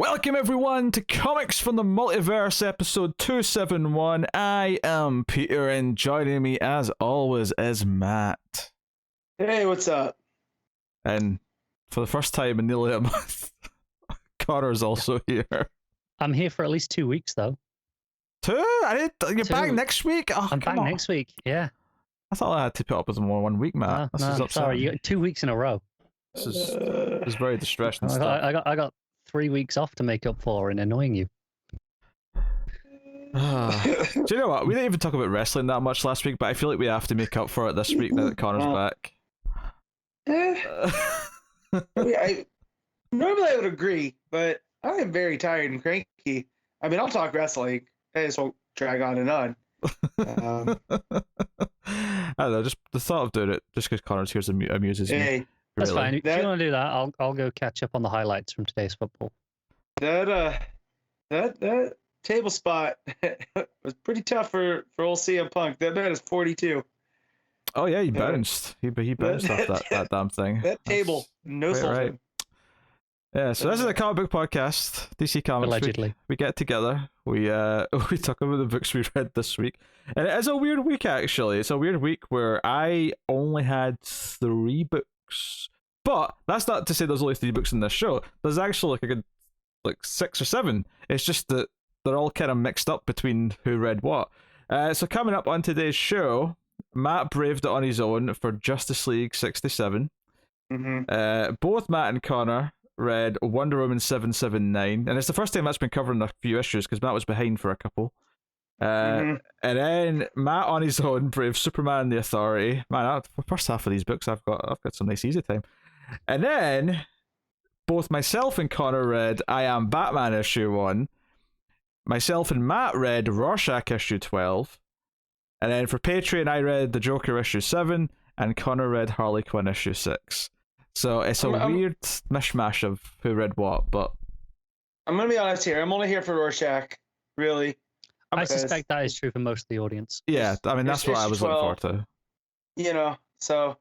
Welcome everyone to Comics from the Multiverse, episode 271. I am Peter, and joining me as always is Matt. Hey, what's up? And for the first time in nearly a month, Connor's also here. I'm here for at least 2 weeks, though. You're back next week? Oh, I'm back next week, yeah. I thought I had to put up with them 1 week, Matt. No, sorry, you got 2 weeks in a row. This is very distressing I stuff. got 3 weeks off to make up for in annoying you. Do you know what? We didn't even talk about wrestling that much last week, but I feel like we have to make up for it this week now that Connor's back. Normally I would agree, but I am very tired and cranky. I mean, I'll talk wrestling. I just won't drag on and on. I don't know, just the thought of doing it just because Connor's here amuses me. Hey, That's really. fine. If you want to do that, I'll go catch up on the highlights from today's football. that table spot was pretty tough for old CM Punk. That man is 42. Oh yeah, he bounced. He bounced off that damn thing. That table, no solving. Right. Yeah, so this is a comic book podcast, DC Comics. Allegedly. We get together. We talk about the books we read this week, and it is a weird week actually. It's a weird week where I only had 3 books, but that's not to say there's only 3 books in this show. There's actually like a good 6 or 7. It's just that they're all kind of mixed up between who read what. So coming up on today's show, Matt braved it on his own for Justice League 67. Mm-hmm. Both Matt and Connor read Wonder Woman 779, and it's the first time Matt's been covering a few issues because Matt was behind for a couple. And then Matt on his own braved Superman and the Authority. Man, for the first half of these books I've got some nice easy time. And then both myself and Connor read I Am Batman issue 1. Myself and Matt read Rorschach issue 12. And then for Patreon I read The Joker issue 7, and Connor read Harley Quinn issue 6. So it's a weird mishmash of who read what, but I'm going to be honest here. I'm only here for Rorschach, really. I suspect that is true for most of the audience. yeah, I mean, that's what I was looking forward to. You know, so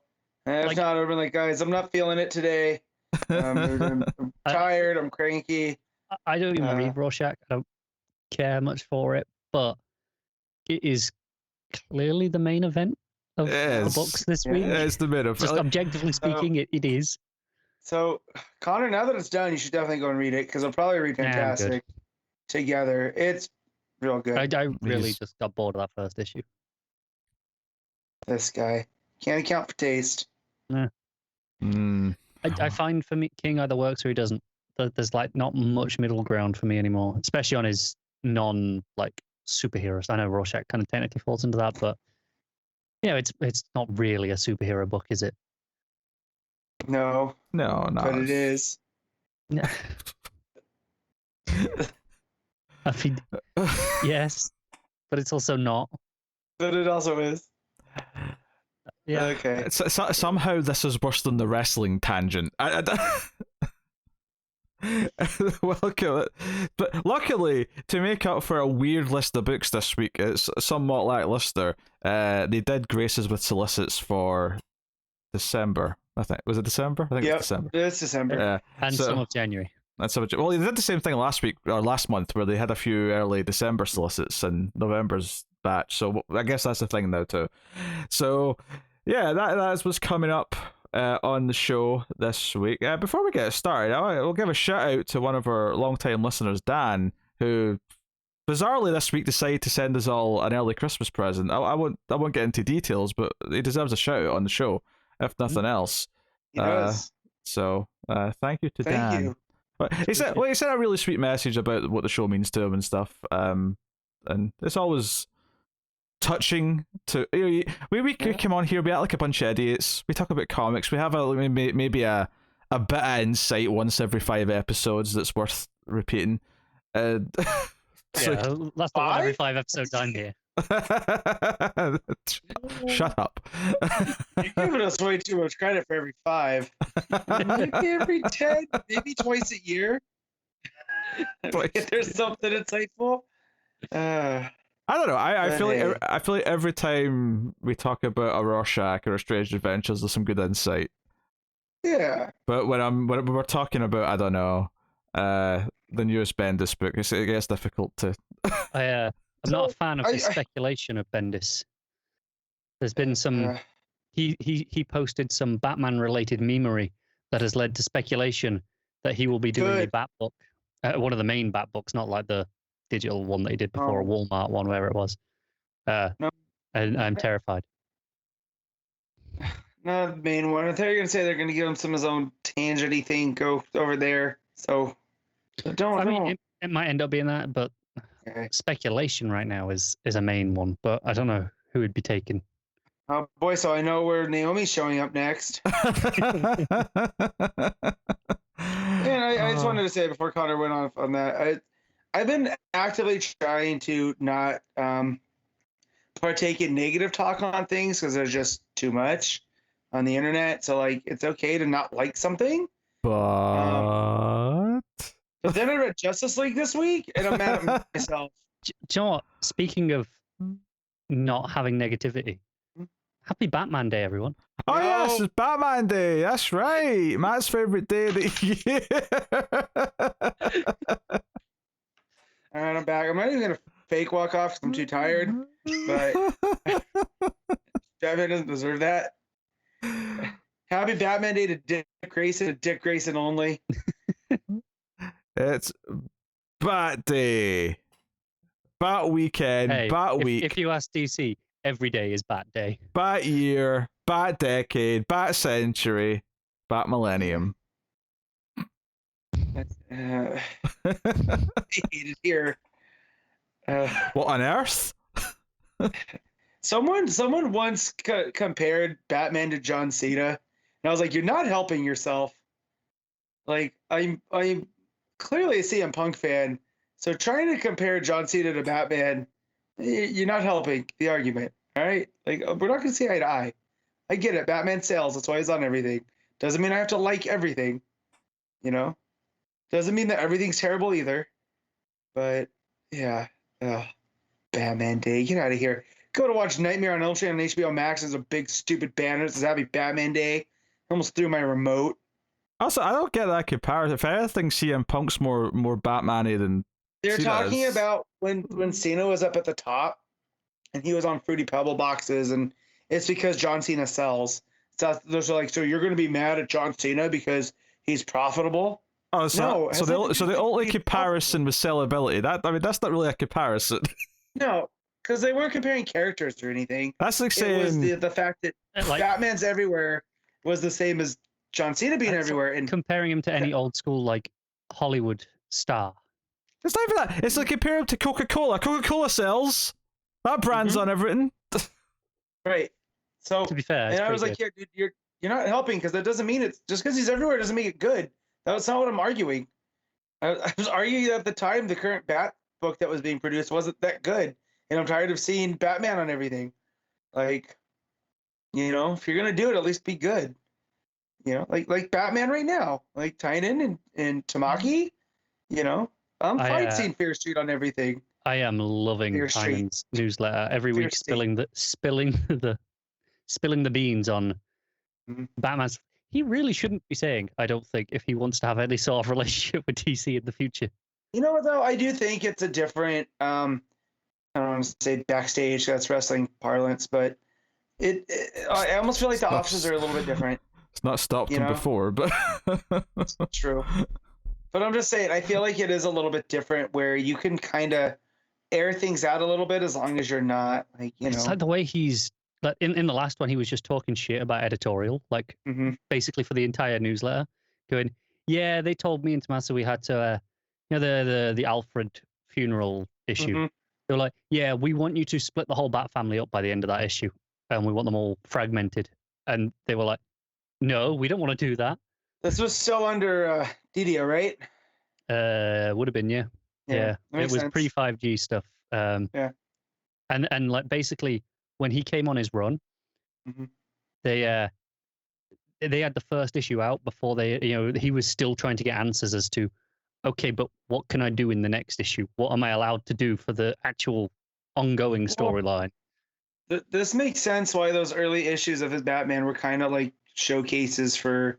if not, I've been like, guys, I'm not feeling it today. I'm tired. I'm cranky. I don't even read Rorschach. I don't care much for it, but it is clearly the main event of the books this week. It's the main event. Just objectively speaking, it is. So, Connor, now that it's done, you should definitely go and read it because I'll probably read Fantastic together. It's real good. I really just got bored of that first issue. This guy can't account for taste. Yeah. I find for me, King either works or he doesn't. There's like not much middle ground for me anymore, especially on his superheroes. I know Rorschach kind of technically falls into that, but it's not really a superhero book, is it? No, but it is. Yeah. I mean, yes, but it's also not. But it also is. Yeah. Okay. Somehow this is worse than the wrestling tangent. Welcome. But luckily, to make up for a weird list of books this week, it's somewhat lackluster. They did grace us with Solicits for December. I think was it December? I think it was December. It's December. And some of January. Well, they did the same thing last week or last month, where they had a few early December Solicits and November's batch. So I guess that's the thing now too. So yeah, that's what's coming up on the show this week. Before we get started, we'll give a shout out to one of our long-time listeners, Dan, who bizarrely this week decided to send us all an early Christmas present. I won't get into details, but he deserves a shout out on the show, if nothing else. He does. So thank you to Dan. Thank you. But he sent a really sweet message about what the show means to him and stuff. And it's always touching to we come on here, we act like a bunch of idiots. We talk about comics. We have maybe a bit of insight once every 5 episodes that's worth repeating. That's the one every 5 episodes I'm here. Shut up. You're giving us way too much credit for every 5. Maybe every 10, maybe twice a year. If there's something insightful. I don't know. I feel like every time we talk about a Rorschach or a Strange Adventures, there's some good insight. Yeah. But when we're talking about, I don't know, the newest Bendis book. It gets difficult to. I'm not a fan of the speculation of Bendis. There's been some. He posted some Batman-related memery that has led to speculation that he will be doing a Bat book, one of the main Bat books, not like the digital one that he did before, a Walmart one, wherever it was. No. And I'm terrified. Not the main one. I thought you were going to say they're going to give him some of his own tangent-y thing, go over there. So, don't. It might end up being that, but speculation right now is a main one. But I don't know who would be taken. Oh boy, so I know where Naomi's showing up next. And I just wanted to say before Connor went on that, I've been actively trying to not partake in negative talk on things because there's just too much on the internet. So like, it's okay to not like something. But then I read Justice League this week, and I'm mad at myself. Do you know what? Speaking of not having negativity, happy Batman Day, everyone. Oh, yes, it's Batman Day. That's right. Matt's favorite day of the year. All right, I'm back. I'm not even going to fake walk off because I'm too tired, but Batman doesn't deserve that. Happy Batman Day to Dick Grayson and Dick Grayson only. It's Bat Day. Bat Weekend. Hey, Bat Week. If you ask DC, every day is Bat Day. Bat Year. Bat Decade. Bat Century. Bat Millennium. I hate it here. What on earth? Someone once compared Batman to John Cena, and I was like, "You're not helping yourself." Like, I'm clearly a CM Punk fan, so trying to compare John Cena to Batman, you're not helping the argument. All right, like we're not gonna see eye to eye. I get it. Batman sells. That's why he's on everything. Doesn't mean I have to like everything. You know, doesn't mean that everything's terrible either. But yeah, Batman Day. Get out of here. Go to watch Nightmare on Elm Street on HBO Max. There's a big stupid banner that says Happy Batman Day. I almost threw my remote. Also, I don't get that comparison. If anything, CM Punk's more Batman-y than they're Cena talking is. about when Cena was up at the top and he was on Fruity Pebble boxes, and it's because John Cena sells. So those are like, so you're going to be mad at John Cena because he's profitable? Oh, so the only comparison was sellability. That's not really a comparison. No, because they weren't comparing characters or anything. That's like saying it was the fact that Batman's everywhere was the same as John Cena being everywhere, and comparing him to any old school like Hollywood star. It's not even that. It's like compare him to Coca-Cola. Coca-Cola sells. That brand's on everything. Right. So to be fair, and I was like, dude, you're not helping because that doesn't mean it's just because he's everywhere doesn't make it good. That's not what I'm arguing. I was arguing that at the time the current Bat book that was being produced wasn't that good, and I'm tired of seeing Batman on everything. Like, you know, if you're gonna do it, at least be good. You know, like Batman right now, like Tynan and Tamaki. You know, I'm fine seeing Fear Street on everything. I am loving Tynan's newsletter every week, spilling the beans on Batman's. He really shouldn't be saying, I don't think, if he wants to have any sort of relationship with DC in the future. You know what, though? I do think it's a different, I don't want to say backstage, that's wrestling parlance, but I almost feel like the offices are a little bit different. It's not stopped him before, but... It's true. But I'm just saying, I feel like it is a little bit different where you can kind of air things out a little bit as long as you're not, like, you know. It's like the way he's... Like in the last one, he was just talking shit about editorial, like basically for the entire newsletter, going, "Yeah, they told me and Tommaso we had to, you know, the Alfred funeral issue. They were like, yeah, we want you to split the whole Bat family up by the end of that issue, and we want them all fragmented." And they were like, "No, we don't want to do that." This was still under Didio, right? Would have been, yeah. It was pre 5G stuff. Yeah, and like basically. When he came on his run, they had the first issue out before he was still trying to get answers as to, okay, but what can I do in the next issue? What am I allowed to do for the actual ongoing storyline? This makes sense why those early issues of his Batman were kind of like showcases for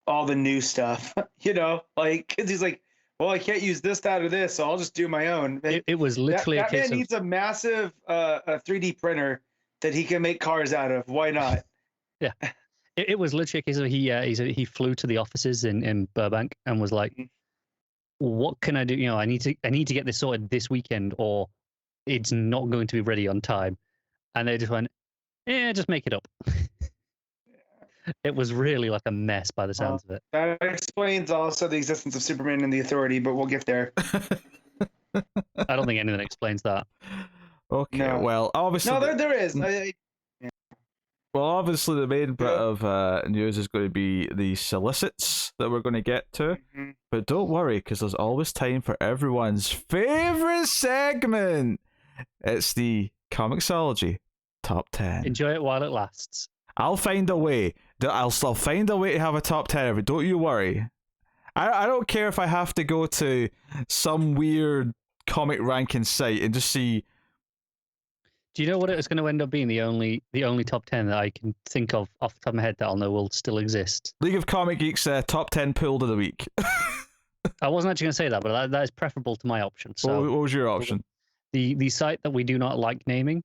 all the new stuff, you know, like, because he's like, well, I can't use this, that, or this, so I'll just do my own. It was literally a case Batman of needs a massive a 3D printer that he can make cars out of. Why not? yeah. It was literally a case of he flew to the offices in Burbank and was like, "What can I do? I need to get this sorted this weekend, or it's not going to be ready on time." And they just went, "Yeah, just make it up." It was really like a mess by the sounds of it. That explains also the existence of Superman and the Authority, but we'll get there. I don't think anything explains that. Okay, No. well, obviously... No, there is. Well, obviously the main bit of news is going to be the Solicits that we're going to get to. Mm-hmm. But don't worry, because there's always time for everyone's favourite segment. It's the ComiXology Top 10. Enjoy it while it lasts. I'll find a way. I'll still find a way to have a top 10 of it. Don't you worry. I don't care if I have to go to some weird comic ranking site and just see. Do you know what it's going to end up being? The only top 10 that I can think of off the top of my head that I'll know will still exist. League of Comic Geeks top 10 pulled of the week. I wasn't actually going to say that, but that is preferable to my option. So what was your option? The site that we do not like naming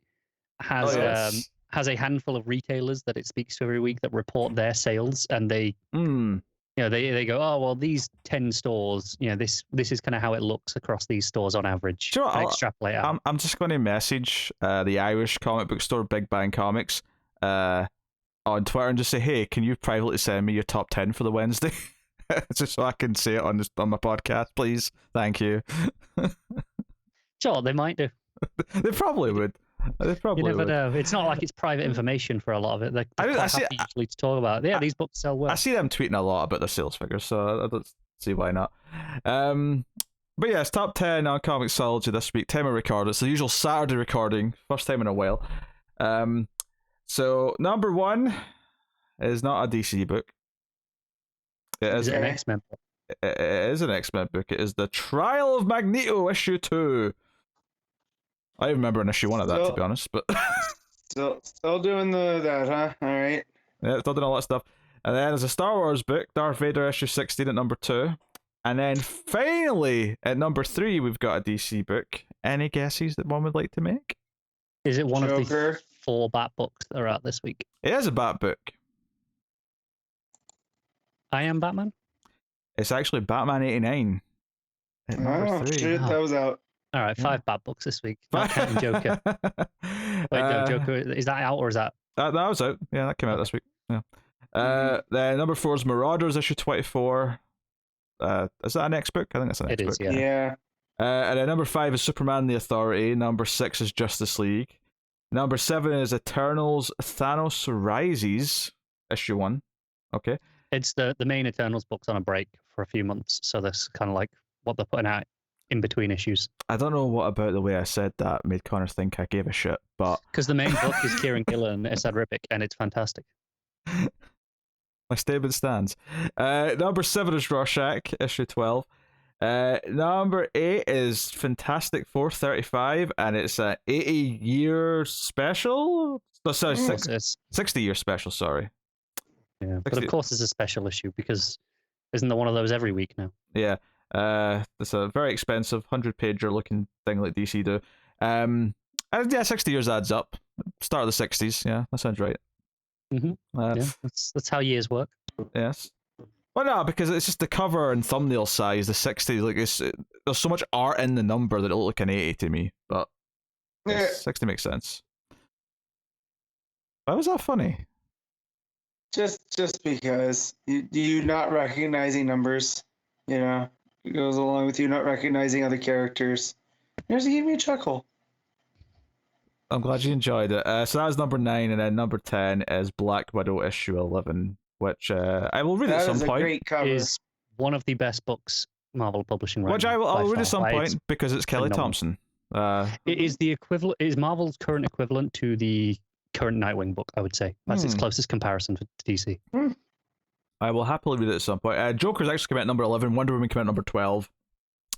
has yes. Has a handful of retailers that it speaks to every week that report their sales, and they they go, oh well, these 10 stores, this is kind of how it looks across these stores on average. Do you know what, extrapolate out. I'm just going to message the Irish comic book store Big Bang Comics on Twitter and just say, hey, can you privately send me your top 10 for the Wednesday? Just so I can say it on my podcast, please. Thank you. Sure, they might do. They probably would. They probably you never would. know. It's not like it's private information for a lot of it. They're quite happy usually to talk about. Yeah, these books sell well. I see them tweeting a lot about their sales figures, so I don't see why not. But yeah, it's top 10 on ComiXology this week. Time of record. It's the usual Saturday recording. First time in a while. So number 1 is not a DC book. Is it an X-Men book? It is an X-Men book. It is The Trial of Magneto, issue 2. I remember an issue 1 of that, to be honest, but still doing that, huh? All right. Yeah, still doing all that stuff. And then there's a Star Wars book, Darth Vader issue 16 at number 2. And then finally, at number 3, we've got a DC book. Any guesses that one would like to make? Is it one of the 4 Bat books that are out this week? It is a Bat book. I Am Batman? It's actually Batman 89 at number 3. Shit, that was out. All right, 5 Bat books this week. Not counting Joker. Wait, no, Joker, is that out or is that? That was out. Yeah, that came out this week. Yeah. Then number 4 is Marauders issue 24. Is that a next book? I think that's a next book. It is, yeah. And then number 5 is Superman the Authority. Number 6 is Justice League. Number 7 is Eternals Thanos Rises issue 1. Okay. It's the main Eternals book's on a break for a few months, so that's kind of like what they're putting out in between issues. I don't know what about the way I said that made Connor think I gave a shit, but because the main book is Kieran Gillen and Esad Ribic, and it's fantastic. My statement stands. Number 7 is Rorschach, issue 12. Number 8 is Fantastic 435, and it's an 80-year special? No, sorry, 60-year special, sorry. Yeah, but of course it's a special issue, because isn't there one of those every week now? Yeah. It's a very expensive 100-pager looking thing like DC do. And yeah, 60 years adds up. Start of the 60s, yeah, that sounds right. Mm-hmm. Yeah, that's how years work. Yes. Well, no, because it's just the cover and thumbnail size, the 60s, like there's so much art in the number that it'll look like an 80 to me, but 60 makes sense. Why was that funny? Just because you not recognizing numbers, it goes along with you not recognizing other characters. Just gave me a chuckle. I'm glad you enjoyed it. So that was number 9, and then number 10 is Black Widow issue 11, which I will read at some point. Great cover. Is one of the best books Marvel publishing right which now. Which I'll read at some point because it's Kelly Thompson. It is the equivalent. It is Marvel's current equivalent to the current Nightwing book, I would say. That's its closest comparison to DC. I will happily read it at some point. Joker's actually come out at number 11. Wonder Woman came out at number 12.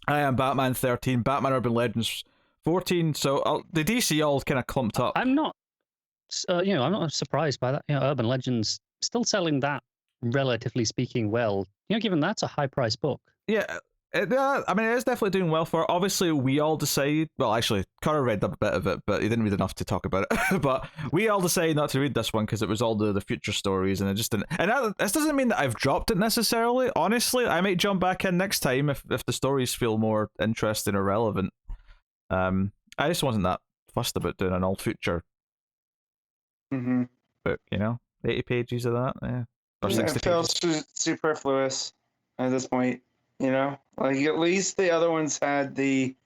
I Am Batman 13. Batman Urban Legends 14. So the DC all kind of clumped up. I'm not, I'm not surprised by that. Urban Legends still selling that, relatively speaking, well. Given that's a high price book. Yeah, I mean, it is definitely doing well for it. Obviously, we all decide. Well, actually, Conrad read a bit of it, but he didn't read enough to talk about it. But we all decided not to read this one because it was all the future stories, and it just didn't. And this doesn't mean that I've dropped it necessarily. Honestly, I might jump back in next time if the stories feel more interesting or relevant. I just wasn't that fussed about doing an all future book. 80 pages of that, yeah, or 60 it feels pages. superfluous at this point. Like at least the other ones had the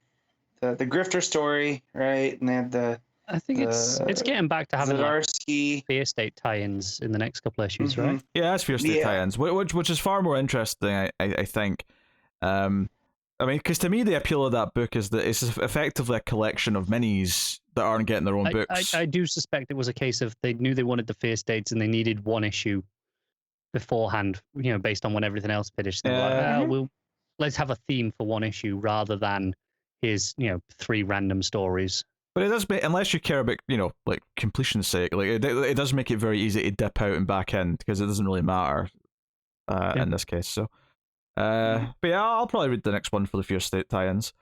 grifter story, right? And they had the. I think it's getting back to having like Zdarsky Fear State tie-ins in the next couple of issues, right? Yeah, that's Fear State tie-ins, which is far more interesting, I think. I mean, because to me, the appeal of that book is that it's effectively a collection of minis that aren't getting their own books. I do suspect it was a case of they knew they wanted the Fear States and they needed one issue beforehand, based on when everything else finished. They were like, let's have a theme for one issue rather than his, 3 random stories. But it does make, unless you care about, like completion's sake, like it does make it very easy to dip out and back in because it doesn't really matter in this case. So, but yeah, I'll probably read the next one for the Fear State tie-ins.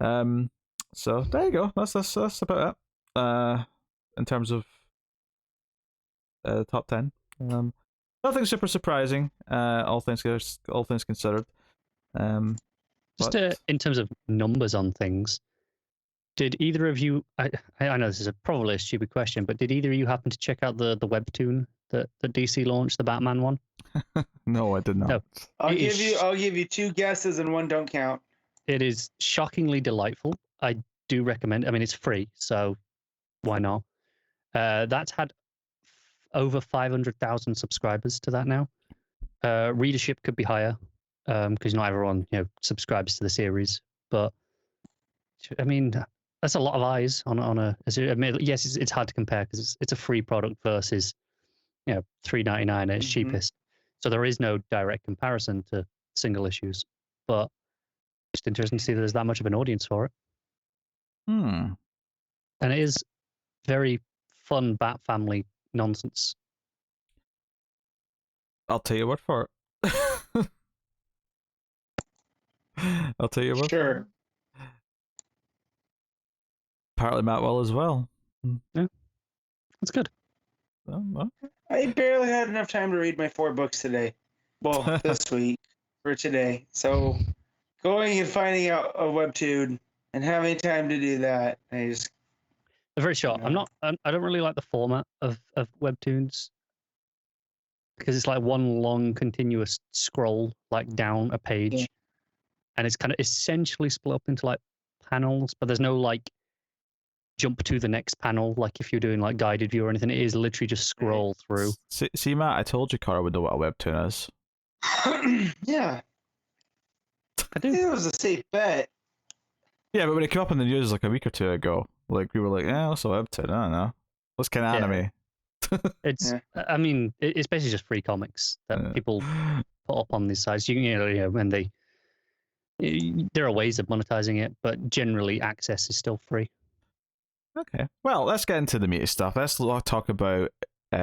So there you go. That's about it. In terms of top 10, nothing super surprising. All things considered. In terms of numbers on things. Did either of you? I know this is probably a stupid question, but did either of you happen to check out the webtoon that DC launched, the Batman one? No, I did not. No. I'll give you 2 guesses and 1 don't count. It is shockingly delightful. I do recommend. I mean, it's free, so why not? That's had over 500,000 subscribers to that now. Readership could be higher because not everyone subscribes to the series, but I mean. That's a lot of eyes on a. Yes, it's hard to compare because it's a free product versus, $3.99 at its cheapest. So there is no direct comparison to single issues, but it's just interesting to see that there's that much of an audience for it. And it is very fun Bat Family nonsense. I'll take your word for it. I'll take your word. Sure. Apparently Matt will as well. Yeah, that's good. Well. I barely had enough time to read my 4 books today. Well, this week for today. So going and finding out a webtoon and having time to do that, they're very short. I don't really like the format of webtoons because it's like one long continuous scroll like down a page, and it's kind of essentially split up into like panels, but there's no like jump to the next panel like if you're doing like guided view or anything. It is literally just scroll through. See Matt, I told you Cara would know what a webtoon is. Yeah, I do. It was a safe bet. Yeah, but when it came up in the news like a week or 2 ago, like we were like, what's a webtoon? I don't know. What's kind of anime? It's I mean, it's basically just free comics that people put up on these sites. And there are ways of monetizing it, but generally access is still free. Okay, well, let's get into the meaty stuff. Let's talk about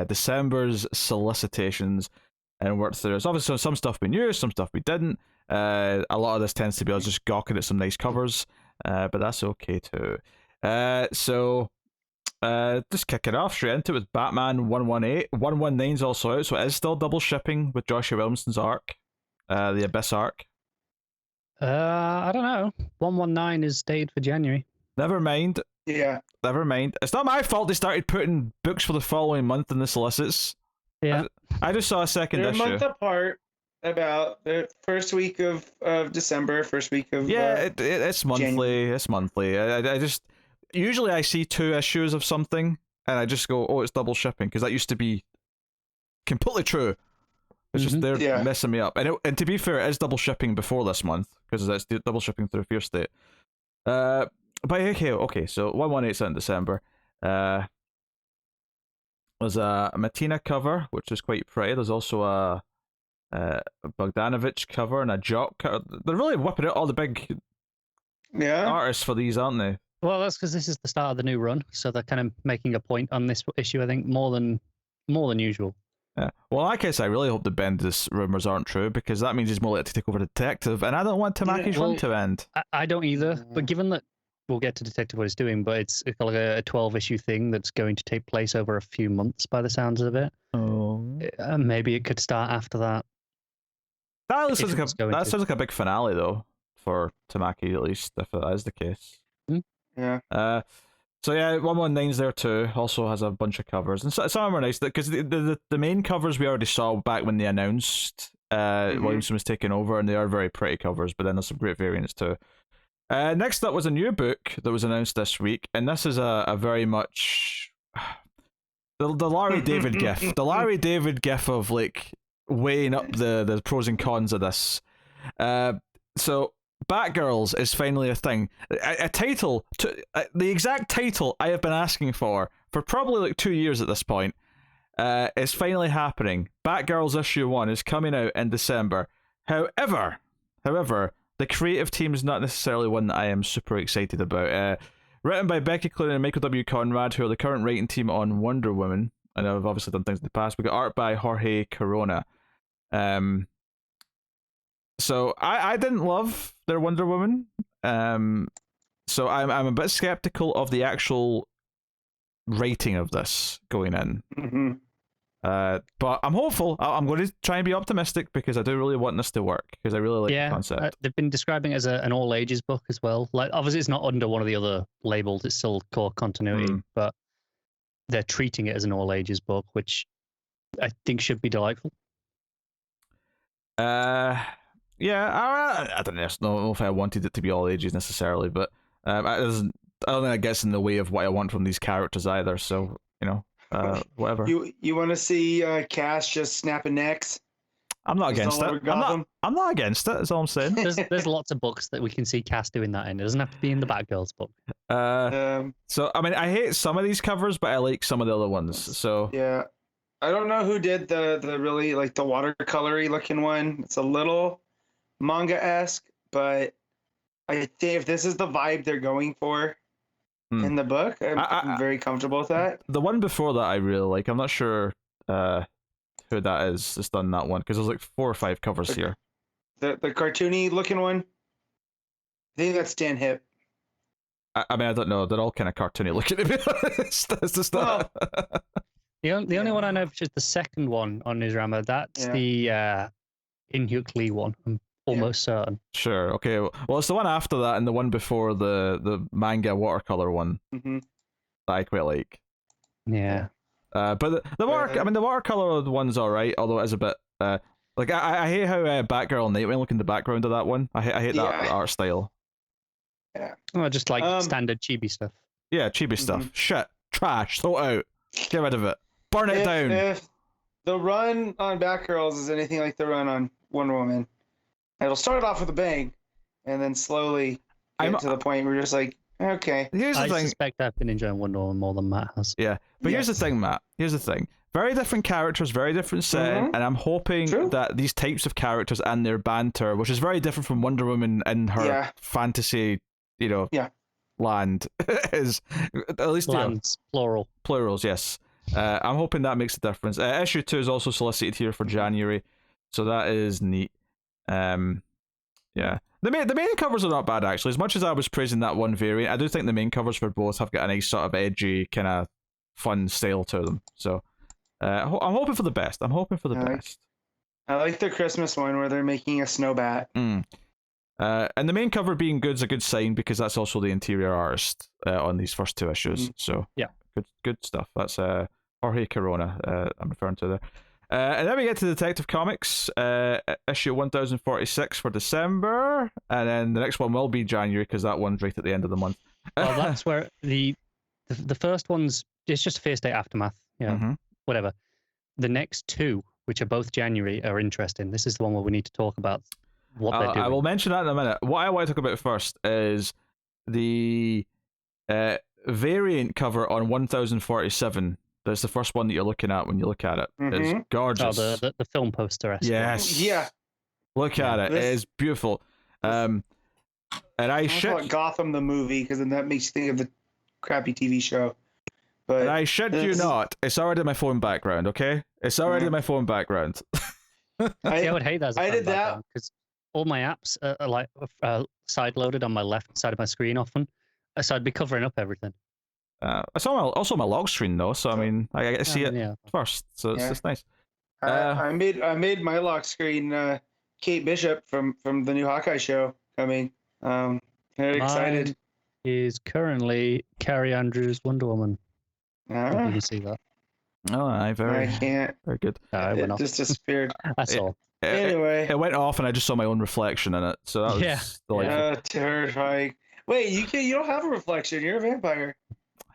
December's solicitations and work through. There's obviously some stuff we knew, some stuff we didn't. A lot of this tends to be us just gawking at some nice covers, but that's okay too. So just kick it off straight into it with Batman 118. 119's also out, so it is still double shipping with Joshua Williamson's arc, the Abyss arc. I don't know. 119 is dated for January. Never mind. Yeah. Never mind. It's not my fault they started putting books for the following month in the solicits. Yeah. I just saw a second They're issue. a month apart, about the first week of December, first week of it's monthly. January. It's monthly. I just usually I see 2 issues of something and I just go, it's double shipping, because that used to be completely true. It's just they're messing me up. And to be fair, it is double shipping before this month because it's double shipping through Fear State. But okay, so 118's out in December. There's a Matina cover, which is quite pretty. There's also a Bogdanovich cover and a Jock cover. They're really whipping out all the big artists for these, aren't they? Well, that's because this is the start of the new run, so they're kind of making a point on this issue, I think, more than usual. Yeah. Well, in that case, I really hope the Bendis rumors aren't true, because that means he's more likely to take over Detective, and I don't want Tamaki's run to end. I don't either. But given that we'll get to Detective what it's doing, but it's like a 12-issue thing that's going to take place over a few months by the sounds of it. Oh. Maybe it could start after that. That sounds like a big finale, though, for Tamaki, at least, if that is the case. Yeah. So yeah, 119's there too. Also has a bunch of covers, and some of them are nice because the main covers we already saw back when they announced Williamson was taking over, and they are very pretty covers. But then there's some great variants too. Next up was a new book that was announced this week, and this is a very much the Larry David gif, the Larry David gif of like weighing up the pros and cons of this. So Batgirls is finally a thing. A title, the exact title I have been asking for probably like 2 years at this point, is finally happening. Batgirls issue 1 is coming out in December. However, the creative team is not necessarily one that I am super excited about. Written by Becky, Cloonan, and Mikel W. Conrad, who are the current writing team on Wonder Woman, and I've obviously done things in the past. We got art by Jorge Corona. So I didn't love their Wonder Woman. So I'm a bit skeptical of the actual rating of this going in. Mm-hmm. But I'm hopeful. I'm going to try and be optimistic because I do really want this to work because I really like the concept. They've been describing it as an all ages book as well. Like obviously it's not under one of the other labels. It's still core continuity, but they're treating it as an all ages book, which I think should be delightful. Yeah, I don't know if I wanted it to be all ages necessarily, but I don't think that gets in the way of what I want from these characters either. So whatever. You want to see Cass just snapping necks? I'm not against it. I'm not against it. That's all I'm saying. There's lots of books that we can see Cass doing that in. It doesn't have to be in the Batgirls book. So I mean, I hate some of these covers, but I like some of the other ones. So yeah, I don't know who did the really like the watercolory looking one. It's a little manga-esque, but I think if this is the vibe they're going for in the book, I'm very comfortable with that. The one before that I really like. I'm not sure who that is that's done that one because there's like 4 or 5 covers here. The cartoony looking one. I think that's Dan Hip. I mean, I don't know. They're all kind of cartoony looking, to be honest. That's just not. The only one I know which is the second one on Newsrama. That's the Inhyuk Lee one. I'm almost certain. Sure. Okay. Well, it's the one after that and the one before the manga watercolor one that I quite like. Yeah. But the watercolor one's all right, although it is a bit like I hate how Batgirl and Nightwing look in the background of that one. I hate that art style. Yeah. Oh, just like standard chibi stuff. Yeah, chibi stuff. Shit, trash, throw it out, get rid of it, burn it down. If the run on Batgirls is anything like the run on Wonder Woman, it'll start off with a bang, and then slowly get to the point where you're just like, okay. I suspect I've been enjoying Wonder Woman more than Matt has. Yeah, but here's the thing, Matt. Here's the thing. Very different characters, very different setting, and I'm hoping that these types of characters and their banter, which is very different from Wonder Woman in her fantasy, land, is at least lands plurals. Yes, I'm hoping that makes a difference. Issue 2 is also solicited here for January, so that is neat. Yeah. The main covers are not bad actually. As much as I was praising that one variant, I do think the main covers for both have got a nice sort of edgy, kind of fun style to them. So I'm hoping for the best. I'm hoping for the best. I like the Christmas one where they're making a snow bat. And the main cover being good is a good sign because that's also the interior artist on these first 2 issues. So yeah, good stuff. That's Jorge Corona I'm referring to there. And then we get to Detective Comics, issue 1046 for December, and then the next one will be January because that one's right at the end of the month. Well, that's where the first one's it's just Fierce Day Aftermath, whatever. The next 2, which are both January, are interesting. This is the one where we need to talk about what they're doing. I will mention that in a minute. What I want to talk about first is the variant cover on 1047. That's the first one that you're looking at when you look at it. It's gorgeous. Oh, the film poster. Yes. Yeah. Look at it. It is beautiful. And I call it Gotham the movie because then that makes you think of the crappy TV show. But And I shit you not, it's already my phone background, okay? It's already my phone background. See, I would hate that as a I phone did that. background because all my apps are like side loaded on my left side of my screen often, so I'd be covering up everything. I saw also my lock screen though, so I mean, I get to see it Yeah. first, so it's just nice. I made my lock screen Kate Bishop from the new Hawkeye show coming. Very excited. Mine is currently Carrie Andrews Wonder Woman. If you can see that. Oh, I can't. very good. It went It off. just disappeared. That's all. Anyway, it went off, and I just saw my own reflection in it, so that was delightful. terrifying. Wait, you don't have a reflection. You're a vampire.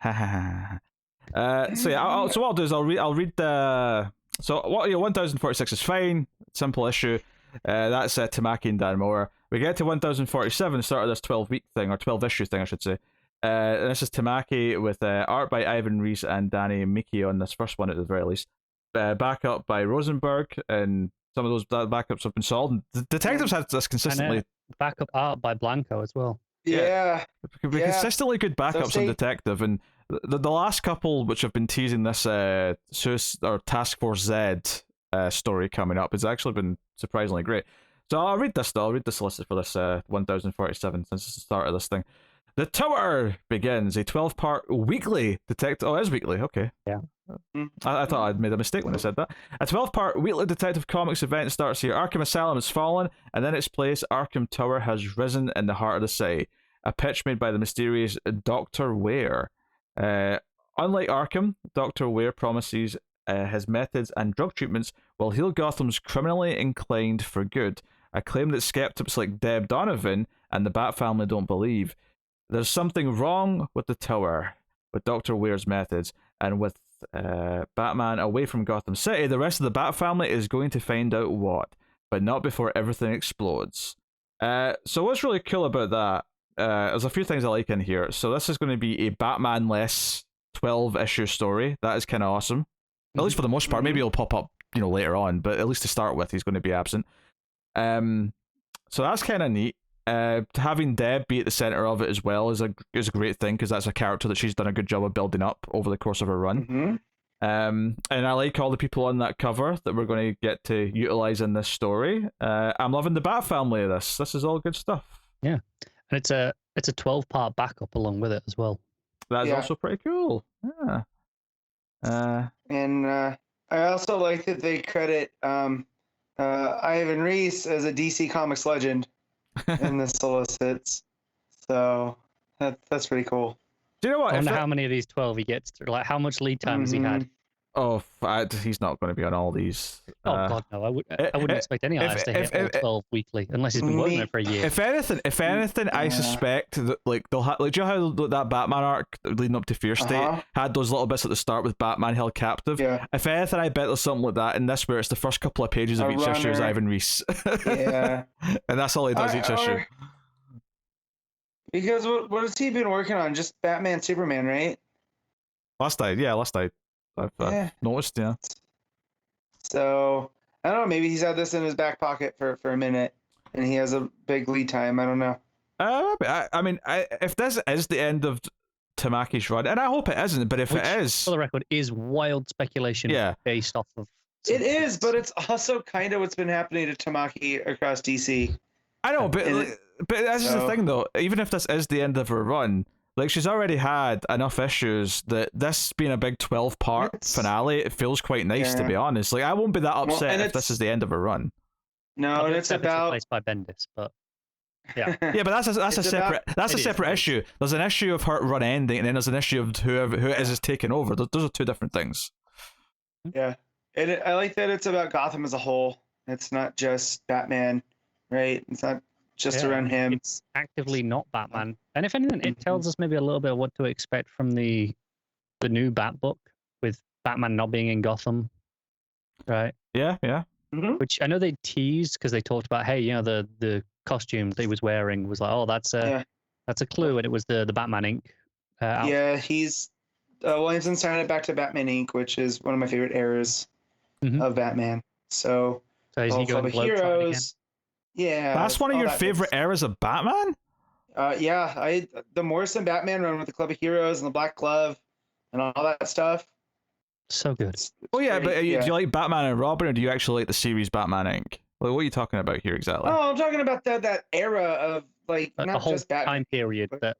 So yeah, so what I'll do is I'll read the 1046 is fine, simple issue. That's Tamaki and Dan Moore. We get to 1047, start of this 12-week thing, or 12-issue thing, I should say. This is Tamaki with art by Ivan Reis and Danny Miki on this first one at the very least. Backup by Rosenberg, and some of those backups have been solved. The detectives had this consistently. And, backup art by Blanco as well. Yeah. Consistently good backups on Detective, and the last couple which have been teasing this Task Force Z story coming up has actually been surprisingly great. So I'll read this though. I'll read the solicit for this 1047 since it's the start of this thing. The Tower begins a 12-part weekly detective. Oh, it is weekly. Okay. Yeah. I thought I'd made a mistake when I said that. A 12-part weekly Detective Comics event starts here. Arkham Asylum has fallen, and in its place, Arkham Tower has risen in the heart of the city. A pitch made by the mysterious Dr. Ware. Unlike Arkham, Dr. Ware promises his methods and drug treatments will heal Gotham's criminally inclined for good. A claim that skeptics like Deb Donovan and the Bat family don't believe. There's something wrong with the Tower, with Dr. Ware's methods, and with Batman away from Gotham City, the rest of the Bat family is going to find out what, but not before everything explodes. So what's really cool about that, there's a few things I like in here. So this is going to be a Batman-less 12-issue story. That is kind of awesome. At least for the most part. Maybe he'll pop up, later on, but at least to start with, he's going to be absent. So that's kind of neat. Having Deb be at the center of it as well is a great thing, because that's a character that she's done a good job of building up over the course of her run. And I like all the people on that cover that we're going to get to utilize in this story. I'm loving the Bat family of this. This is all good stuff. Yeah, and it's a 12-part backup along with it as well. That is also pretty cool. Yeah. And I also like that they credit Ivan Reis as a DC Comics legend in the solicits. So that's pretty cool. Do you know what? I wonder how many of these 12 he gets through. Like, how much lead time has he had? Oh, he's not going to be on all these. Oh God, no! I wouldn't expect any artist to hit all 12 weekly unless he's been working it for a year. If anything, I suspect that they'll have do you know how that Batman arc leading up to Fear State had those little bits at the start with Batman held captive. Yeah. If anything, I bet there's something like that in this where it's the first couple of pages of each issue is Ivan Reis. Yeah. And that's all he does each issue. Because what has he been working on? Just Batman, Superman, right? Last I've noticed, yeah. So I don't know. Maybe he's had this in his back pocket for a minute, and he has a big lead time. I don't know. I mean, if this is the end of Tamaki's run, and I hope it isn't, but if it is, for the record, is wild speculation. Based off of. It is, but it's also kind of what's been happening to Tamaki across DC. I know, but that's just the thing, though. Even if this is the end of her run. Like, she's already had enough issues that this being a big 12-part finale, it feels quite nice, to be honest. Like, I won't be that upset if this is the end of her run. No, and it's about replaced by Bendis, but yeah, yeah, but that's a separate issue. There's an issue of her run ending, and then there's an issue of who it is taking over. Those are two different things. Yeah, and I like that it's about Gotham as a whole. It's not just Batman, right? It's not just around him. It's actively not Batman. And if anything, it tells us maybe a little bit of what to expect from the new Bat book with Batman not being in Gotham, right? Yeah. Which I know they teased because they talked about, hey, the costume that he was wearing was like, oh, that's a clue, and it was the Batman ink. Yeah, he's Williamson signed it back to Batman Inc., which is one of my favorite eras of Batman. So is he going Heroes? Again? Yeah, that's one of your favorite eras of Batman. The Morrison Batman run with the Club of Heroes and the Black Glove, and all that stuff. So good. It's Oh yeah, great, but do you like Batman and Robin, or do you actually like the series Batman Inc? Like, what are you talking about here exactly? Oh, I'm talking about that era of like A not whole just Batman time period but, that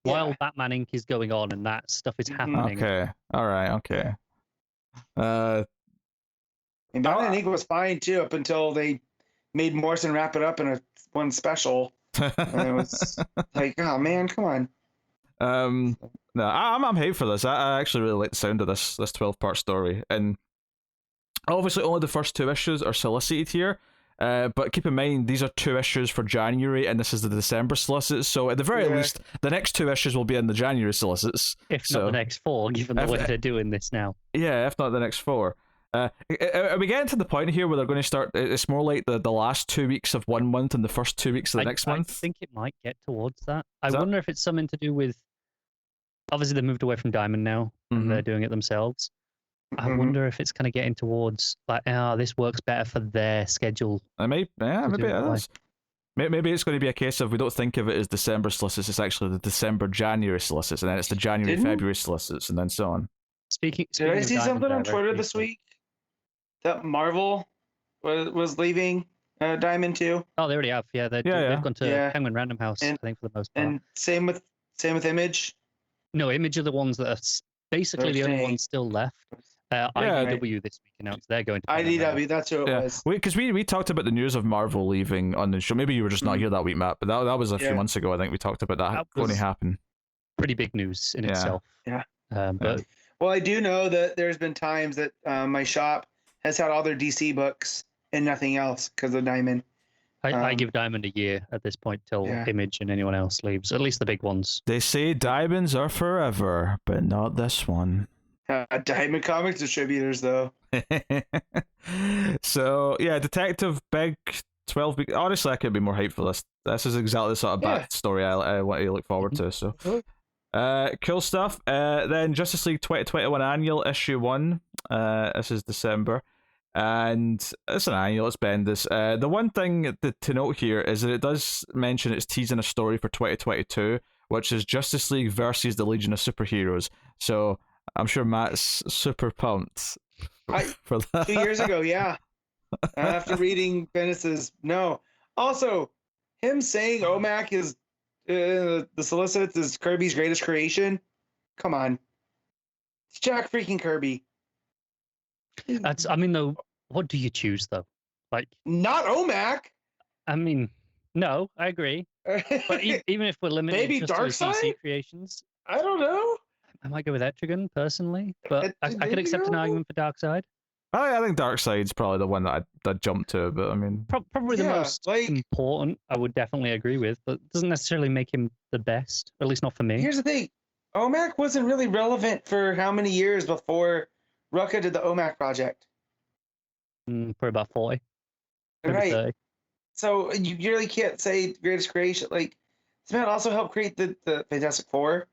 while Batman Inc. is going on and that stuff is happening. Okay, all right, okay. And Batman Inc. was fine too up until they made Morrison wrap it up in one special, and it was like, oh man, come on. No, I'm hyped for this. I actually really like the sound of this 12-part story, and obviously only the first 2 issues are solicited here. But keep in mind, these are 2 issues for January, and this is the December solicits. So at the very least, the next 2 issues will be in the January solicits. If not the next 4, given the way they're doing this now. Yeah, if not the next 4. Are we getting to the point here where they're going to start? It's more like the last 2 weeks of one month and the first 2 weeks of the next month. I think it might get towards that. I wonder if it's something to do with. Obviously, they moved away from Diamond now, and they're doing it themselves. I wonder if it's kind of getting towards like, this works better for their schedule. Maybe it is. Maybe it's going to be a case of we don't think of it as December solicits, it's actually the December-January solicits, and then it's the January-February solicits, and then so on. Speaking Did I see something on Twitter this week that Marvel was leaving Diamond too? Oh, they already have. Yeah, they've gone to Penguin Random House, I think, for the most part. And same with Image. No, Image are the ones that are basically the only ones still left. IDW this week announced they're going to IDW. That's who it was. Because we talked about the news of Marvel leaving on the show. Maybe you were just not here that week, Matt. But that was a few months ago. I think we talked about that going to happen. Pretty big news in itself. Yeah. But well, I do know that there's been times that my shop has had all their DC books and nothing else because of Diamond. I give Diamond a year at this point till Image and anyone else leaves. At least the big ones. They say diamonds are forever, but not this one. Diamond Comics distributors, though. So yeah, Detective Big 12 week. Honestly, I could be more hyped for this. This is exactly the sort of bat story I want to look forward to. So, cool stuff. Then Justice League 2021 annual issue 1. This is December, and it's an annual. It's Bendis. The one thing to note here is that it does mention it's teasing a story for 2022, which is Justice League versus the Legion of Superheroes. So I'm sure Matt's super pumped for that. 2 years ago, after reading Bendis's Also, him saying OMAC is the Solicits is Kirby's greatest creation. Come on, it's Jack freaking Kirby. Though, what do you choose though? Like, not OMAC. No, I agree. But even if we're limited maybe just to DC creations, I don't know. I might go with Etrigan personally, but I could accept an argument for Darkseid. I think Darkseid's probably the one that I'd jump to, but probably the most important. I would definitely agree with, but it doesn't necessarily make him the best, at least not for me. Here's the thing: OMAC wasn't really relevant for how many years before Rucka did the OMAC project? For about 40. Right. 30. So you really can't say greatest creation. Like, this man also helped create the Fantastic Four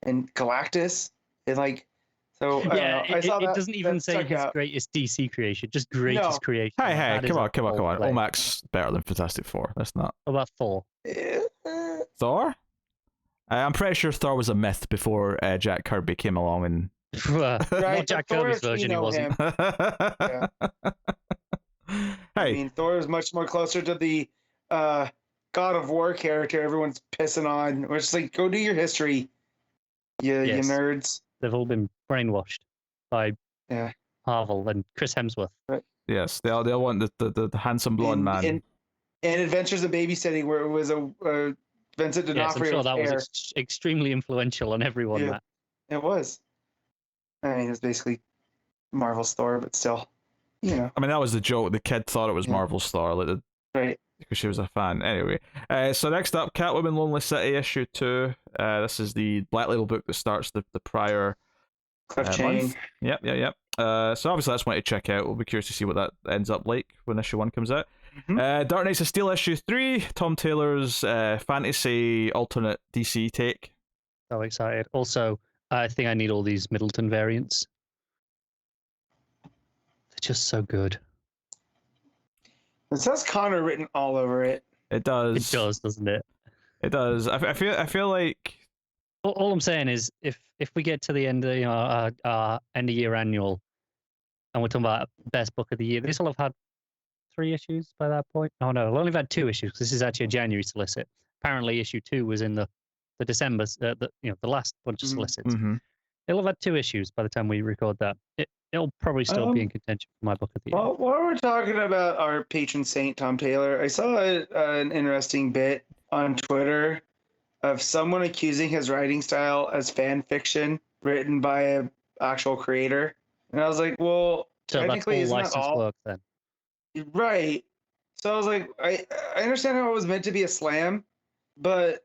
and Galactus, and I saw that. It doesn't even say his greatest DC creation, just greatest creation. Hey, come on. OMAC's better than Fantastic Four. That's not. What about Thor? Thor? I'm pretty sure Thor was a myth before Jack Kirby came along and. Right, Jack Kirby's version, he wasn't. Hey, Thor is much more closer to the God of War character everyone's pissing on. We're just like, go do your history, you nerds. They've all been brainwashed by Marvel and Chris Hemsworth. Right. Yes, they all want the handsome blonde man. And Adventures in Babysitting, where it was a Vincent D'Onofrio. Yes, I'm sure that was extremely influential on everyone. Yeah, it was. It's basically Marvel's Thor, but still, that was the joke. The kid thought it was Marvel's Thor, right? Because she was a fan. Anyway, so next up, Catwoman Lonely City issue 2. This is the Black Label book that starts the prior Cliff Chang. Yep. So obviously that's one to check out. We'll be curious to see what that ends up like when issue 1 comes out. Dark Knights of Steel issue 3. Tom Taylor's fantasy alternate DC take. So excited. Also, I think I need all these Middleton variants. They're just so good. It says Connor written all over it. It does. It does, doesn't it? It does. I feel like All I'm saying is, if we get to the end of our end of year annual, and we're talking about best book of the year, this will have had 3 issues by that point. Oh no, we'll only have had 2 issues. This is actually a January solicit. Apparently, issue 2 was in the December, the last bunch of solicits. Mm-hmm. It'll have had 2 issues by the time we record that. It'll probably still be in contention for my book of the year. Well, while we're talking about our patron saint Tom Taylor, I saw an interesting bit on Twitter of someone accusing his writing style as fan fiction written by an actual creator, and I was like, well, So technically, that's all isn't that licensed all work then? right? So I was like, I understand how it was meant to be a slam, but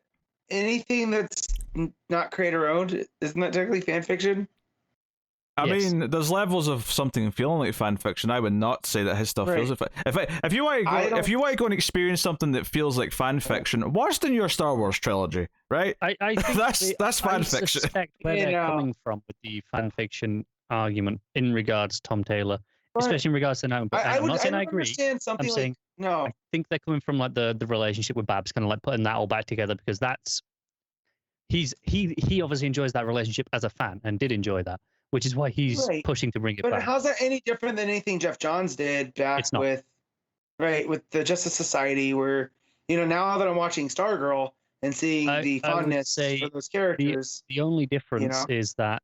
anything that's not creator owned, isn't that technically fan fiction? I Yes. mean, there's levels of something feeling like fan fiction. I would not say that his stuff feels like if you want to go and experience something that feels like fan fiction, watch the new Star Wars trilogy, right? I think that's fan I fiction. suspect where they're coming from with the fan fiction argument in regards to Tom Taylor, especially in regards to now. But I'm not saying I agree. Understand something I'm saying no. I think they're coming from like the relationship with Babs, kind of like putting that all back together, because that's he obviously enjoys that relationship as a fan and did enjoy that, which is why he's pushing to bring it back. But how's that any different than anything Jeff Johns did back with the Justice Society, where now that I'm watching Stargirl and seeing the fondness for those characters, the only difference is that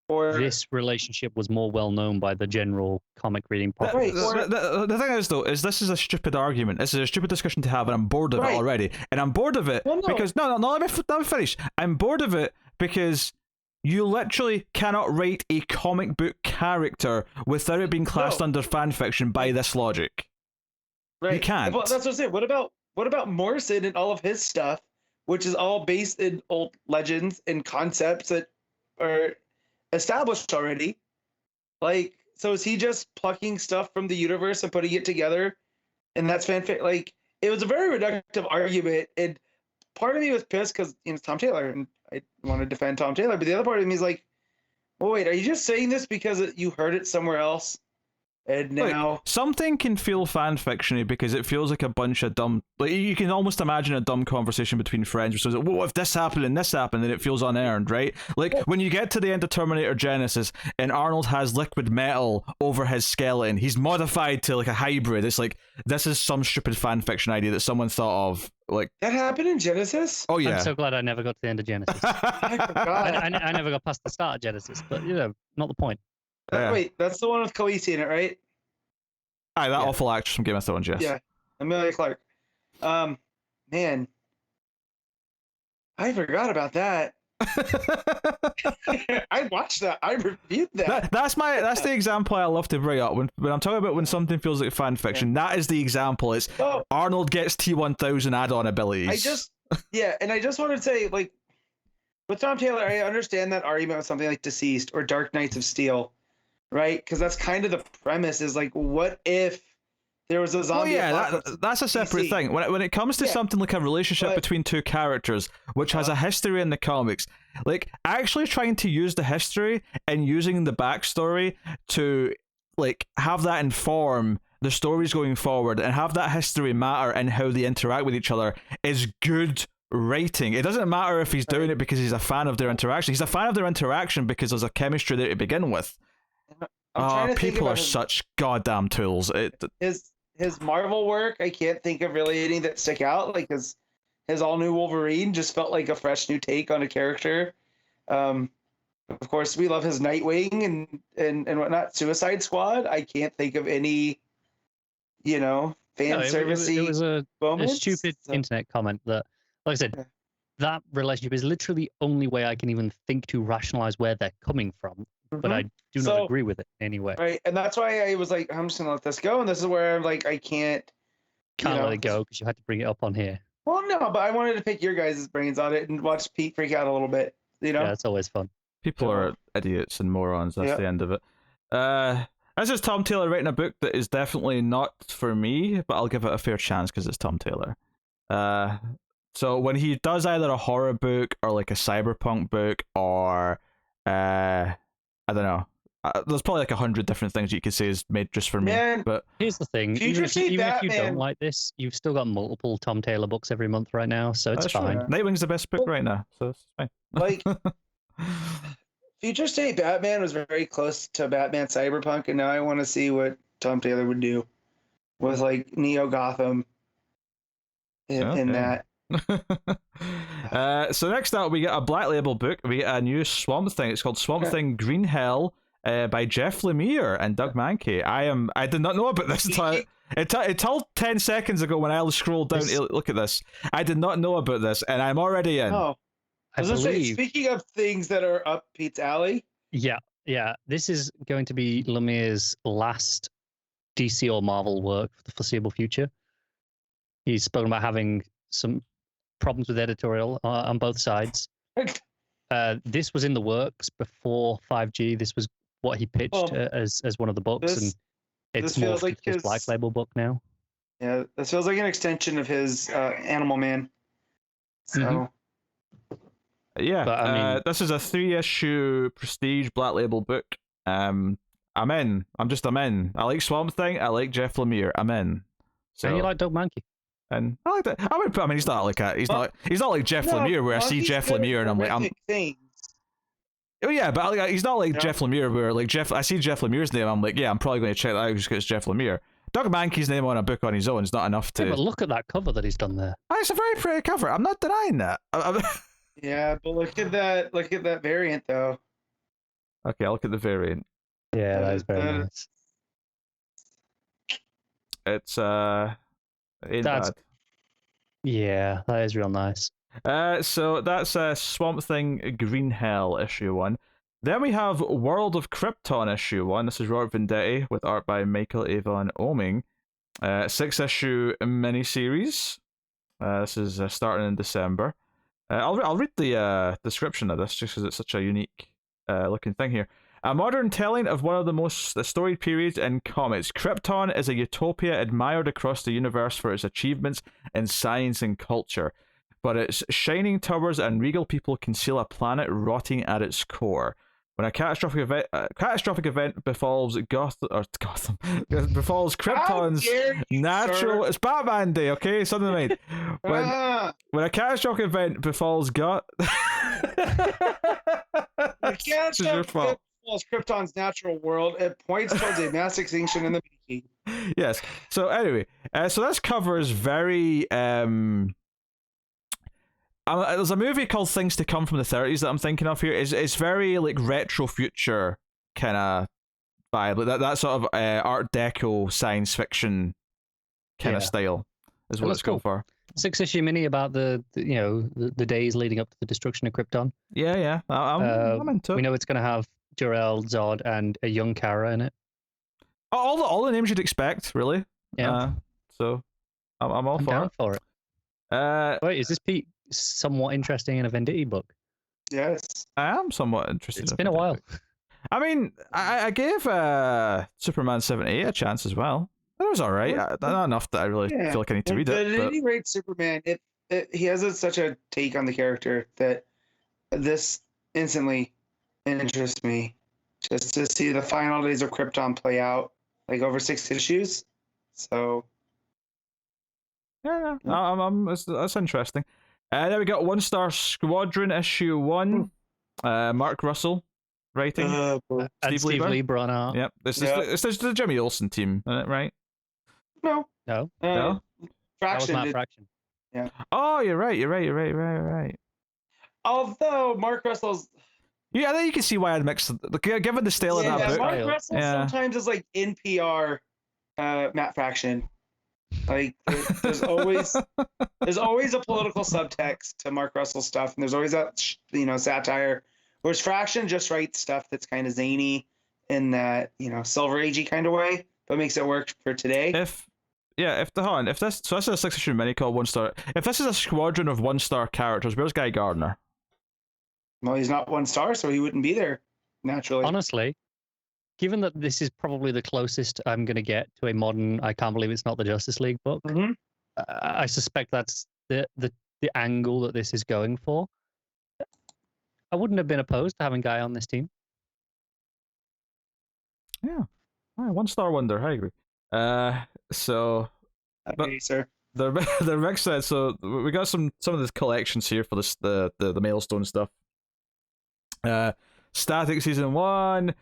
this relationship was more well known by the general comic reading populace. The thing is, though, this is a stupid argument. This is a stupid discussion to have, and I'm bored of it already. And I'm bored of it because no, let me finish. I'm bored of it because you literally cannot write a comic book character without it being classed under fan fiction by this logic. Right. You can't. Well, that's what I'm saying. What about Morrison and all of his stuff, which is all based in old legends and concepts that are established already? Like, so is he just plucking stuff from the universe and putting it together, and that's fanfic? Like, it was a very reductive argument, and part of me was pissed because it's Tom Taylor, and I want to defend Tom Taylor, but the other part of me is like, well, wait, are you just saying this because you heard it somewhere else? And now something can feel fan fictiony because it feels like a bunch of dumb. Like, you can almost imagine a dumb conversation between friends, which is, well, if this happened and this happened, then it feels unearned, right? Like when you get to the end of Terminator Genesis and Arnold has liquid metal over his skeleton, he's modified to like a hybrid. It's like, this is some stupid fan fiction idea that someone thought of. Like, that happened in Genesis? Oh yeah. I'm so glad I never got to the end of Genesis. I forgot. I never got past the start of Genesis, but not the point. Wait, that's the one with Khaleesi in it, right? Aye, that awful actress from Game of Thrones, yes. Yeah, Emilia Clarke. Man, I forgot about that. I watched that. I reviewed that. That's the example I love to bring up when I'm talking about when something feels like fan fiction. Yeah. That is the example. It's Arnold gets T-1000 add-on abilities. And I just wanted to say, like, with Tom Taylor, I understand that argument with something like Deceased or Dark Knights of Steel, right? Because that's kind of the premise. Is like, what if there was a zombie? That's a separate thing. When it comes to something like a relationship between two characters, which has a history in the comics, like actually trying to use the history and using the backstory to like have that inform the stories going forward and have that history matter and how they interact with each other is good writing. It doesn't matter if he's doing it because he's a fan of their interaction. He's a fan of their interaction because there's a chemistry there to begin with. People are such goddamn tools. His Marvel work, I can't think of really any that stick out. Like his all new Wolverine just felt like a fresh new take on a character. Of course, we love his Nightwing and whatnot. Suicide Squad. I can't think of any, fan servicey. It was a stupid internet comment that, like I said, that relationship is literally the only way I can even think to rationalize where they're coming from. But I do not agree with it anyway. Right, and that's why I was like, I'm just gonna let this go. And this is where I'm like, I can't let it go because you had to bring it up on here. Well, no, but I wanted to pick your guys' brains on it and watch Pete freak out a little bit. Yeah, it's always fun. People are idiots and morons. That's the end of it. This is Tom Taylor writing a book that is definitely not for me, but I'll give it a fair chance because it's Tom Taylor. So when he does either a horror book or like a cyberpunk book or I don't know, there's probably like 100 different things you could say is made just for me. Man, But here's the thing: Future even if you Batman- don't like this, you've still got multiple Tom Taylor books every month right now, so it's that's true. fine. Nightwing's the best book right now, so it's fine. Like, Future State Batman was very close to Batman Cyberpunk, and now I want to see what Tom Taylor would do with like Neo Gotham in that. So next up, we get a Black Label book. We get a new Swamp Thing. It's called Swamp Thing Green Hell by Jeff Lemire and Doug Mankey. I did not know about this until 10 seconds ago when I scrolled down to look at this. I did not know about this, and I'm already in. Oh, I was gonna say, speaking of things that are up Pete's alley. Yeah. This is going to be Lemire's last DC or Marvel work for the foreseeable future. He's spoken about having some problems with editorial on both sides. This was in the works before 5G. This was what he pitched as one of the books, and it's more like his Black Label book now. Yeah, this feels like an extension of his Animal Man. So. Yeah, but, I mean, this is a 3-issue prestige Black Label book. I'm in. I'm in. I like Swamp Thing. I like Jeff Lemire. I'm in. So, and you like Doug Mankey. And I like that. I mean, he's not like Jeff Lemire, where I see Jeff Lemire and I'm like, oh yeah, but he's not like Jeff Lemire, where like I see Jeff Lemire's name, I'm like, yeah, I'm probably going to check that out just because it's Jeff Lemire. Doug Mankey's name on a book on his own is not enough to. Yeah, but look at that cover that he's done there. It's a very pretty cover. I'm not denying that. Yeah, but look at that variant though. Okay, I'll look at the variant. Yeah, that is very nice. It's ain't bad. Yeah, that is real nice. So that's Swamp Thing Green Hell issue 1. Then we have World of Krypton issue 1. This is Robert Venditti with art by Mikel Avon Oming. 6-issue miniseries. This is starting in December. I'll read the description of this just because it's such a unique looking thing here. A modern telling of one of the most storied periods in comics. Krypton is a utopia admired across the universe for its achievements in science and culture, but its shining towers and regal people conceal a planet rotting at its core. When a catastrophic event befalls Gotham befalls Krypton's natural. It's Batman Day, okay? Something made. When a catastrophic event befalls It's your fault. Krypton's natural world, it points towards a mass extinction in the making. Yes. So anyway, so this cover is very there's a movie called Things to Come from the 30s that I'm thinking of here. It's very like retro future kind of vibe, like that sort of Art Deco science fiction kind of style is what it's going for. 6-issue mini about the days leading up to the destruction of Krypton. Yeah. I'm into it. We know it's going to have Jor-El, Zod, and a young Kara in it. All the names you'd expect, really. Yeah. So I'm all for it. Wait, is this Pete somewhat interesting in a Venditti book? Yes. I am somewhat interested. It's been a while. I mean, I gave Superman 78 a chance as well. It was all right. Not enough that I really feel like I need to read it. At any rate, Superman, he has such a take on the character that this instantly interests me. Just to see the final days of Krypton play out, like over 6 issues. So. Yeah, that's interesting. Then we got One Star Squadron issue 1. Mark Russell writing. Steve Lieber on art. Yep. It's the Jimmy Olsen team, isn't it, right? No. No. Fraction. That was Matt Fraction. Yeah. Oh, you're right. Although Mark Russell's. Yeah, I think you can see why I'd mix. Given the style of that book. Mark Russell sometimes is like NPR Matt Fraction. Like there's always a political subtext to Mark Russell stuff, and there's always that satire. Whereas Fraction just writes stuff that's kind of zany in that Silver Agey kind of way, but makes it work for today. This is a 6-issue mini called One Star. If this is a squadron of 1-star characters, where's Guy Gardner? Well, he's not 1 star, so he wouldn't be there naturally. Honestly, given that this is probably the closest I'm going to get to a modern I Can't Believe It's Not the Justice League book, I suspect that's the angle that this is going for. I wouldn't have been opposed to having Guy on this team. Yeah. Alright, 1-star wonder. I agree. So Okay, sir. they're mixed set. So we got some of the collections here for this the Maelstone stuff. Static Season 1,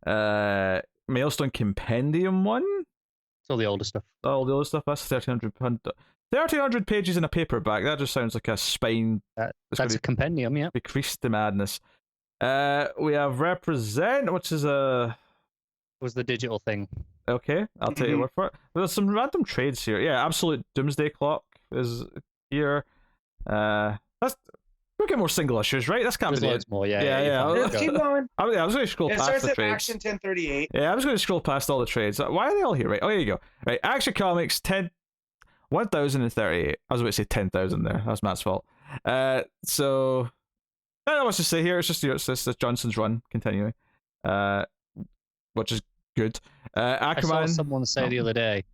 Maelstone Compendium 1. It's all the older stuff. All the other stuff. That's 1,300 pages in a paperback. That just sounds like a spine. That's a compendium, yeah. Be creased to madness. We have Represent, which is a Was the digital thing. okay. I'll take your word for it. There's some random trades here. Yeah, Absolute Doomsday Clock is here. We'll get more single issues, right? That's can't There's be the loads more, yeah. Let's keep going. I was going to scroll It past starts the at trades. Action 1038. Yeah, I was going to scroll past all the trades. Why are they all here? Right. Oh, here you go. Right. Action Comics 1,038. I was about to say 10,000 there. That's Matt's fault. So I don't know what to say here. It's just it's Johnson's run continuing, which is good. Aquaman. I saw someone say the other day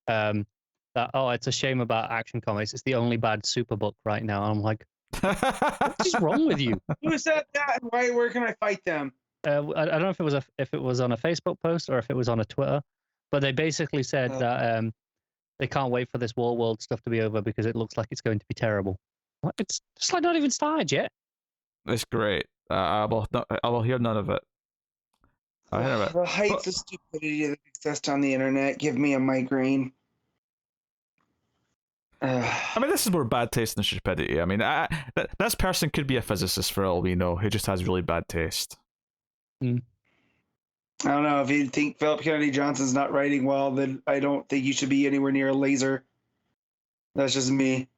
that it's a shame about Action Comics. It's the only bad super book right now. I'm like, what is wrong with you? Who said that? And why? Where can I fight them? I don't know if it was on a Facebook post or if it was on a Twitter, but they basically said that they can't wait for this War World stuff to be over because it looks like it's going to be terrible. It's just like not even started yet. It's great. I will hear none of it. The heights of stupidity that exist on the internet give me a migraine. I mean, this is more bad taste than stupidity. I mean, this person could be a physicist for all we know, who just has really bad taste. I don't know. If you think Philip Kennedy Johnson's not writing well, then I don't think you should be anywhere near a laser. That's just me.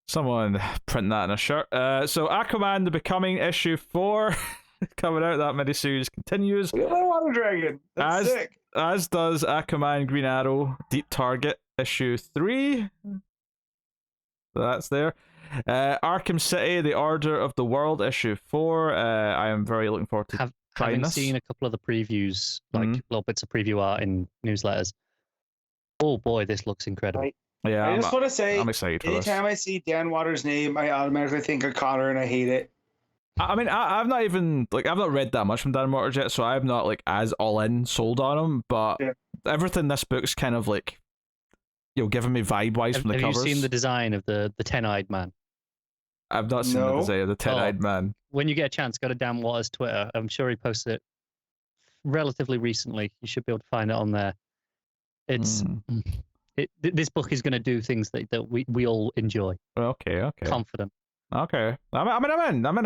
Someone print that in a shirt. So Aquaman: The Becoming issue 4 coming out. That miniseries continues. Look at that water dragon. That's sick. As does Aquaman Green Arrow Deep Target issue 3. That's there. Arkham City: The Order of the World issue 4. I am very looking forward to trying this. Having seen a couple of the previews, like little bits of preview art in newsletters. Oh boy, this looks incredible. Yeah, I just want to say, I'm excited for this. Anytime I see Dan Waters' name, I automatically think of Connor, and I hate it. I mean, I've not even I've not read that much from Dan Waters yet, so I'm not as all in sold on him. But everything in this book's kind of giving me vibe wise from the covers. Have you seen the design of the 10-eyed man? I've not seen the design of the 10-eyed man. When you get a chance, go to Dan Waters' Twitter. I'm sure he posted it relatively recently. You should be able to find it on there. It's this book is going to do things that we all enjoy. Okay. Confident. Okay. I'm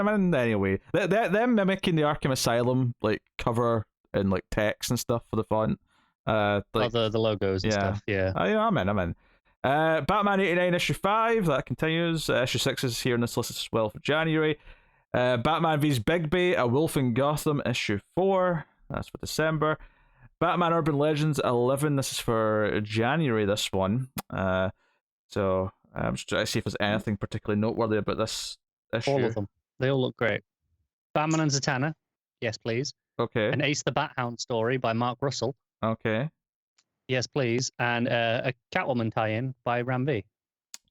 in anyway. Them mimicking the Arkham Asylum cover and text and stuff for the font. The logos and stuff. Yeah. I'm in. Batman 89 issue 5 that continues. Issue 6 is here in the Solicits as well for January. Batman vs Bigby: A Wolf in Gotham issue 4. That's for December. Batman Urban Legends 11. This is for January. This one. So I'm just trying to see if there's anything particularly noteworthy about this issue. All of them. They all look great. Batman and Zatanna. Yes, please. Okay. An Ace the Bat Hound story by Mark Russell. Okay. Yes, please. And a Catwoman tie-in by Ram V.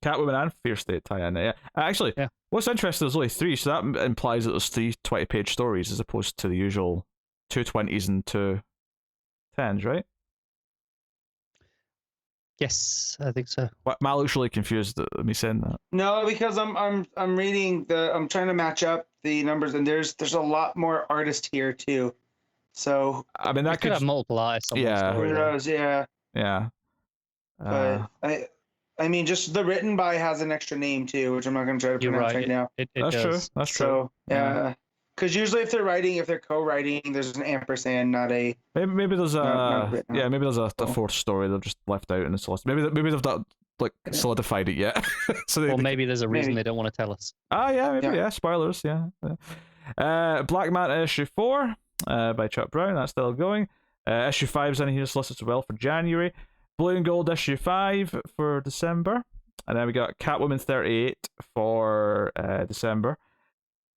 Catwoman and Fear State tie-in. Yeah. Actually, what's interesting, there's only 3, so that implies that there's 3 20-page stories as opposed to the usual 2 20s and 2 10s, right? Yes, I think so. Mal looks really confused at me saying that. No, because I'm reading I'm trying to match up the numbers, and there's a lot more artists here too. So I mean, that could have multiple artists. On one story, who knows? Yeah. But I mean, just the written by has an extra name too, which I'm not going to try to pronounce right now. That's true. That's true. So yeah. Because usually if they're co-writing, there's an ampersand, not a. Maybe there's maybe there's a 4th story they've just left out in the source. Maybe they've not solidified it yet. Maybe there's a reason they don't want to tell us. Maybe spoilers. Black Manta issue 4 by Chuck Brown. That's still going. Issue 5's in here, Solicits as well for January. Blue and Gold issue 5 for December, and then we got Catwoman 38 for December.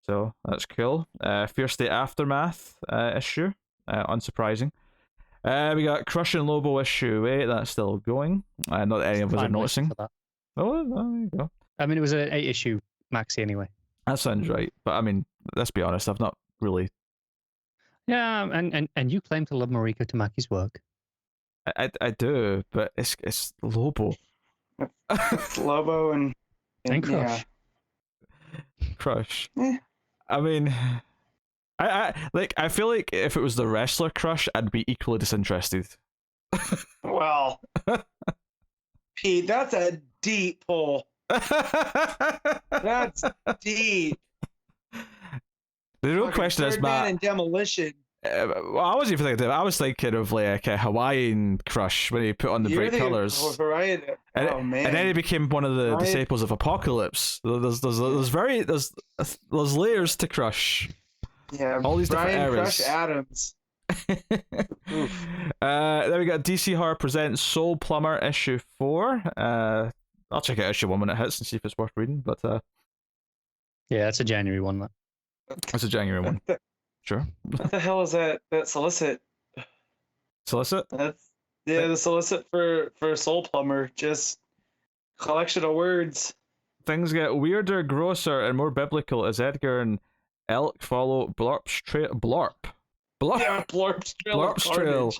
So that's cool. Fear State Aftermath issue. Unsurprising. We got Crushing Lobo issue 8. That's still going. Not that any of us are noticing. Oh, there you go. I mean, it was an 8-issue maxi anyway. That sounds right. But I mean, let's be honest. I've not really. Yeah, and you claim to love Mariko Tamaki's work. I do, but it's Lobo. It's Lobo and Crush. Crush. Yeah. I mean, I feel like if it was the wrestler Crush, I'd be equally disinterested. Well, Pete, that's a deep pull. That's deep. The real question is, Birdman Matt. and Demolition. Well, I wasn't even thinking that. I was thinking of like a Hawaiian Crush when he put on the bright colours. Man! And then he became one of the disciples of Apocalypse. There's layers to Crush. Yeah, all these Brian different eras. Crush Adams. Then we got DC Horror Presents Soul Plumber issue 4. I'll check out issue 1 when it hits and see if it's worth reading. But yeah, it's a January one. That's a January one. Sure. What the hell is that? That solicit? Solicit? That's the solicit for Soul Plumber. Just collection of words. Things get weirder, grosser, and more biblical as Edgar and Elk follow Blorp's trail. Blorp. Yeah, Blorp's trail. Blorp's trail.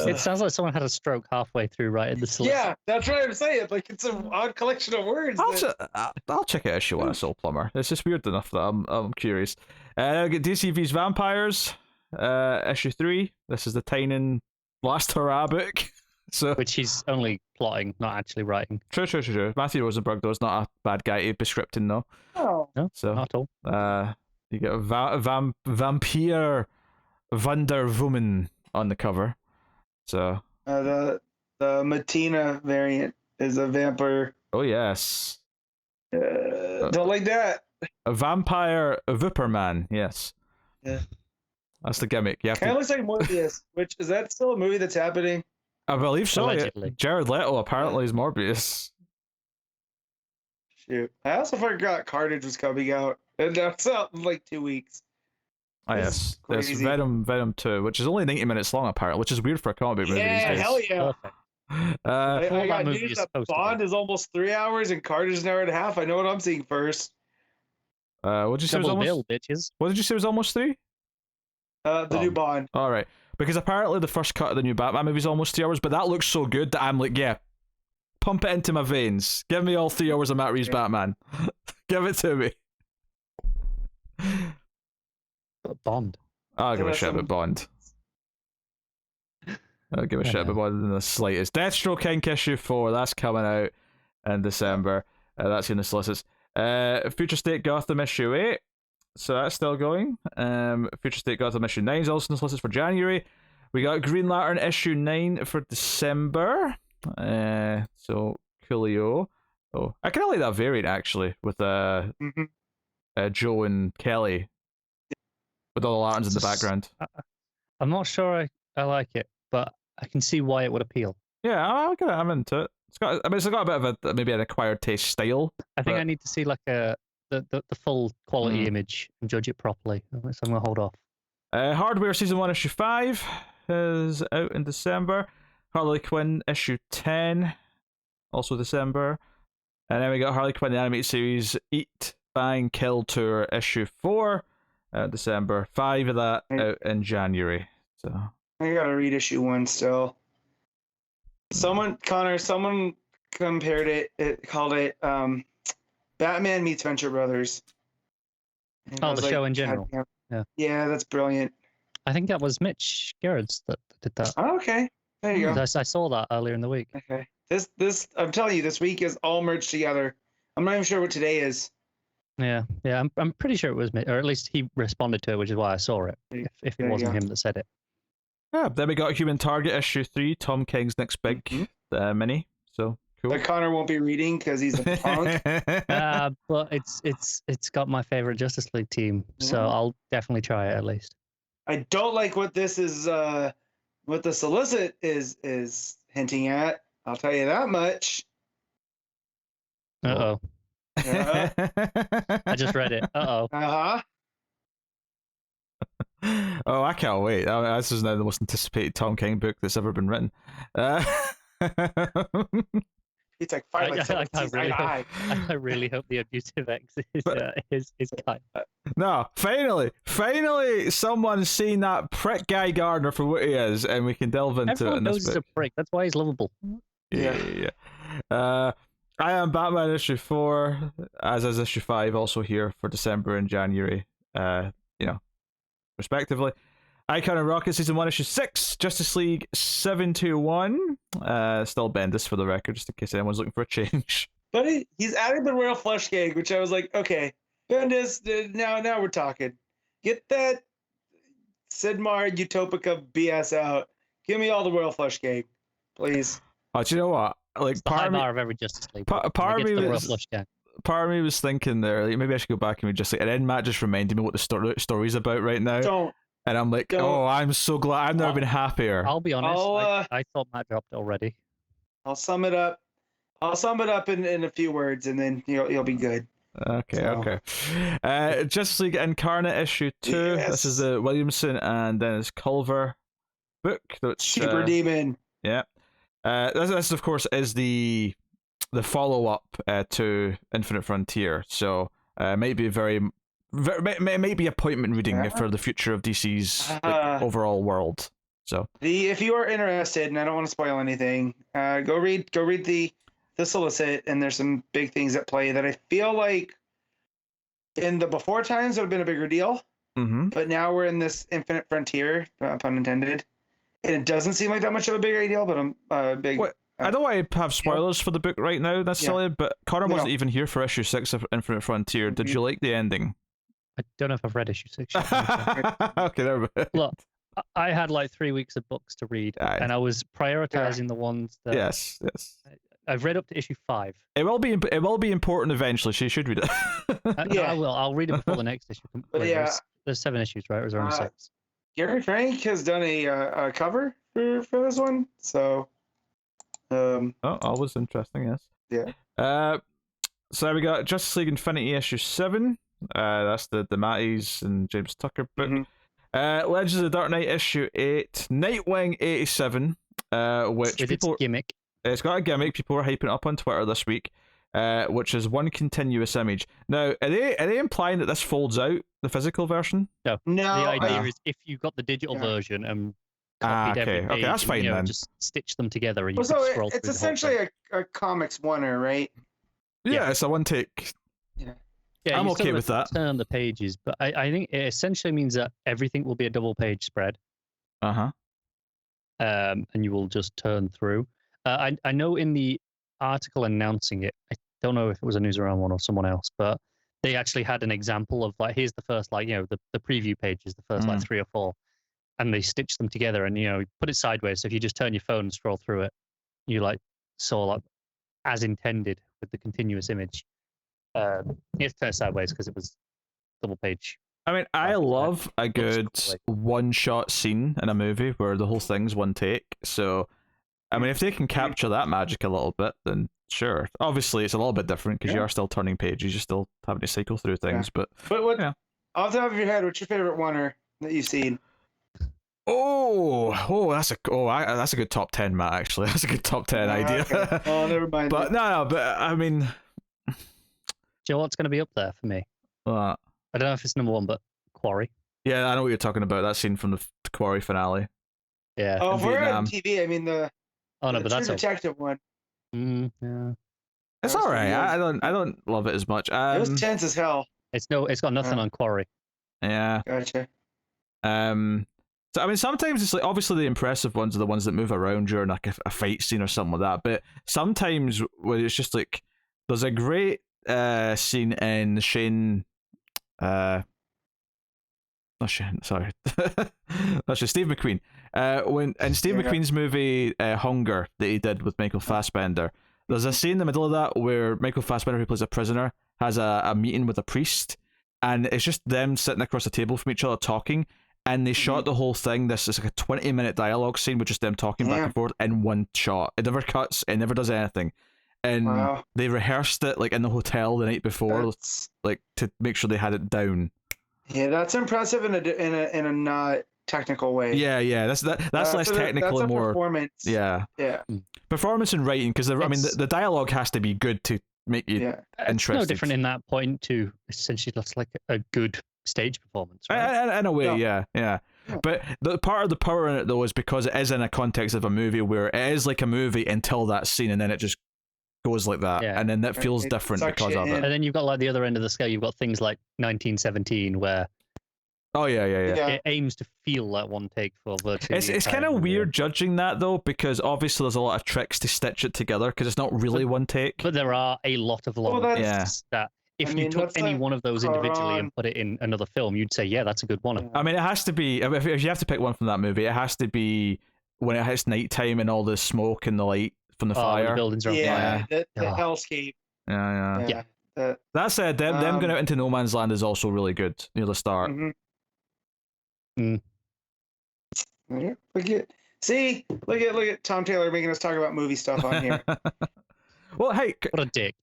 It sounds like someone had a stroke halfway through writing the solicit. Yeah, that's what I'm saying. Like, it's an odd collection of words. I'll check out issue 1 of Soul Plumber. It's just weird enough that I'm curious. I get DCV's Vampires, issue 3. This is the Tynan last hurrah book. So, which he's only plotting, not actually writing. True. Matthew Rosenberg, though, is not a bad guy to be scripting, though. Oh. No, so, not at all. You get Vampire Wunderwoman on the cover. So the Matina variant is a vampire. Oh yes. Don't like that. A vampire Vipperman, yes. Yeah. That's the gimmick. You have kind of looks like Morbius. Which is that still a movie that's happening? I believe so. Allegedly. Jared Leto apparently is Morbius. Shoot. I also forgot Carnage was coming out. And that's out in like 2 weeks. Oh, yes. There's Venom 2, which is only 90 minutes long, apparently, which is weird for a comic book movie these days. Hell yeah. I got movie news is that supposed to Bond be. is almost 3 hours and Carnage is an hour and a half. I know what I'm seeing first. What did you say was Double almost? bill, bitches. What did you say was almost 3? The new Bond. All right, because apparently the first cut of the new Batman movie is almost 3 hours, but that looks so good that I'm like, yeah, pump it into my veins. Give me all 3 hours of Matt Reeves Batman. Give it to me. But Bond. I'll give a shit about Bond. I'll give a shit about Bond in the slightest. Deathstroke Inc. issue 4, that's coming out in December. That's in the solicits. Future State Gotham issue 8. So that's still going. Future State Gotham issue 9 is also in the solicits for January. We got Green Lantern issue 9 for December. So coolio. Oh, I kind of like that variant actually with Joe and Kelly with all the lanterns in the background. I'm not sure I like it, but I can see why it would appeal. Yeah, I'm into it. It's got a bit of a maybe an acquired taste style. I think I need to see like the full quality image and judge it properly. So I'm gonna hold off. Hardware season 1 issue 5 is out in December. Harley Quinn issue 10, also December. And then we got Harley Quinn the animated series Eat, Bang, Kill Tour issue 4, December. 5 of that out in January. So I gotta read issue 1 still. Someone compared it, called it Batman meets Venture Brothers. And the show in general. Yeah, that's brilliant. I think that was Mitch Gerrards that did that. Oh, okay, there you go. I saw that earlier in the week. Okay, this I'm telling you, this week is all merged together. I'm not even sure what today is. Yeah, I'm pretty sure it was Mitch, or at least he responded to it, which is why I saw it. If it wasn't him that said it. Yeah, then we got Human Target issue 3, Tom King's next big mini. So cool. But Connor won't be reading because he's a punk. But it's got my favorite Justice League team, so I'll definitely try it at least. I don't like what this is. What the solicit is hinting at. I'll tell you that much. Uh-oh. I just read it. Uh-oh. Uh-huh. Oh, I can't wait. This is now the most anticipated Tom King book that's ever been written. You He's like 5'7". He's really high. I really hope the abusive ex is Kai. No, finally, someone's seen that prick Guy Gardner for what he is, and we can delve into Everyone it in knows this he's book. a prick. That's why he's lovable. Yeah. I Am Batman issue 4, as is issue 5, also here for December and January, respectively. Icon and Rocket season 1 issue 6, Justice League 721. Still Bendis for the record, just in case anyone's looking for a change. But he's adding the Royal Flush Gang, which I was like, okay, Bendis, now we're talking. Get that Sidmar Utopica BS out. Give me all the Royal Flush Gang, please. Oh, do you know what? Like, It's the high bar of every Justice League. part of me the Royal was Flush Gang. part of me was thinking there, like, maybe I should go back and read Justice League. And then Matt just reminded me what the story's about right now. Don't. And I'm like, oh, I'm so glad. I've never been happier. I'll be honest. I thought Matt dropped it already. I'll sum it up. in a few words, and then you'll be good. Okay. Justice League Incarnate issue 2. Yes. This is the Williamson and Dennis Culver book. Super Demon. Yeah. This of course is the follow up to Infinite Frontier. So it might be might be appointment reading for the future of DC's overall world. So if you are interested, and I don't want to spoil anything, go read the Solicit, and there's some big things at play that I feel like in the before times would have been a bigger deal. Mm-hmm. But now we're in this Infinite Frontier, pun intended, and it doesn't seem like that much of a bigger deal. But I'm big. Wait, I don't want to have spoilers for the book right now necessarily, but Connor wasn't even here for issue 6 of Infinite Frontier. Did you like the ending? I don't know if I've read issue 6 yet. Okay, there we go. Look, I had like 3 weeks of books to read, and I was prioritizing the ones that. Yes. I've read up to issue 5. It will be important eventually. So you should read it. I will. I'll read it before the next issue. But there's 7 issues, right? Or is there only 6? Gary Frank has done a cover for this one, so. Always interesting, yes. Yeah. So we got Justice League Infinity issue 7. That's the Matties and James Tucker book. Mm-hmm. Legends of the Dark Knight issue 8. Nightwing 87. Which with people, its gimmick. It's got a gimmick. People were hyping it up on Twitter this week. Which is one continuous image. Now, are they implying that this folds out the physical version? No. No. The idea is if you got the digital version and copied every page, that's fine then. Just stitch them together and you so can scroll it's through essentially a comics oneer, right? Yeah, it's a one take. Yeah, I'm you okay still with that. Turn the pages, but I think it essentially means that everything will be a double page spread. And you will just turn through. I know in the article announcing it, I don't know if it was a Newsround one or someone else, but they actually had an example of like, here's the first, like, the preview pages, the first like 3 or 4, and they stitched them together and, put it sideways. So if you just turn your phone and scroll through it, you like saw like as intended with the continuous image. You have to turn it sideways because it was double page. I mean, I love a good one-shot scene in a movie where the whole thing's one take. So, I mean, if they can capture that magic a little bit, then sure. Obviously, it's a little bit different because you are still turning pages. You're still having to cycle through things. But what? Off the top of your head, what's your favorite oneer that you've seen? That's a good top 10, Matt. Actually, that's a good top 10 idea. Okay. Oh, never mind. But no. But I mean, do you know what's going to be up there for me? What? I don't know if it's number 1, but Quarry. Yeah, I know what you're talking about. That scene from the Quarry finale. Yeah. Oh, if we're on TV, I mean the. Oh no, but that's detective one. Yeah. It's all right. I don't love it as much. It was tense as hell. It's got nothing on Quarry. Yeah. Gotcha. So I mean, sometimes it's like obviously the impressive ones are the ones that move around during like a fight scene or something like that. But sometimes when it's just like there's a great scene in Shane. Not Shane. Sorry, that's just Steve McQueen. When in Steve McQueen's movie Hunger that he did with Michael Fassbender, there's a scene in the middle of that where Michael Fassbender, who plays a prisoner, has a meeting with a priest, and it's just them sitting across the table from each other talking. And they shot the whole thing. This is like a 20-minute dialogue scene with just them talking back and forth in one shot. It never cuts. It never does anything. And they rehearsed it like in the hotel the night before, like to make sure they had it down. Yeah, that's impressive in a not technical way. Yeah. That's less technical that's and more performance. Yeah. Performance and writing, because I mean the dialogue has to be good to make you interested. It's no different in that point to essentially just like a good stage performance, right? In a way, yeah. But the part of the power in it though is because it is in a context of a movie where it is like a movie until that scene, and then it just goes like that, and then that feels different because of it. And then you've got like the other end of the scale. You've got things like 1917, where it aims to feel like one take for virtually. It's kind of weird judging that though, because obviously there's a lot of tricks to stitch it together because it's not really one take. But there are a lot of long takes that if you took any one of those individually and put it in another film, you'd say, yeah, that's a good one. I mean, it has to be, if you have to pick one from that movie, it has to be when it hits nighttime and all the smoke and the light from the fire. The buildings are on fire. The hellscape. Yeah. That said, them going out into no man's land is also really good near the start. Look at Tom Taylor making us talk about movie stuff on here. Well, hey, what a dick.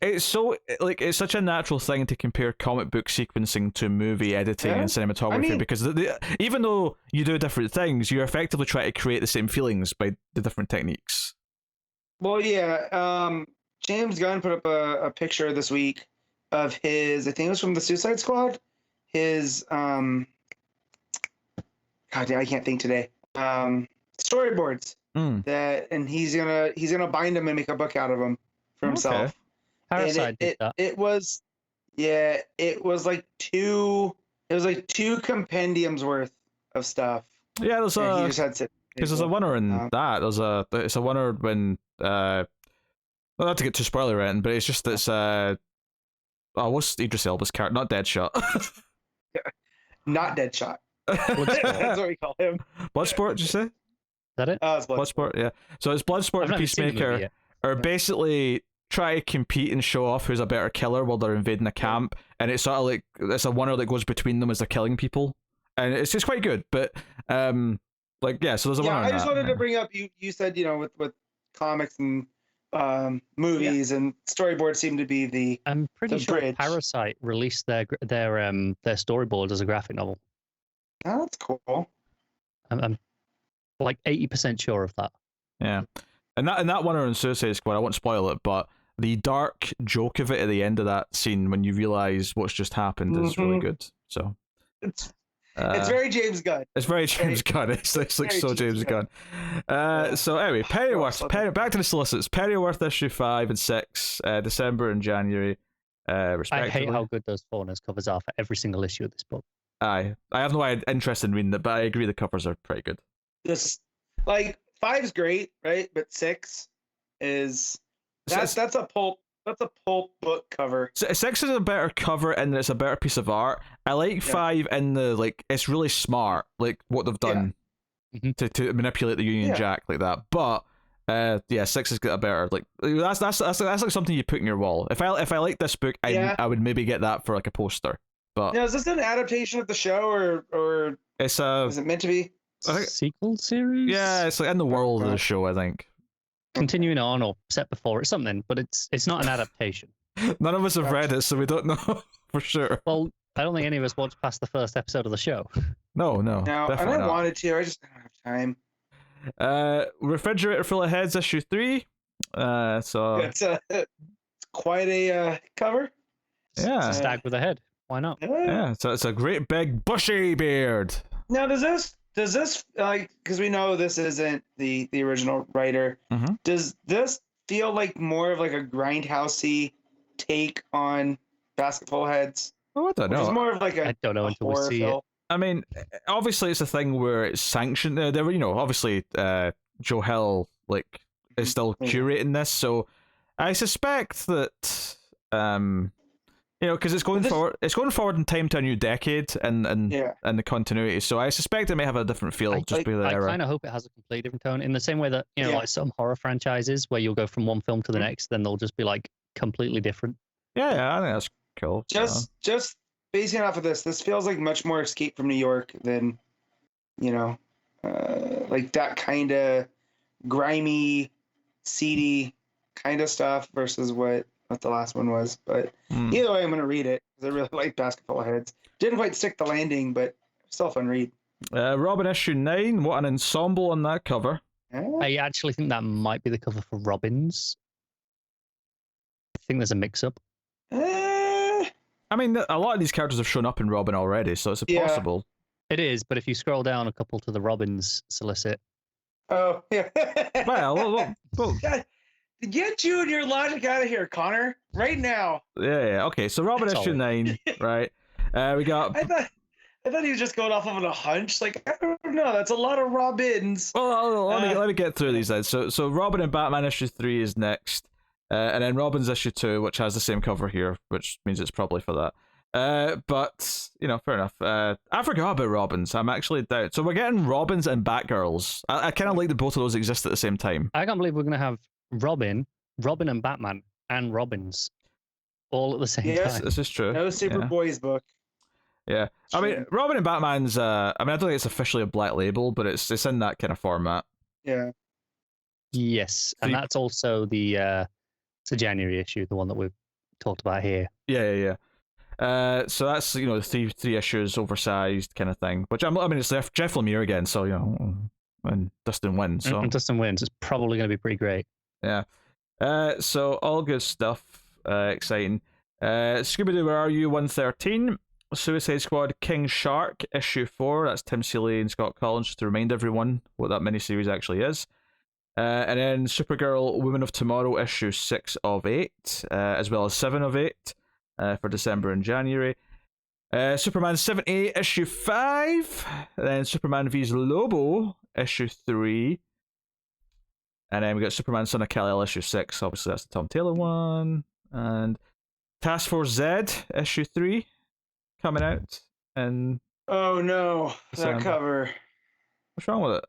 It's so it's such a natural thing to compare comic book sequencing to movie editing and cinematography, because even though you do different things, you effectively try to create the same feelings by the different techniques. Well, James Gunn put up a picture this week of his, I think it was from the Suicide Squad, his God damn, I can't think today. Storyboards and he's gonna bind them and make a book out of them for himself. Okay. Parasite did that. It was like two compendiums worth of stuff. Yeah, there's he just had to, because there's a winner in that. It's a winner when well, not to get too spoiler in, but it's just what's Idris Elba's character? Not Deadshot. Not Deadshot. That's what we call him. Bloodsport, did you say? Is that it? It's Bloodsport, yeah. So it's Bloodsport and Peacemaker are basically try to compete and show off who's a better killer while they're invading a camp, and it's sort of like it's a winner that goes between them as they're killing people, and it's just quite good. But so there's a winner. I just wanted to bring up you said with comics and movies and storyboards seem to be the I'm pretty sure bridge. Parasite released their storyboard as a graphic novel. Oh, that's cool. I'm like 80% sure of that. Yeah, and that winner in Suicide Squad, I won't spoil it, but the dark joke of it at the end of that scene when you realize what's just happened is really good. So it's very James Gunn. It's very James Gunn. It's like so James Gunn. So anyway, Pennyworth. Back to the Solicits. Pennyworth issue 5 and 6, December and January, respectively. I hate how good those Fornes covers are for every single issue of this book. I have no interest in reading it, but I agree the covers are pretty good. This 5's great, right? But 6 is that's a pulp book cover. 6 is a better cover and it's a better piece of art. I like 5 in the it's really smart, like what they've done to manipulate the Union Jack like that. But 6 has got a better that's like something you put in your wall. If I like this book, I would maybe get that for like a poster. But now, is this an adaptation of the show or is it meant to be a sequel series? Yeah, it's like in the world of the show, I think. Continuing on or set before it's something, but it's not an adaptation. None of us have read it, so we don't know for sure. Well, I don't think any of us watched past the first episode of the show. No, and I wanted to. I just don't have time. Refrigerator Full of Heads, issue 3. So it's quite a cover. Yeah, it's a stag with a head. Why not? Yeah, so it's a great big bushy beard. Now, does this because we know this isn't the original writer? Mm-hmm. Does this feel like more of like a grindhousey take on Basketball Heads? Oh, I don't know. It's more of like I don't know until we see it. I mean, obviously it's a thing where it's sanctioned. There were, obviously Joe Hill is still curating this, so I suspect that because it's going forward. It's going forward in time to a new decade and the continuity. So I suspect it may have a different feel. I kind of hope it has a completely different tone. In the same way that like some horror franchises where you'll go from one film to the next, then they'll just be like completely different. Yeah, I think that's cool. Just basing off of this feels like much more Escape from New York than like that kind of grimy, seedy kind of stuff versus what the last one was. But either way, I'm gonna read it because I really like Basketball Heads. Didn't quite stick the landing, but still a fun read. Robin issue 9. What an ensemble on that cover. I actually think that might be the cover for Robin's. I think there's a mix-up. I mean, a lot of these characters have shown up in Robin already, so it's possible. It is, but if you scroll down a couple to the Robin's solicit. Oh, yeah. Well. God, get you and your logic out of here, Connor. Right now. Yeah. Okay, so Robin issue 9, right? We got... I thought he was just going off of a hunch. Like, I don't know. That's a lot of Robins. Well, let me get through these then. So Robin and Batman issue 3 is next. And then Robin's issue 2, which has the same cover here, which means it's probably for that. But, fair enough. I forgot about Robins. I'm actually down. So we're getting Robins and Batgirls. I kind of like that both of those exist at the same time. I can't believe we're going to have Robin and Batman, and Robins all at the same time. This is true. No Superboy's book. Yeah. I mean, Robin and Batman's, I don't think it's officially a black label, but it's in that kind of format. Yeah. Yes, and that's also the... It's a January issue, the one that we've talked about here. Yeah. So that's the three issues, oversized kind of thing. Which it's Jeff Lemire again, so and Dustin wins. So and Dustin wins. It's probably going to be pretty great. Yeah. So all good stuff. Exciting. Scooby-Doo, Where Are You? 113. Suicide Squad, King Shark, issue 4. That's Tim Seeley and Scott Collins, just to remind everyone what that miniseries actually is. And then Supergirl, Women of Tomorrow, issue 6 of 8, as well as 7 of 8 for December and January. Superman 78, issue 5. And then Superman vs. Lobo, issue 3. And then we got Superman Son of Kal-El, issue 6. Obviously, that's the Tom Taylor one. And Task Force Z, issue 3, coming out. And oh no, that cover. What's wrong with it?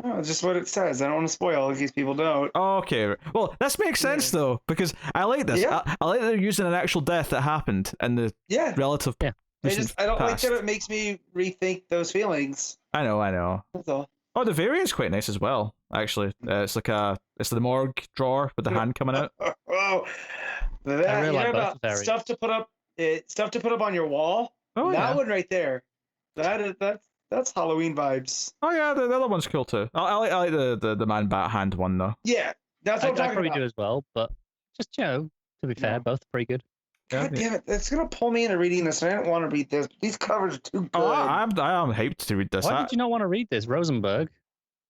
Oh, it's just what it says. I don't want to spoil in case people don't. Oh, okay. Well, this makes sense though, because I like this. Yeah. I like that they're using an actual death that happened in the relative. Yeah. I don't like that it makes me rethink those feelings. I know. That's all. Oh, the variant's quite nice as well. Actually, it's the morgue drawer with the hand coming out. Oh, that, I really like both about stuff to put up on your wall. Oh, that one right there. That's Halloween vibes. Oh yeah, the other one's cool too. I like the man bat hand one though. Yeah, that's what I'm talking probably about. do as well, but just to be fair, both are pretty good. God damn it! It's gonna pull me into reading this, and I don't want to read this. These covers are too good. Oh, I'm hyped to read this. Why did you not want to read this, Rosenberg?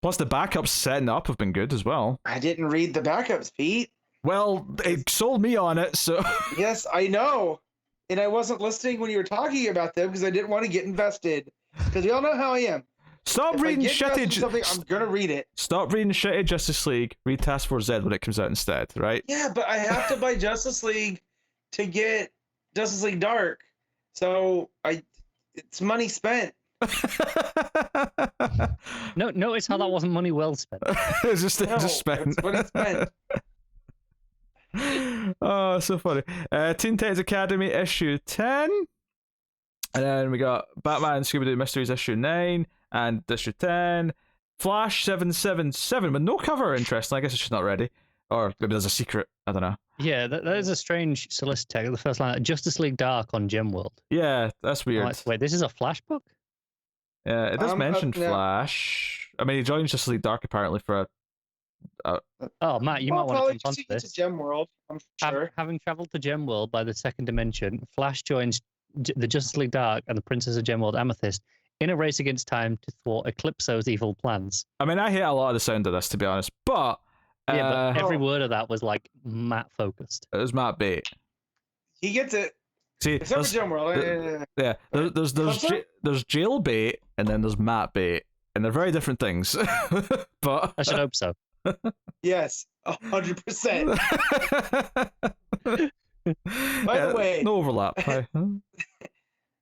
Plus, the backups setting up have been good as well. I didn't read the backups, Pete. Well, it sold me on it, so. Yes, I know, and I wasn't listening when you were talking about them because I didn't want to get invested. Because we all know how I am. Stop reading shitty. I'm gonna read it. Stop reading shitty Justice League. Read Task Force Z when it comes out instead, right? Yeah, but I have to buy Justice League to get Justice League Dark. So it's money spent. No, notice how that wasn't money well spent. It's just spent. It's money spent. Oh, so funny. Teen Titans Academy issue 10. And then we got Batman Scooby-Doo Mysteries issue 9 and issue 10. Flash 777 with no cover, interesting. I guess it's just not ready. Or maybe there's a secret. I don't know. Yeah, that is a strange solicit tag. The first line, Justice League Dark on Gemworld. Yeah, that's weird. Wait, this is a Flash book? Yeah, it does mention Flash. I mean, he joins Justice League Dark apparently for Oh, Matt, you might want to jump onto this. To Gemworld, I'm sure. Having traveled to Gemworld by the second dimension, Flash joins the Justice League Dark and the Princess of Gemworld Amethyst in a race against time to thwart Eclipso's evil plans. I mean, I hate a lot of the sound of this, to be honest, but but every word of that was like Matt focused. It was Matt bait. He gets it. See, except for Gemworld. There's jail bait and then there's Matt bait, and they're very different things. But I should hope so. Yes, 100%. By the way, no overlap.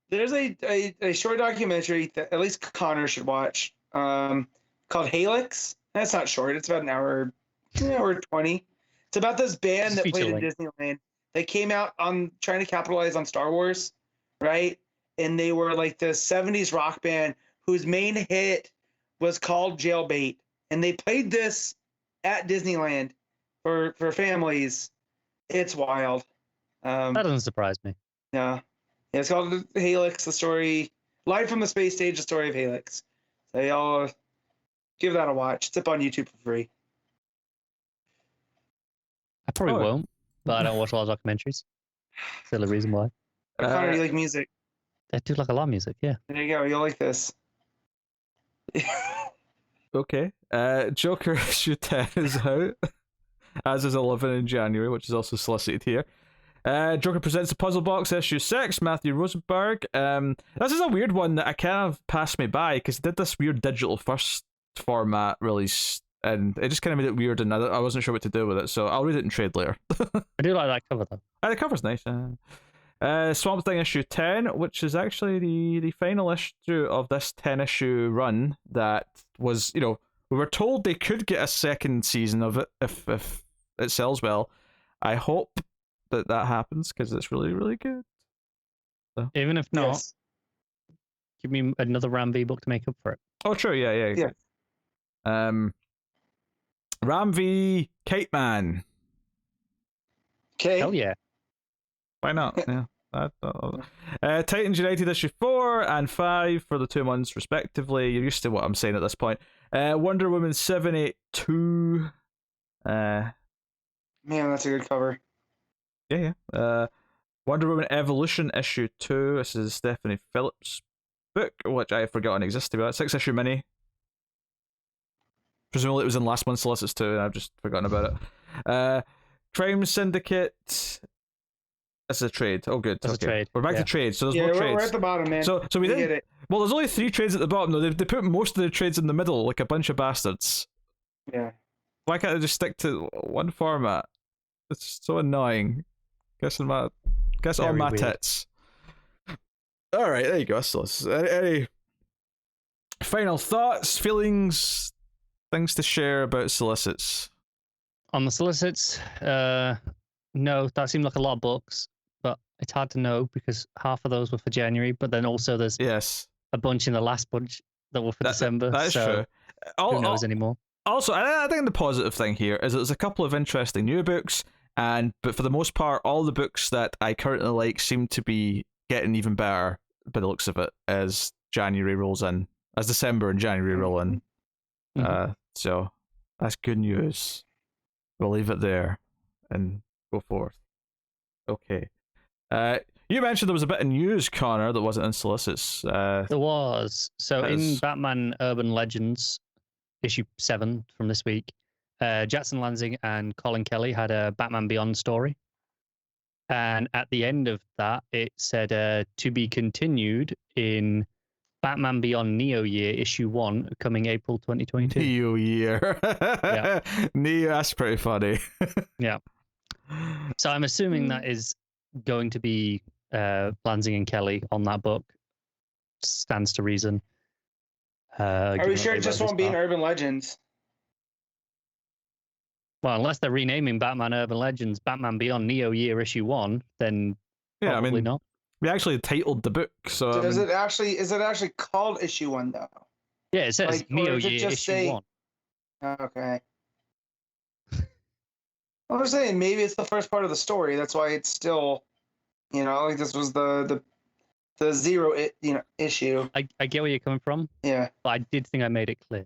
There's a short documentary that at least Connor should watch called Helix. That's not short. It's about an hour 20. It's about this band that played in Disneyland. They came out on trying to capitalize on Star Wars, right? And they were like the 70s rock band whose main hit was called Jailbait. And they played this at Disneyland for families. It's wild. That doesn't surprise me. Yeah. It's called Helix, the story Live from the Space Stage: The Story of Helix. So y'all give that a watch. It's up on YouTube for free. I probably won't, but I don't watch a lot of documentaries. Still a reason why. Connor, do you like music? I do like a lot of music, yeah. There you go. You'll like this. Okay. Joker issue 10 is out, as is 11 in January, which is also solicited here. Joker presents the Puzzle Box issue 6, Matthew Rosenberg. This is a weird one that I kind of passed me by because it did this weird digital first format release, and it just kind of made it weird, and I wasn't sure what to do with it, so I'll read it in trade later. I do like that cover, though. The cover's nice. Swamp Thing issue 10, which is actually the final issue of this 10-issue run that was, we were told they could get a second season of it if it sells well. I hope that happens because it's really, really good. So. Even if not, give me another Ram V book to make up for it. Oh, true. Yeah. Ram V Kite Man. Okay. Hell yeah. Why not? Yeah. Titans United issue 4 and 5 for the 2 months respectively. You're used to what I'm saying at this point. Wonder Woman 782. Man, that's a good cover. Yeah. Wonder Woman Evolution issue 2. This is Stephanie Phillips' book, which I had forgotten existed. About 6-issue mini. Presumably it was in last month's Solicits too, and I've just forgotten about it. Crime Syndicate. That's a trade. Oh, good. That's a trade. We're back to trades. So there's more trades. We're at the bottom, man. So we didn't. Get it. Well, there's only 3 trades at the bottom though. They put most of the trades in the middle, like a bunch of bastards. Yeah. Why can't they just stick to one format? It's so annoying. Guess on my tits. All right, there you go. So, any final thoughts, feelings, things to share about Solicits? On the Solicits, no, that seemed like a lot of books, but it's hard to know because half of those were for January, but then also there's a bunch in the last bunch that were for December. That is true. Who knows anymore? Also, I think the positive thing here is that there's a couple of interesting new books, but for the most part, all the books that I currently like seem to be getting even better by the looks of it as January rolls in, as December and January roll in. So that's good news. We'll leave it there and go forth. Okay. You mentioned there was a bit of news, Connor, that wasn't in Solicits. There was. So in Batman Urban Legends, issue 7 from this week, Jackson Lansing and Colin Kelly had a Batman Beyond story. And at the end of that, it said to be continued in Batman Beyond Neo Year, issue 1, coming April 2022. Neo Year. Yeah. Neo, that's pretty funny. Yeah. So I'm assuming that is going to be Lansing and Kelly on that book. Stands to reason. Are we sure it just won't be in Urban Legends? Well, unless they're renaming Batman Urban Legends Batman Beyond Neo Year issue 1, then probably not. We actually titled the book, so is it actually called issue 1 though? Yeah, it says Neo Year issue 1. Okay. I was saying maybe it's the first part of the story. That's why it's still, like this was the zero issue. I get where you're coming from. Yeah. But I did think I made it clear.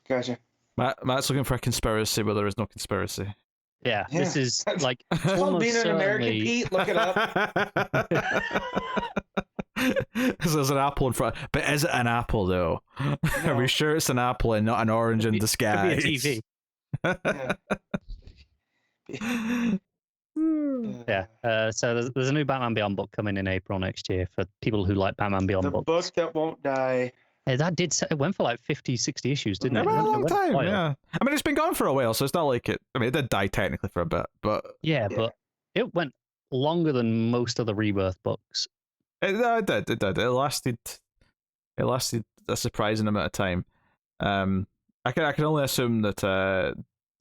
Gotcha. Matt's looking for a conspiracy where there is no conspiracy. Yeah. This is like it's called being an American, Pete. Look it up. There's an apple in front, but is it an apple though? No. Are we sure it's an apple and not an orange in disguise? Could be a TV. Yeah. So there's a new Batman Beyond book coming in April next year for people who like Batman Beyond books. The book that won't die. Yeah, it went for like 50, 60 issues, didn't it? It went a long time, yeah. I mean, it's been gone for a while, so it's not like it... I mean, it did die technically for a bit, but... Yeah, but it went longer than most of the Rebirth books. It did. It lasted a surprising amount of time. I can only assume that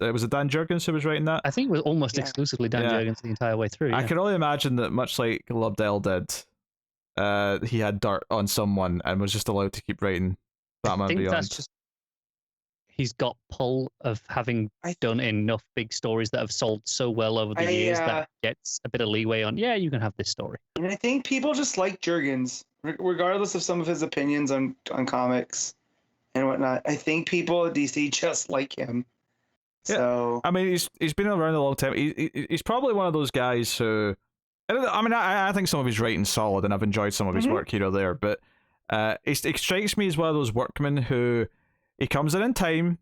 it was Dan Jurgens who was writing that. I think it was almost exclusively Dan Jurgens the entire way through. I can only imagine that, much like Lobdell did, he had dirt on someone and was just allowed to keep writing Batman Beyond. he's got pull of having done enough big stories that have sold so well over the years that gets a bit of leeway on. Yeah, you can have this story. And I think people just like Jurgens, regardless of some of his opinions on comics and whatnot. I think people at DC just like him. Yeah. So I mean, he's been around a long time. He's probably one of those guys who. I mean, I think some of his writing's solid, and I've enjoyed some of his work here or there. But it strikes me as one of those workmen who he comes in time.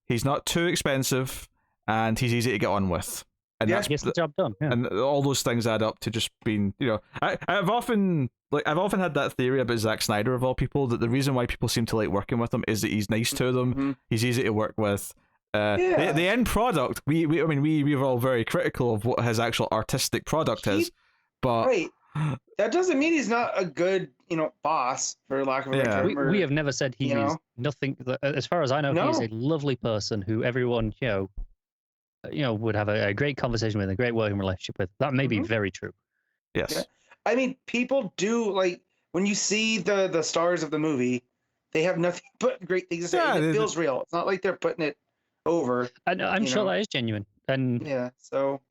He's not too expensive, and he's easy to get on with. And he gets the job done. Yeah. And all those things add up to just being, I've often had that theory about Zack Snyder of all people, that the reason why people seem to like working with him is that he's nice to them, he's easy to work with. The end product, we were all very critical of what his actual artistic product is, but that doesn't mean he's not a good, boss, for lack of a better term. We have never said he is nothing. As far as I know, he's a lovely person who everyone, would have a great conversation with, a great working relationship with. That may be very true. Yes. Yeah. I mean, people do, like, when you see the stars of the movie, they have nothing but great things to say. And it feels real. It's not like they're putting it over. I'm sure that is genuine. And so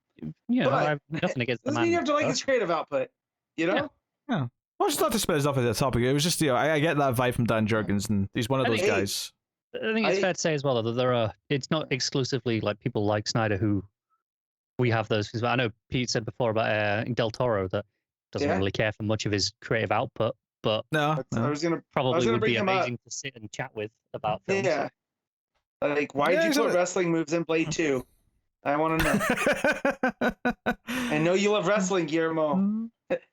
I have nothing against the man. You have to like his creative output, Yeah. Well, just not to spit us off at the topic. It was just, I get that vibe from Dan Jurgens, and he's one of those guys. I think it's fair to say as well that it's not exclusively like people like Snyder who we have those. Because I know Pete said before about Del Toro that doesn't really care for much of his creative output, but I was gonna would be him amazing to sit and chat with about films. Yeah. Like, why did you put wrestling moves in Blade 2? I want to know. I know you love wrestling, Guillermo.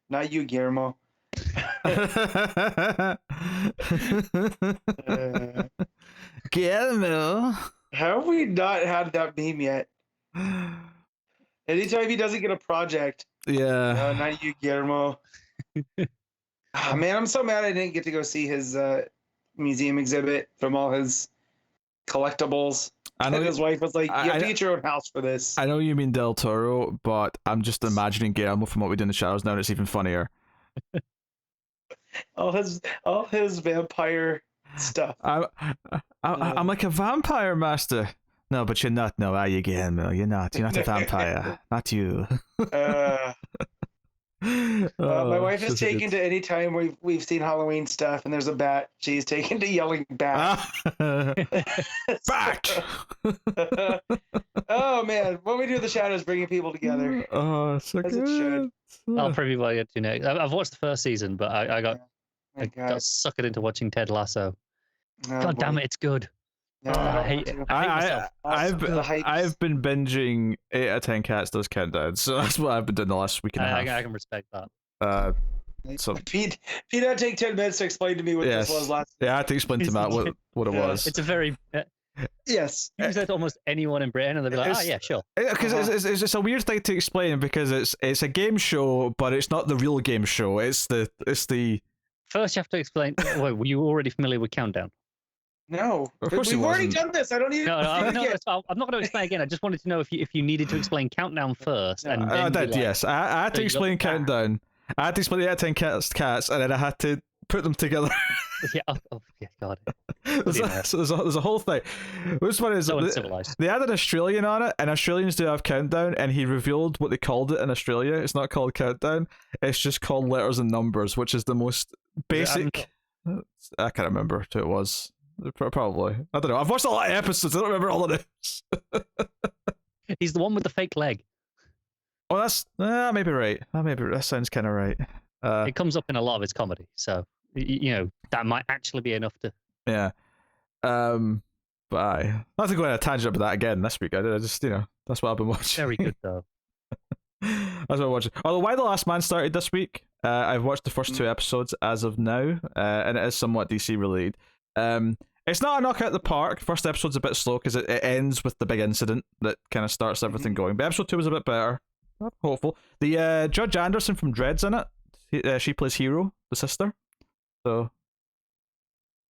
Not you, Guillermo. Guillermo. How have we not had that meme yet? Anytime he doesn't get a project. Yeah. Not you, Guillermo. Oh, man, I'm so mad I didn't get to go see his museum exhibit from all his collectibles. I know his wife was like, you have to get your own house for this. I know you mean Del Toro, but I'm just imagining Guillermo from What We Do in the Shadows now, and it's even funnier. all his vampire stuff. I'm like a vampire master. No, but you're not. No, are you, Guillermo? You're not. You're not a vampire. Not you. My wife is taken to any time we've seen Halloween stuff and there's a bat. She's taken to yelling back. Back. Oh man, What We Do in the Shadows, bringing people together. Oh, so as good. It should. I'll preview what I get to next. I've watched the first season, but I got suckered into watching Ted Lasso. God damn it, it's good. No, I hate it. I've been binging 8 out of 10 Cats Does Countdown, so that's what I've been doing the last week and a half. I can respect that. So Pete had to take 10 minutes to explain to me what this was last. Yeah, I had to explain to Matt what it was. It's a very yes. You said to almost anyone in Britain, and they'll be like, "Oh yeah, sure." Because it's a weird thing to explain because it's a game show, but it's not the real game show. It's the First, you have to explain. Wait, were you already familiar with Countdown? No, of course we've already done this. I don't need. No, I'm not going to explain again. I just wanted to know if you needed to explain Countdown first. And then I did. Yes, I had to explain Countdown. I had to explain 8 out of 10 cats, and then I had to put them together. Yeah. Oh, yeah. God. There's a whole thing. This one is so uncivilized. They had an Australian on it, and Australians do have Countdown, and he revealed what they called it in Australia. It's not called Countdown. It's just called Letters and Numbers, which is the most basic. I can't remember who it was. Probably. I don't know. I've watched a lot of episodes. I don't remember all of this. He's the one with the fake leg. Oh, that's maybe right. That sounds kind of right. It comes up in a lot of his comedy, so that might actually be enough to. Yeah. But not to go on a tangent about that again this week. I just that's what I've been watching. Very good though. That's what I'm watching. Although Why the Last Man started this week, I've watched the first 2 episodes as of now, and it is somewhat DC related. It's not a knockout of the park. First episode's a bit slow because it ends with the big incident that kind of starts everything going. But episode 2 was a bit better. I'm hopeful. The Judge Anderson from Dread's in it. She plays Hero, the sister. So,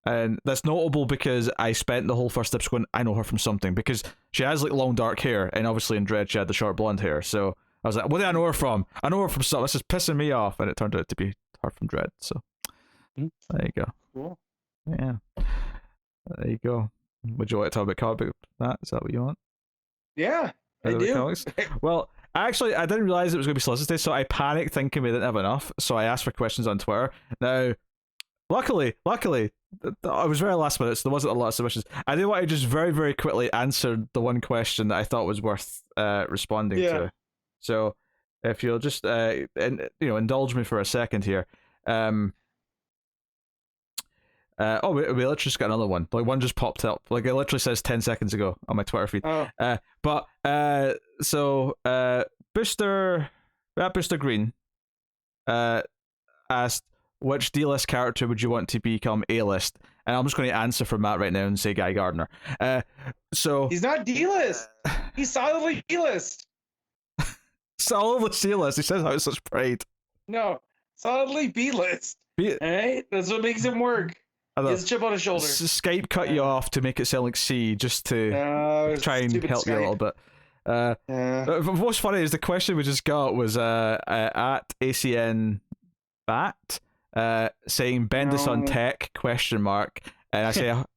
and that's notable because I spent the whole first episode going, I know her from something, because she has like long dark hair, and obviously in Dread she had the short blonde hair. So I was like, what do I know her from? I know her from something. This is pissing me off, and it turned out to be her from Dread. So there you go. Cool. Yeah. There you go. Would you like to talk about comic that? Is that what you want? Yeah, I About do. comics? Well, actually, I didn't realize it was going to be Solicits, so I panicked thinking we didn't have enough. So I asked for questions on Twitter. Now, luckily, I was very last minute, so there wasn't a lot of submissions. I did want to just very, very quickly answer the one question that I thought was worth responding to. So, if you'll just indulge me for a second here. We literally just got another one. Like, one just popped up. Like, it literally says 10 seconds ago on my Twitter feed. Booster Green asked, which D-list character would you want to become A-list? And I'm just going to answer for Matt right now and say Guy Gardner. So he's not D-list. He's solidly D-list. Solidly C-list. He says how it's such pride. No, solidly B-list. All right, that's what makes him work. He has a chip on his shoulder. Skype cut you off to make it sound like C, just to try and help you a little bit. What's funny is the question we just got was at ACN Bat saying bendis on tech ? And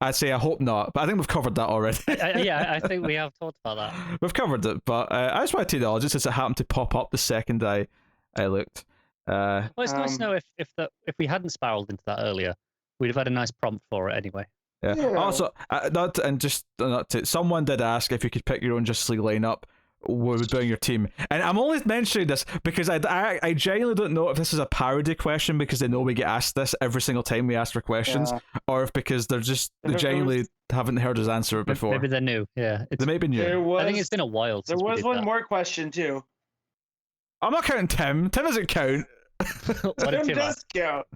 I'd say I hope not, but I think we've covered that already. I think we have talked about that. We've covered it, but I just wanted to acknowledge it since it happened to pop up the second I looked. Well, it's nice to know if we hadn't spiraled into that earlier, we'd have had a nice prompt for it anyway. Yeah. Also, someone did ask if you could pick your own Justice League lineup. What would be on your team? And I'm only mentioning this because I genuinely don't know if this is a parody question because they know we get asked this every single time we ask for questions, or if because they genuinely haven't heard us answer it before. Maybe they're new. Yeah, they may be new. I think it's been a while. There was one more question too. I'm not counting Tim. Tim doesn't count. Tim does count.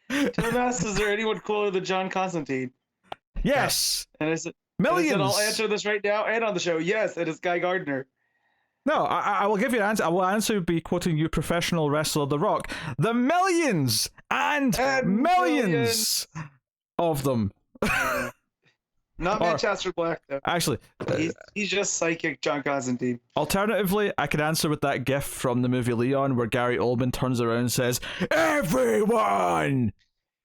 Tim asked, "Is there anyone cooler than John Constantine?" Yes. And I said, millions. I'll answer this right now and on the show. Yes, it is Guy Gardner. No, I will give you an answer. I will answer by quoting you, professional wrestler The Rock. The millions and millions of them. Not Manchester Black, though. Actually, he's just psychic John Constantine. Alternatively, I could answer with that gif from the movie Leon where Gary Oldman turns around and says, "Everyone!"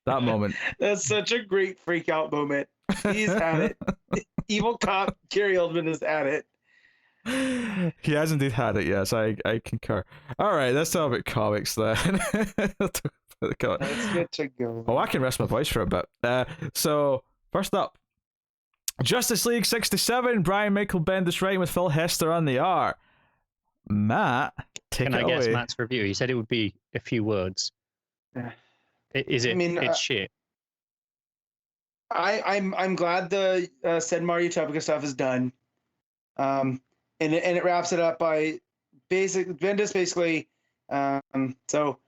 That moment. That's such a great freak out moment. He's at it. Evil cop Gary Oldman is at it. He has indeed had it, yes, I concur. Alright, let's talk about comics then. Let's get to go. Oh, I can rest my voice for a bit. So, first up, Justice League 67, Brian Michael Bendis writing with Phil Hester on the art. Matt, take it away. Can I guess Matt's review? He said it would be a few words. Is it? It's shit. I'm glad the Sid Mario Utopica stuff is done. And it wraps it up by Bendis basically. So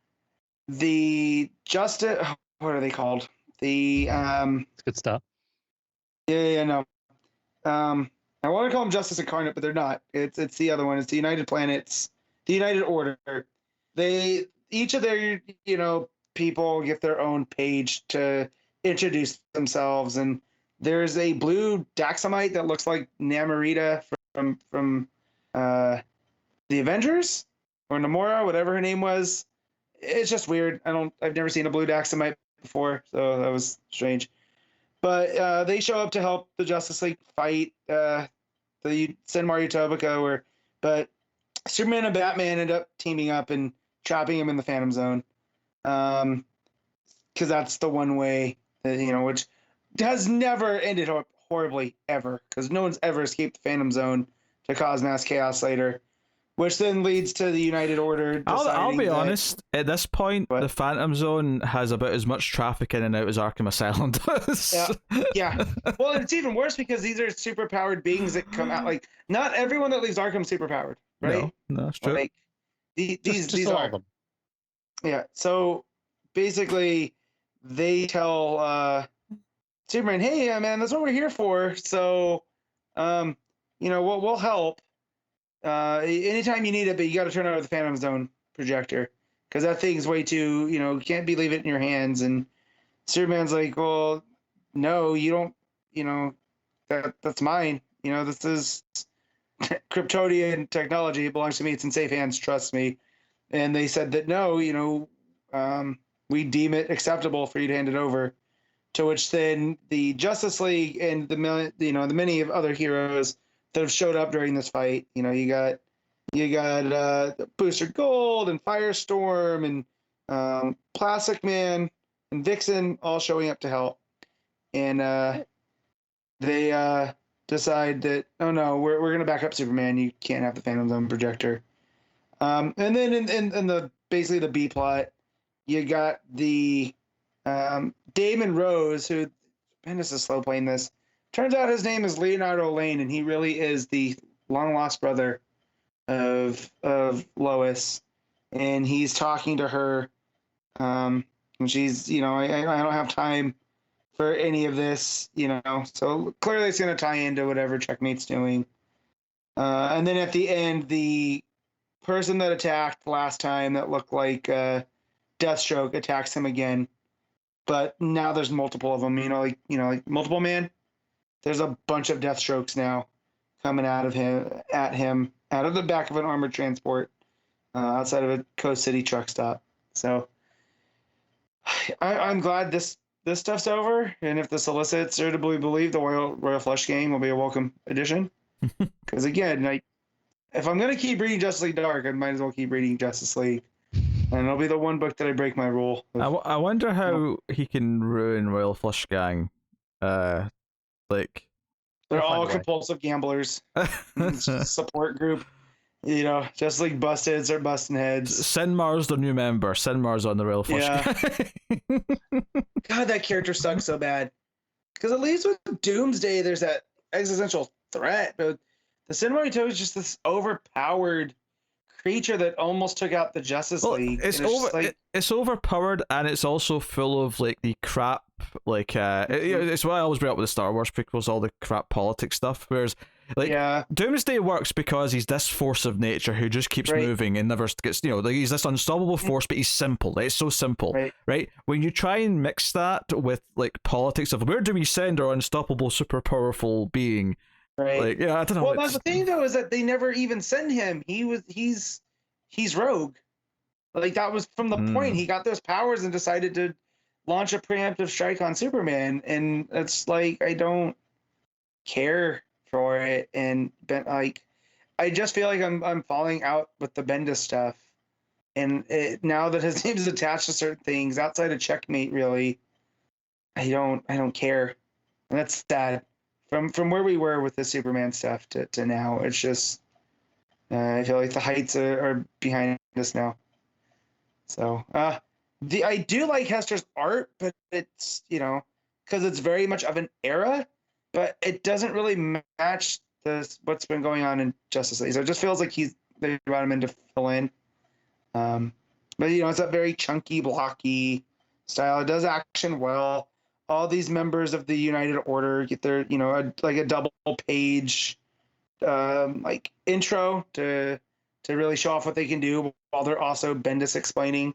the Justice, what are they called? The it's good stuff. No. I want to call them Justice Incarnate, but they're not. It's the other one. It's the United Planets, the United Order. They each of their people get their own page to introduce themselves, and there's a blue Daxamite that looks like Namorita from the Avengers or Namora, whatever her name was. It's just weird. I've never seen a blue Daxamite before, so that was strange. But they show up to help the Justice League fight the Senmar Utopica, but Superman and Batman end up teaming up and trapping him in the Phantom Zone. Because that's the one way that, which has never ended horribly ever, because no one's ever escaped the Phantom Zone to cause mass chaos later, which then leads to the United Order. I'll be honest, at this point, the Phantom Zone has about as much traffic in and out as Arkham Asylum does. Yeah. Well, it's even worse because these are superpowered beings that come out. Like, not everyone that leaves Arkham is superpowered, right? No, that's true. Like, these all are of them. Yeah. So basically, they tell Superman, "Hey, man, that's what we're here for. So, we'll help. Anytime you need it, but you got to turn on the Phantom Zone projector because that thing's way too, can't be leaving it in your hands." And Superman's like, "Well, no, you don't. That's mine. This is Kryptonian technology. It belongs to me. It's in safe hands. Trust me." And they said that no, we deem it acceptable for you to hand it over. To which then the Justice League and the many of other heroes that have showed up during this fight. You got Booster Gold and Firestorm and Plastic Man and Vixen all showing up to help, and they decide that, oh no, we're gonna back up Superman. You can't have the Phantom Zone projector. And then in the basically the B plot, you got the Damon Rose, who Bendis is slow playing this. Turns out his name is Leonardo Lane, and he really is the long lost brother of Lois, and he's talking to her, and she's I don't have time for any of this, so clearly it's going to tie into whatever Checkmate's doing. And then at the end, the person that attacked last time that looked like Deathstroke attacks him again, but now there's multiple of them, like Multiple Man. There's a bunch of Deathstrokes now coming at him out of the back of an armored transport outside of a Coast City truck stop. So I'm glad this stuff's over, and if the Solicits are to be believed, the Royal Flush Gang will be a welcome addition. Because again, if I'm gonna keep reading Justice League Dark, I might as well keep reading Justice League, and it'll be the one book that I break my rule. I wonder how he can ruin Royal Flush Gang. They're all compulsive gamblers. It's just a support group. Just like Busted, start busting heads. Sinmar's the new member. Sinmar's on the Royal Flush Gang. God, that character sucks so bad. Because at least with Doomsday, there's that existential threat. But the Sinmar is just this overpowered creature that almost took out the Justice League. It's overpowered, and it's also full of the crap. It's what I always bring up with the Star Wars prequels, all the crap politics stuff. Whereas Doomsday works because he's this force of nature who just keeps moving and never gets, he's this unstoppable force, but he's simple. It's so simple, right? When you try and mix that with politics of where do we send our unstoppable, super powerful being, right? I don't know. Well, that's the thing though, is that they never even send him. He's rogue. That was from the point he got those powers and decided to launch a preemptive strike on Superman, and it's I don't care for it, and I just feel like I'm falling out with the Bendis stuff, and now that his name is attached to certain things outside of Checkmate, really, I don't care, and that's sad. From where we were with the Superman stuff to now, it's just I feel like the heights are behind us now. So I do like Hester's art, but it's because it's very much of an era, but it doesn't really match what's been going on in Justice League. So it just feels like they brought him in to fill in. But it's a very chunky, blocky style. It does action well. All these members of the United Order get their a double page intro to really show off what they can do while they're also Bendis explaining.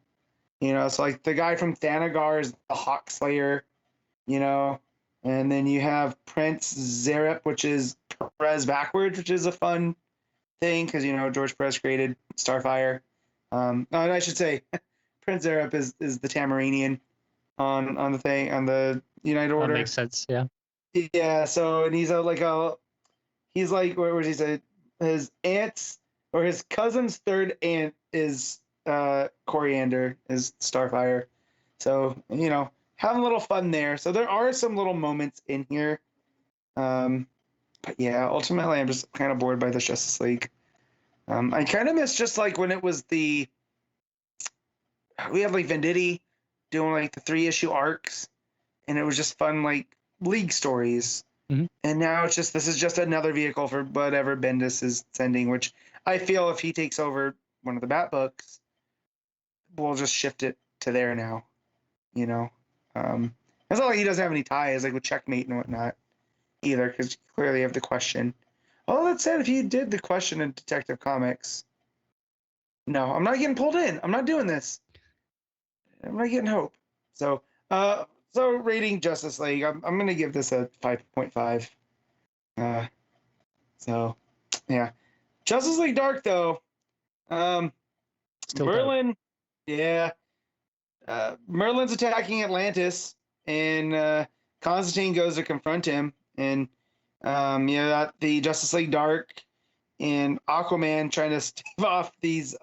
So the guy from Thanagar is the Hawk Slayer, and then you have Prince Zerep, which is Perez backwards, which is a fun thing because George Perez created Starfire. I should say Prince Zerep is the Tamaranian on the United Order. That makes sense, yeah. Yeah, so and he's he's like, what would he say? His aunt's or his cousin's third aunt is Coriander, is Starfire. So, having a little fun there. So there are some little moments in here. But yeah, ultimately I'm just kind of bored by the Justice League. I kind of miss just when it was we had Venditti doing the 3-issue arcs, and it was just fun League stories. Mm-hmm. And now this is just another vehicle for whatever Bendis is sending, which I feel if he takes over one of the Bat books, we'll just shift it to there now. It's not like he doesn't have any ties with Checkmate and whatnot either, because you clearly have the Question. Although that said, if he did the Question in Detective Comics, no, I'm not getting pulled in. I'm not doing this. I'm not getting hope. So rating Justice League, I'm gonna give this a 5.5. So yeah, Justice League Dark though. Still Merlin, yeah. Merlin's attacking Atlantis, and Constantine goes to confront him, and the Justice League Dark and Aquaman trying to stave off these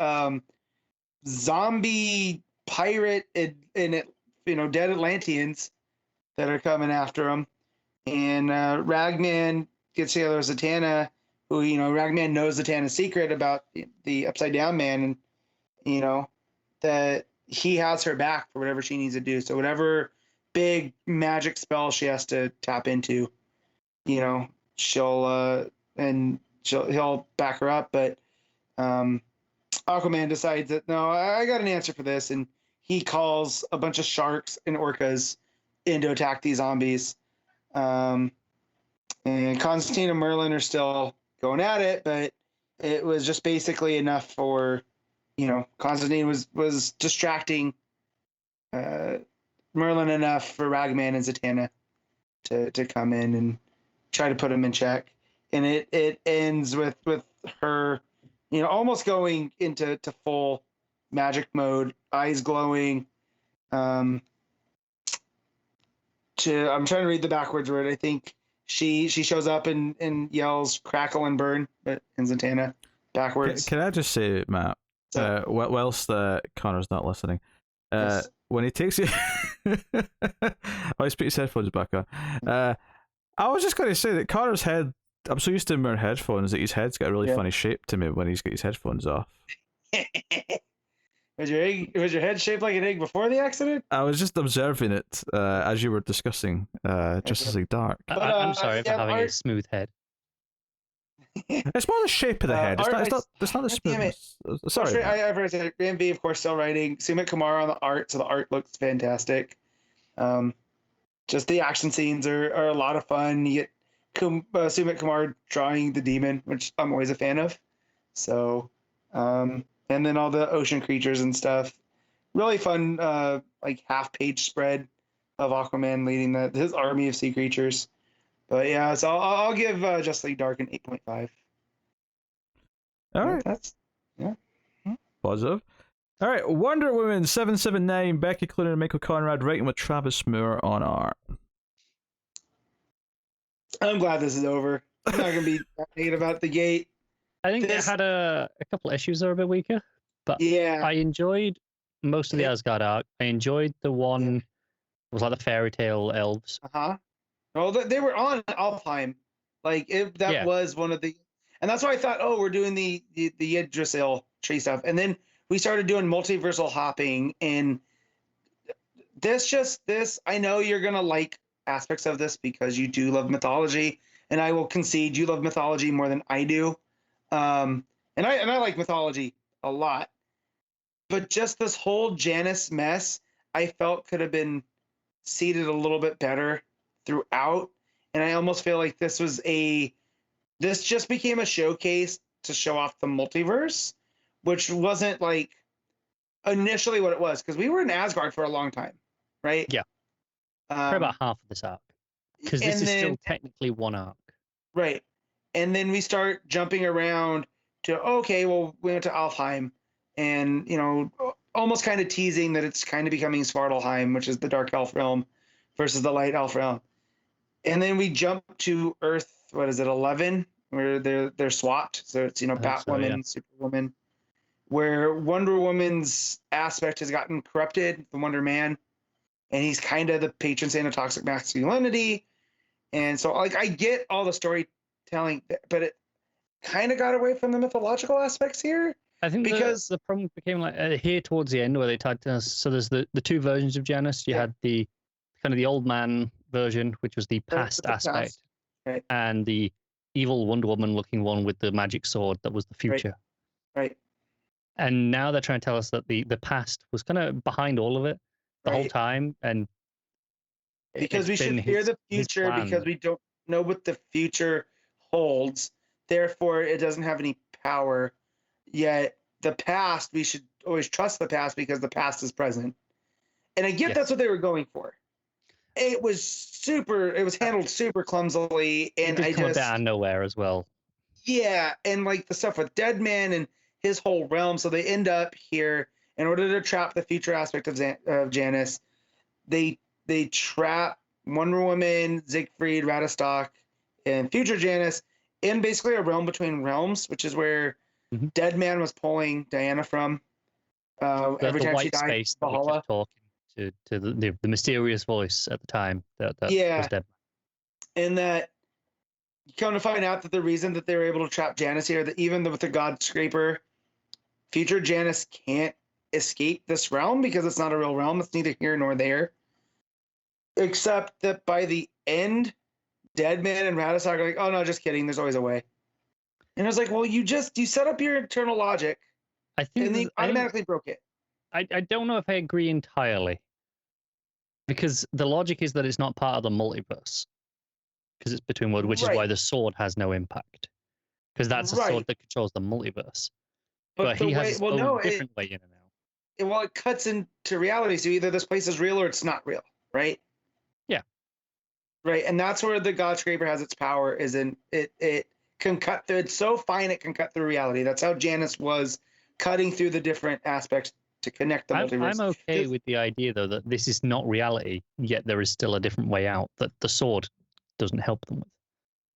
zombie pirate dead Atlanteans that are coming after him, and Ragman gets together with Zatanna, who Ragman knows Zatanna's secret about the Upside Down Man, and that he has her back for whatever she needs to do. So whatever big magic spell she has to tap into, he'll back her up. But Aquaman decides that no, I got an answer for this, and he calls a bunch of sharks and orcas in to attack these zombies. And Constantine and Merlin are still going at it, but it was just basically enough for, Constantine was distracting Merlin enough for Ragman and Zatanna to come in and try to put him in check. And it ends with her, almost going into full magic mode, eyes glowing. I'm trying to read the backwards word. I think she shows up and yells "crackle and burn," but in Zatanna backwards. Can I just say, Matt? Whilst Connor's not listening, Yes. when he takes it, he's put his headphones back on. I was just going to say that Connor's head. I'm so used to him wearing headphones that his head's got a really funny shape to me when he's got his headphones off. Was your head shaped like an egg before the accident? I was just observing it as you were discussing Justice League Dark. I'm sorry for having a smooth head. It's more the shape of the head. It's not the smoothness. Sorry. I've read it. B, of course, still writing. Sumit Kumar on the art, so the art looks fantastic. Just the action scenes are a lot of fun. You get Sumit Kumar drawing the demon, which I'm always a fan of. So, and then all the ocean creatures and stuff. Really fun, half-page spread of Aquaman leading his army of sea creatures. But yeah, so I'll give Justice League Dark an 8.5. All right. Positive. All right, Wonder Woman 779, Becky, Cloonan, and Mikel Conrad, writing with Travis Moore on art. I'm glad this is over. I'm not going to be negative about the gate. I think it had a couple of issues that were a bit weaker, but yeah, I enjoyed most of the Asgard arc. I enjoyed the one, it was like the fairy tale elves. Well, they were on Alfheim. Was one of the... And that's why I thought, we're doing the Yggdrasil tree stuff. And then we started doing multiversal hopping, and this, I know you're going to like aspects of this because you do love mythology, and I will concede you love mythology more than I do. And I like mythology a lot. But just this whole Janice mess, I felt could have been seeded a little bit better throughout. And I almost feel like this just became a showcase to show off the multiverse, which wasn't like initially what it was, because we were in Asgard for a long time, right? Yeah. For about half of this arc, because this is still technically one arc. Right. And then we start jumping around to, we went to Alfheim, and, almost kind of teasing that it's kind of becoming Svartalheim, which is the Dark Elf realm versus the Light Elf realm. And then we jump to Earth, 11, where they're swapped. So it's, Batwoman, Superwoman, where Wonder Woman's aspect has gotten corrupted, the Wonder Man, and he's kind of the patron saint of toxic masculinity. And so, I get all the storytelling, but it kind of got away from the mythological aspects here. I think because the problem became here towards the end where they tried to. So there's the two versions of Janice. You had the kind of the old man version, which was the past aspect, right, and the evil Wonder Woman looking one with the magic sword that was the future. Right. And now they're trying to tell us that the past was kind of behind all of it the whole time, and because we should fear the future because we don't know what the future holds. Therefore, it doesn't have any power. Yet the past, we should always trust the past because the past is present. And I get that's what they were going for. It was handled super clumsily, and it come out of nowhere as well. Yeah, and the stuff with Deadman and his whole realm. So they end up here in order to trap the future aspect of Janice. They they trap Wonder Woman, Siegfried, Ratastock, and Future Janice in basically a realm between realms, which is where Dead Man was pulling Diana from. Every time she died, space that we kept talking to the mysterious voice at the time that was Dead. And that you come to find out that the reason that they were able to trap Janice here, that even with the God Scraper, Future Janice can't escape this realm because it's not a real realm. It's neither here nor there. Except that by the end, Dead Man and Ratastock are like, oh no, just kidding. There's always a way. And I was like, well, you set up your internal logic, and they automatically broke it. I don't know if I agree entirely, because the logic is that it's not part of the multiverse, because it's between worlds, which is why the sword has no impact, because that's a sword that controls the multiverse. But he has his own different way in and out. Well, it cuts into reality, so either this place is real or it's not real, right? Yeah. Right, and that's where the God Scraper has its power, is in it can cut through. It's so fine it can cut through reality. That's how Janice was cutting through the different aspects to connect the multiverse. I'm okay with the idea, though, that this is not reality, yet there is still a different way out that the sword doesn't help them with.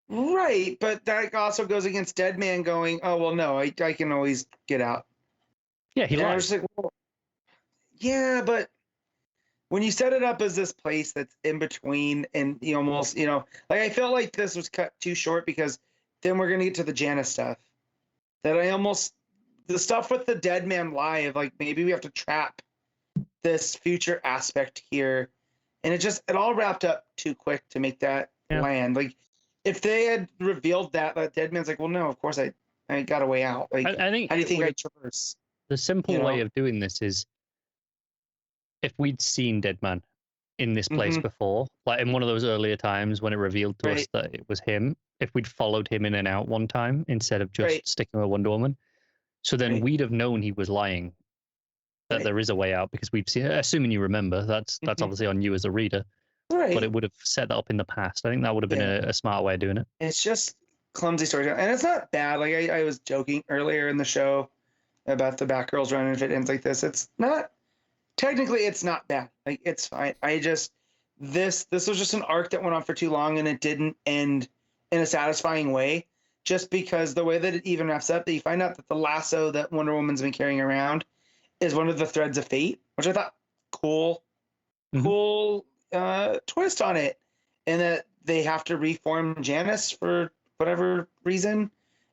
Right, but that also goes against Dead Man going, oh, well, no, I can always get out. Yeah, he lies. Like, well, yeah, but when you set it up as this place that's in between, and you almost, like, I felt like this was cut too short, because then we're going to get to the Janice stuff. That the stuff with the Dead Man live, like, maybe we have to trap this future aspect here. And it all wrapped up too quick to make that land. Like, if they had revealed that Dead Man's like, well, no, of course I got a way out. Like, I think, how do you think I traverse? The simple way of doing this is, if we'd seen Dead Man in this place before, like in one of those earlier times when it revealed to us that it was him, if we'd followed him in and out one time instead of just sticking with Wonder Woman, so then we'd have known he was lying, that there is a way out, because we've seen it. Assuming you remember, that's obviously on you as a reader. Right. But it would have set that up in the past. I think that would have been a smart way of doing it. It's just clumsy storytelling. And it's not bad. Like, I was joking earlier in the show about the Batgirls run, and if it ends like this, it's not, technically it's not bad. Like, it's fine. This was just an arc that went on for too long, and it didn't end in a satisfying way, just because the way that it even wraps up, that you find out that the lasso that Wonder Woman's been carrying around is one of the threads of fate, which I thought cool twist on it, and that they have to reform Janice for whatever reason,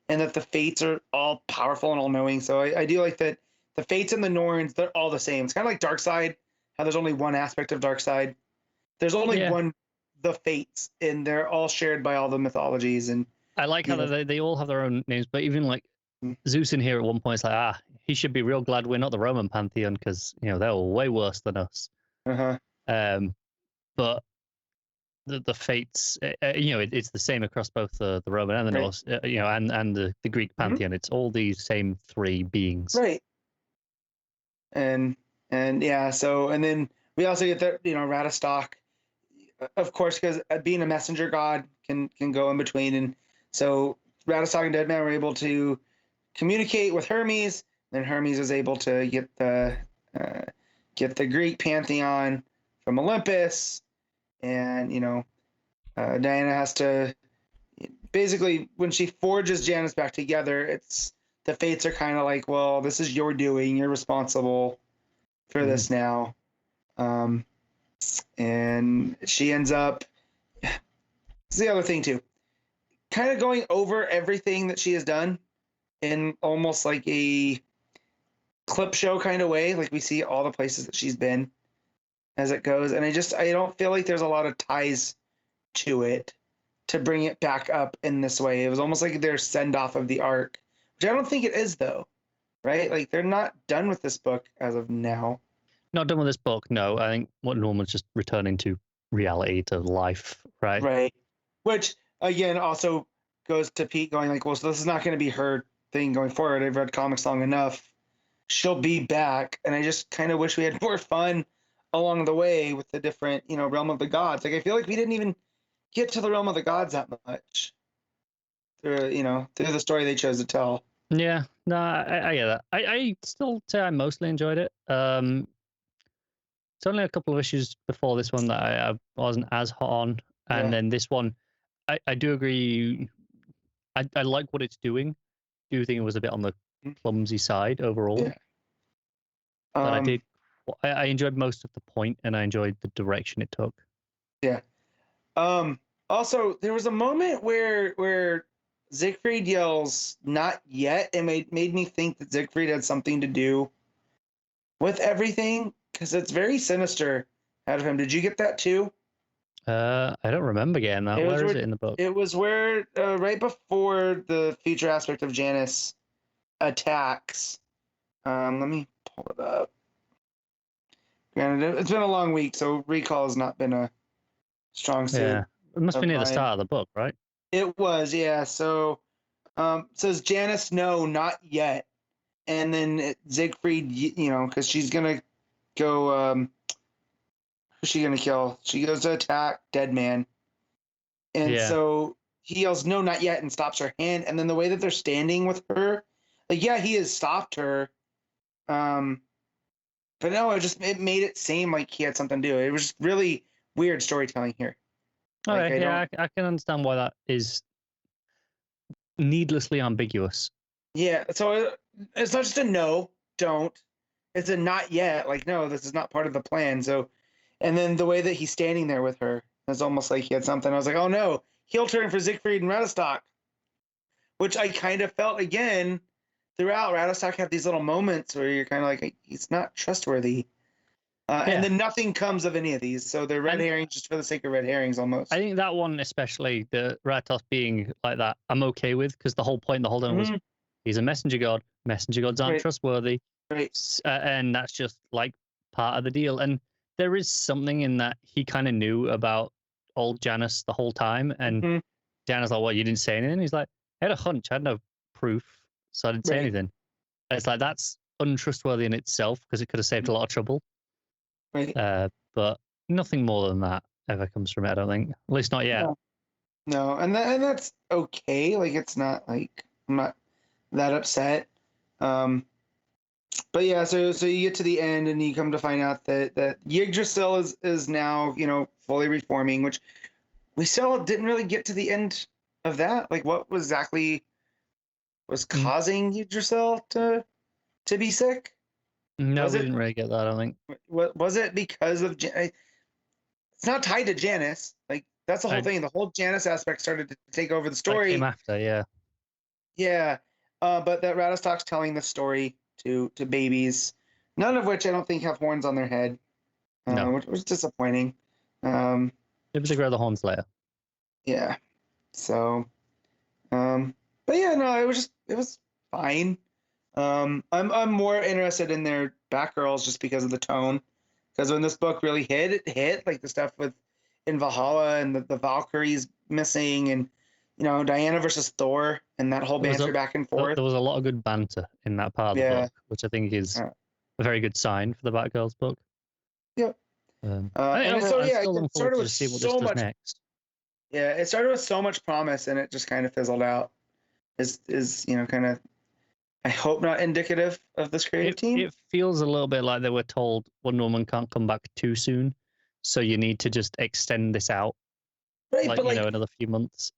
and that the fates are all powerful and all knowing. So I do like that the fates and the Norns, they're all the same. It's kind of like Darkseid, how there's only one aspect of Darkseid. There's only one, the fates, and they're all shared by all the mythologies. And I like how they all have their own names, but even like Zeus in here at one point is like, he should be real glad we're not the Roman pantheon, because they were way worse than us. But the fates, it's the same across both the Roman and the Norse, and the Greek pantheon. It's all these same three beings. Right. And yeah, so, and then we also get that, Ratastock, of course, because being a messenger god can go in between. And so Ratastock and Deadman were able to communicate with Hermes. Then Hermes is able to get the Greek pantheon from Olympus. And, Diana has to, basically, when she forges Janice back together, it's, the fates are kind of like, well, this is your doing. You're responsible for this now. And she ends up, it's the other thing too, kind of going over everything that she has done in almost like a clip show kind of way. Like, we see all the places that she's been as it goes. And I don't feel like there's a lot of ties to it to bring it back up in this way. It was almost like their send off of the arc, which I don't think it is, though. Right? Like, they're not done with this book as of now. Not done with this book, no. I think what Norman's just returning to reality, to life, right? Right. Which, again, also goes to Pete going like, well, so this is not going to be her thing going forward. I've read comics long enough. She'll be back. And I just kind of wish we had more fun along the way with the different, realm of the gods. Like, I feel like we didn't even get to the realm of the gods that much through the story they chose to tell. Yeah, no, I get that. I still say I mostly enjoyed it. it's only a couple of issues before this one that I wasn't as hot on, and then this one, I do agree. I like what it's doing. Do think it was a bit on the clumsy side overall, but I enjoyed most of the point, and I enjoyed the direction it took. Yeah. Also, there was a moment where Siegfried yells, "Not yet," and made me think that Siegfried had something to do with everything, because it's very sinister out of him. Did you get that too? I don't remember getting that. Where is it in the book? It was where right before the future aspect of Janice attacks. Let me pull it up. Granted, it's been a long week, so recall has not been a strong suit. Yeah, it must be near the start of the book, right? It was, yeah. So, says Janice, "No, not yet," and then Siegfried, because she's gonna go. Who's she gonna kill? She goes to attack Deadman, and so he yells, "No, not yet," and stops her hand. And then the way that they're standing with her, like, yeah, he has stopped her, but no, it made it seem like he had something to do. It was just really weird storytelling here. Okay, I can understand why that is needlessly ambiguous. Yeah, so it's not just a no, don't. It's a not yet. Like, no, this is not part of the plan. So, and then the way that he's standing there with her is almost like he had something. I was like, oh no, heel turn for Siegfried and Radastock, which I kind of felt again throughout. Radastock had these little moments where you're kind of like, he's not trustworthy. And then nothing comes of any of these. So they're red herrings just for the sake of red herrings almost. I think that one, especially the Ratos being like that, I'm okay with, because the whole point the whole time was he's a messenger god. Messenger gods aren't trustworthy. Right. And that's just like part of the deal. And there is something in that he kind of knew about old Janice the whole time. And Janice like, "What, you didn't say anything?" He's like, "I had a hunch. I had no proof, so I didn't say anything." And it's like, that's untrustworthy in itself, because it could have saved a lot of trouble. Right. But nothing more than that ever comes from it, I don't think. At least not yet. No, and that's okay. Like, it's not like I'm not that upset. But yeah, so you get to the end and you come to find out that Yggdrasil is now, fully reforming, which we still didn't really get to the end of that. Like, what exactly was causing Yggdrasil to be sick? No, we didn't really get that, I don't think. Was it because of it's not tied to Janice. Like, that's the whole thing. The whole Janice aspect started to take over the story. Came after, yeah. Yeah. But that Radastock's telling the story to babies, none of which I don't think have horns on their head. Which was disappointing. Maybe they grow the horns later. Yeah. So but yeah, no, it was fine. I'm more interested in their Batgirls just because of the tone. Because when this book really hit like the stuff in Valhalla and the Valkyries missing, and Diana versus Thor and that whole banter back and forth. There was a lot of good banter in that part of the book, which I think is a very good sign for the Batgirls book. Yep. It started with so much next. Yeah, it started with so much promise, and it just kind of fizzled out. Is kind of, I hope, not indicative of this creative team. It feels a little bit like they were told Wonder Woman can't come back too soon, so you need to just extend this out, another few months.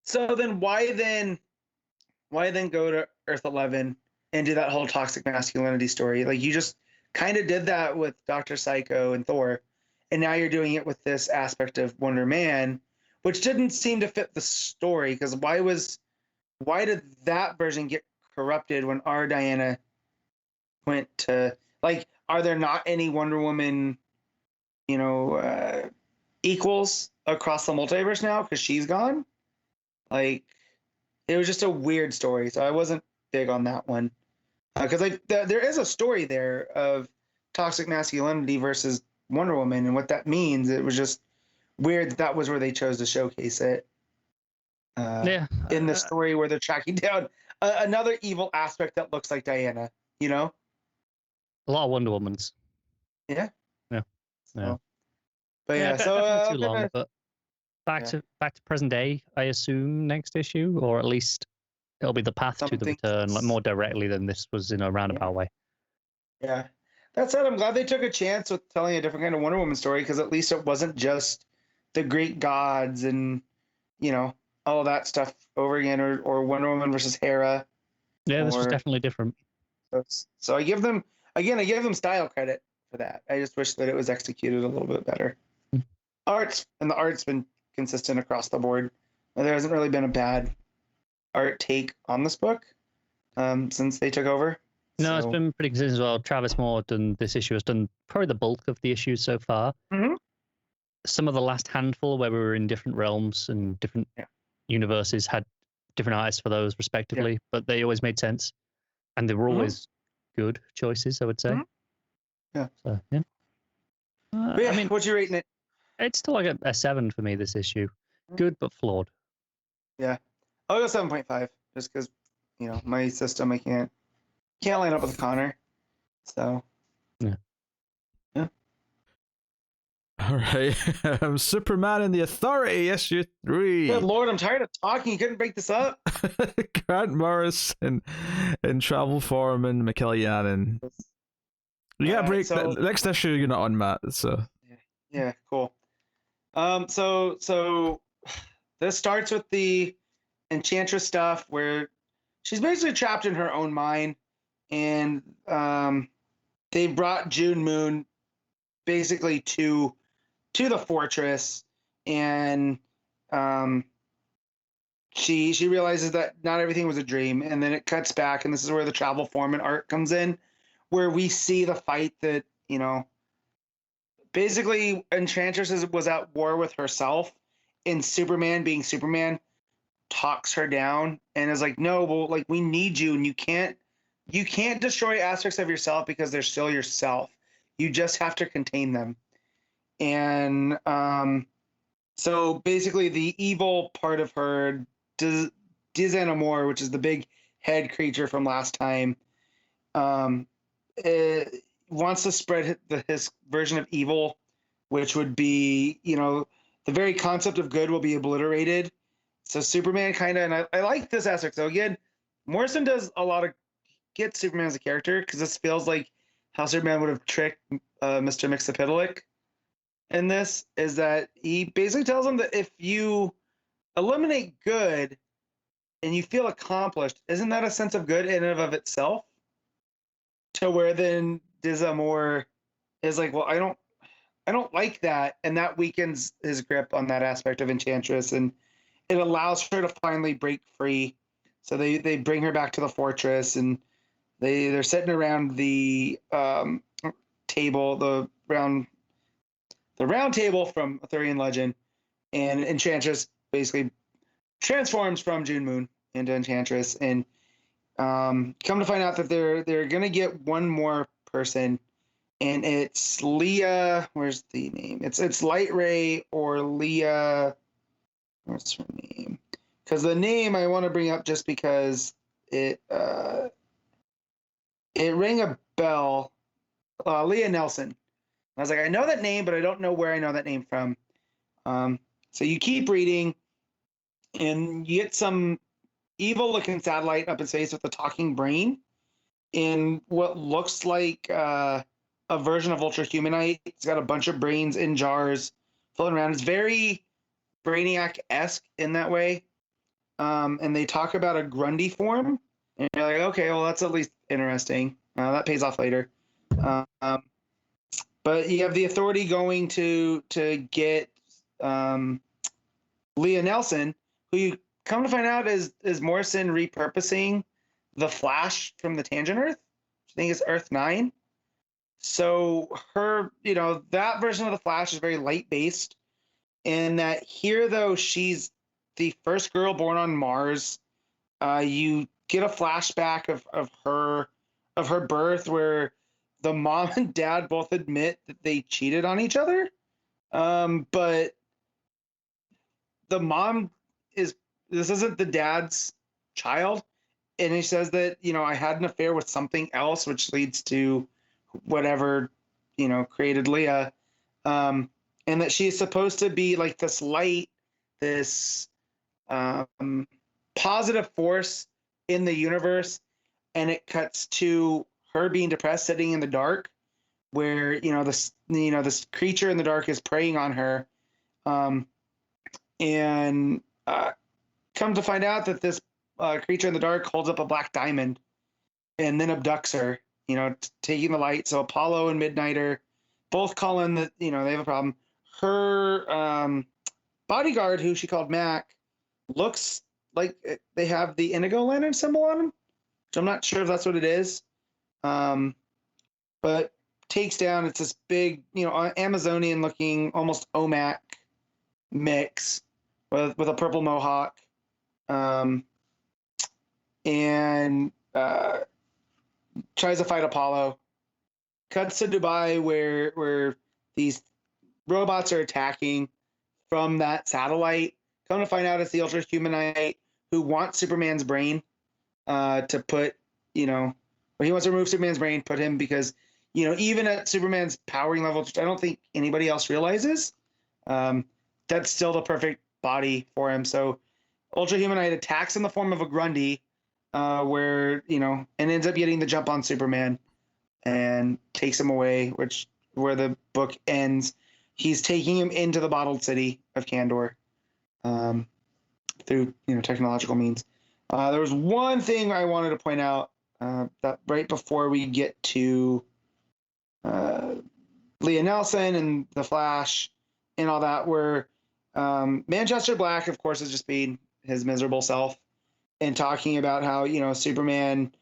So then why go to Earth 11 and do that whole toxic masculinity story? Like, you just kind of did that with Dr. Psycho and Thor, and now you're doing it with this aspect of Wonder Man, which didn't seem to fit the story. Because why did that version get corrupted when our Diana went to, like, are there not any Wonder Woman, equals across the multiverse now because she's gone? Like, it was just a weird story, so I wasn't big on that one. Because there is a story there of toxic masculinity versus Wonder Woman and what that means. It was just weird that was where they chose to showcase it. In the story where they're tracking down another evil aspect that looks like Diana, A lot of Wonder Womans. Yeah. Yeah. So, but yeah, so too long, but back to present day, I assume, next issue, or at least it'll be the path to the return, like, more directly than this was in a roundabout way. Yeah. That said, I'm glad they took a chance with telling a different kind of Wonder Woman story, because at least it wasn't just the Greek gods and, you know, all of that stuff over again, or Wonder Woman versus Hera. Yeah, this was definitely different. So I give them, again, I give them style credit for that. I just wish that it was executed a little bit better. The art's been consistent across the board. There hasn't really been a bad art take on this book since they took over. No, it's been pretty consistent as well. Travis Moore done this issue, has done probably the bulk of the issues so far. Mm-hmm. Some of the last handful where we were in different realms and different universes had different artists for those respectively, but they always made sense. And they were always good choices, I would say. Yeah. So, yeah. I mean, what you rating it? It's still like a 7 for me, this issue. Good, but flawed. Yeah. I'll go 7.5, just because, you know, my system, I can't line up with Connor. So. Yeah. All right. Superman and the Authority, issue 3. Good Lord, I'm tired of talking. You couldn't break this up. Grant Morrison and Travel Foreman, Mikel, Janin. You gotta break. So, next issue, you're not on, Matt. So. Yeah, cool. So this starts with the Enchantress stuff, where she's basically trapped in her own mind, and they brought June Moon basically to the fortress, and she realizes that not everything was a dream, and then it cuts back, and this is where the Travel Foreman art comes in, where we see the fight that, you know, basically Enchantress was at war with herself, and Superman, being Superman, talks her down and is like, no, well, like, we need you, and you can't destroy aspects of yourself because they're still yourself. You just have to contain them. And so basically the evil part of her, Dizanamor, which is the big head creature from last time, it wants to spread his version of evil, which would be, you know, the very concept of good will be obliterated. So Superman kind of, and I like this aspect. So again, Morrison does a lot of get Superman as a character, because this feels like how Superman would have tricked Mr. Mxyzptlk in this, is that he basically tells him that if you eliminate good and you feel accomplished, isn't that a sense of good in and of itself? To where then Dizamor is like, well, I don't like that, and that weakens his grip on that aspect of Enchantress, and it allows her to finally break free. So they bring her back to the fortress, and they're sitting around the table, the round table from Arthurian legend, and Enchantress basically transforms from June Moon into Enchantress, and come to find out that they're gonna get one more person, and it's Leah. Where's the name? It's Light Ray or Leah. What's her name? Because the name I want to bring up just because it rang a bell. Leah Nelson. I was like, I know that name, but I don't know where I know that name from. So you keep reading, and you get some evil-looking satellite up in space with a talking brain in what looks like a version of Ultra Humanite. It's got a bunch of brains in jars floating around. It's very Brainiac-esque in that way. And they talk about a Grundy form, and you're like, okay, well, that's at least interesting. That pays off later. But you have the Authority going to get Leah Nelson, who you come to find out is Morrison repurposing the Flash from the Tangent Earth. I think it's Earth 9. So her, you know, that version of the Flash is very light-based, and that here, though, she's the first girl born on Mars. You get a flashback of her birth, where the mom and dad both admit that they cheated on each other. But the mom this isn't the dad's child. And he says that, you know, I had an affair with something else, which leads to whatever, you know, created Leah. And that she's supposed to be like this light, this positive force in the universe. And it cuts to her being depressed, sitting in the dark, where this creature in the dark is preying on her, and come to find out that this creature in the dark holds up a black diamond and then abducts her, taking the light. So Apollo and Midnighter both call in that, they have a problem. Her bodyguard, who she called Mac, looks like they have the Indigo Lantern symbol on them, which I'm not sure if that's what it is. But takes down, it's this big, Amazonian looking, almost OMAC mix with a purple mohawk. And tries to fight Apollo. Cuts to Dubai where these robots are attacking from that satellite. Come to find out it's the Ultra Humanite who wants Superman's brain to put, he wants to remove Superman's brain, put him, because, even at Superman's powering level, which I don't think anybody else realizes, that's still the perfect body for him. So Ultra Humanite attacks in the form of a Grundy, where, and ends up getting the jump on Superman and takes him away, where the book ends. He's taking him into the bottled city of Kandor through, technological means. There was one thing I wanted to point out that right before we get to Leah Nelson and the Flash and all that, where Manchester Black, of course, is just being his miserable self and talking about how, Superman,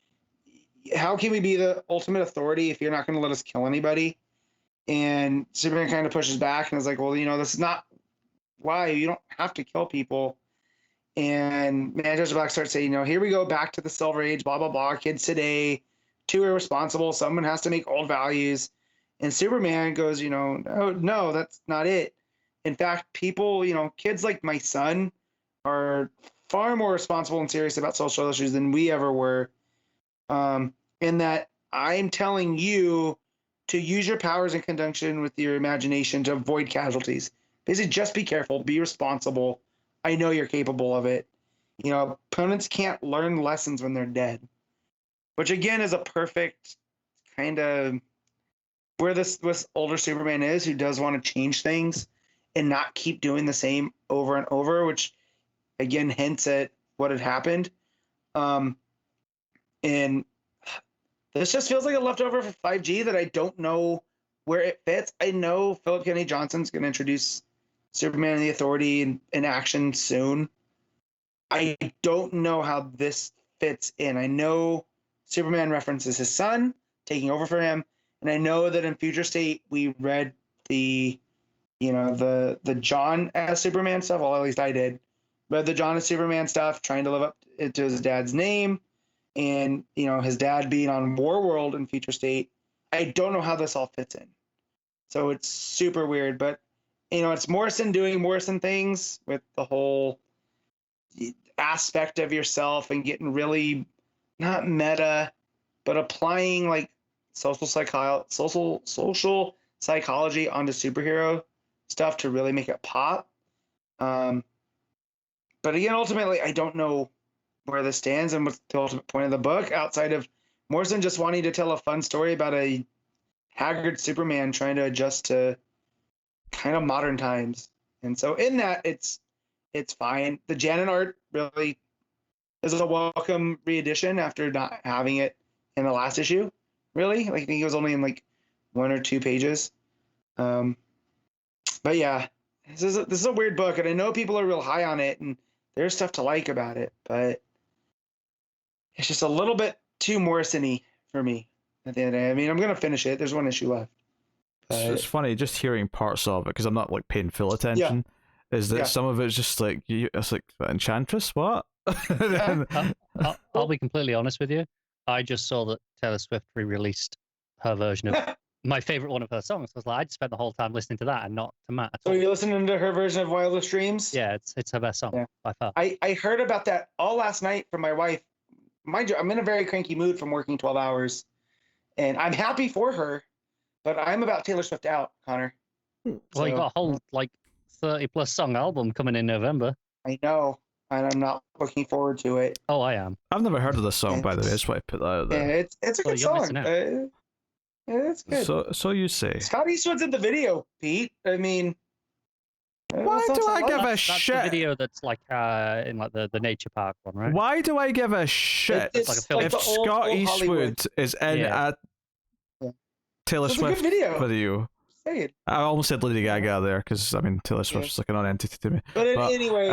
how can we be the ultimate authority if you're not going to let us kill anybody? And Superman kind of pushes back and is like, well, this is not why. You don't have to kill people. And Manchester Black starts saying, here we go back to the Silver Age, blah, blah, blah. Kids today, too irresponsible. Someone has to make old values. And Superman goes, no, that's not it. In fact, people, kids like my son are far more responsible and serious about social issues than we ever were. In that I'm telling you to use your powers in conjunction with your imagination to avoid casualties. Basically, just be careful, be responsible. I know you're capable of it. Opponents can't learn lessons when they're dead, which again is a perfect kind of where this older Superman is, who does want to change things and not keep doing the same over and over, which again hints at what had happened. And this just feels like a leftover for 5G that I don't know where it fits. I know Philip Kennedy Johnson's going to introduce Superman and the Authority in action soon. I don't know how this fits in. I know Superman references his son taking over for him, and I know that in Future State we read the John as Superman stuff. Well, at least I did. Read the John as Superman stuff, trying to live up to his dad's name, and his dad being on Warworld in Future State. I don't know how this all fits in, so it's super weird. But it's Morrison doing Morrison things with the whole aspect of yourself and getting really not meta, but applying like social psychology onto superhero stuff to really make it pop. But again, ultimately, I don't know where this stands and what's the ultimate point of the book, outside of Morrison just wanting to tell a fun story about a haggard Superman trying to adjust to kind of modern times. And so in that, it's fine. The Janin art really is a welcome re-edition after not having it in the last issue, really. Like, I think it was only in like 1 or 2 pages. But yeah, this is a weird book, and I know people are real high on it, and there's stuff to like about it, but it's just a little bit too Morrison-y for me at the end of the day. I mean, I'm going to finish it. There's 1 issue left. It's funny just hearing parts of it, because I'm not like paying full attention. Yeah. Is that some of it's just like, it's like, Enchantress? What? I'll be completely honest with you. I just saw that Taylor Swift re-released her version of my favorite one of her songs. I was like, I just spent the whole time listening to that and not to Matt. So you're listening to her version of Wildest Dreams? Yeah, it's her best song by far. I heard about that all last night from my wife. Mind you, I'm in a very cranky mood from working 12 hours, and I'm happy for her, but I'm about Taylor Swift out, Connor. Well, you got a whole 30+ song album coming in November. I know, and I'm not looking forward to it. Oh, I am. I've never heard of this song, by the way. That's why I put that out there. Yeah, it's a good song. Yeah, that's good. So you say. Scott Eastwood's in the video, Pete. I mean, Why do I give a That's shit? the video that's like in like the nature park one, right? Why do I give a shit It's like a film. if the old Scott Eastwood Hollywood. is in Yeah. a Taylor So it's a good Swift video. Say it. I almost said Lady Gaga there because I mean Taylor Swift's like a non-entity to me. But anyway,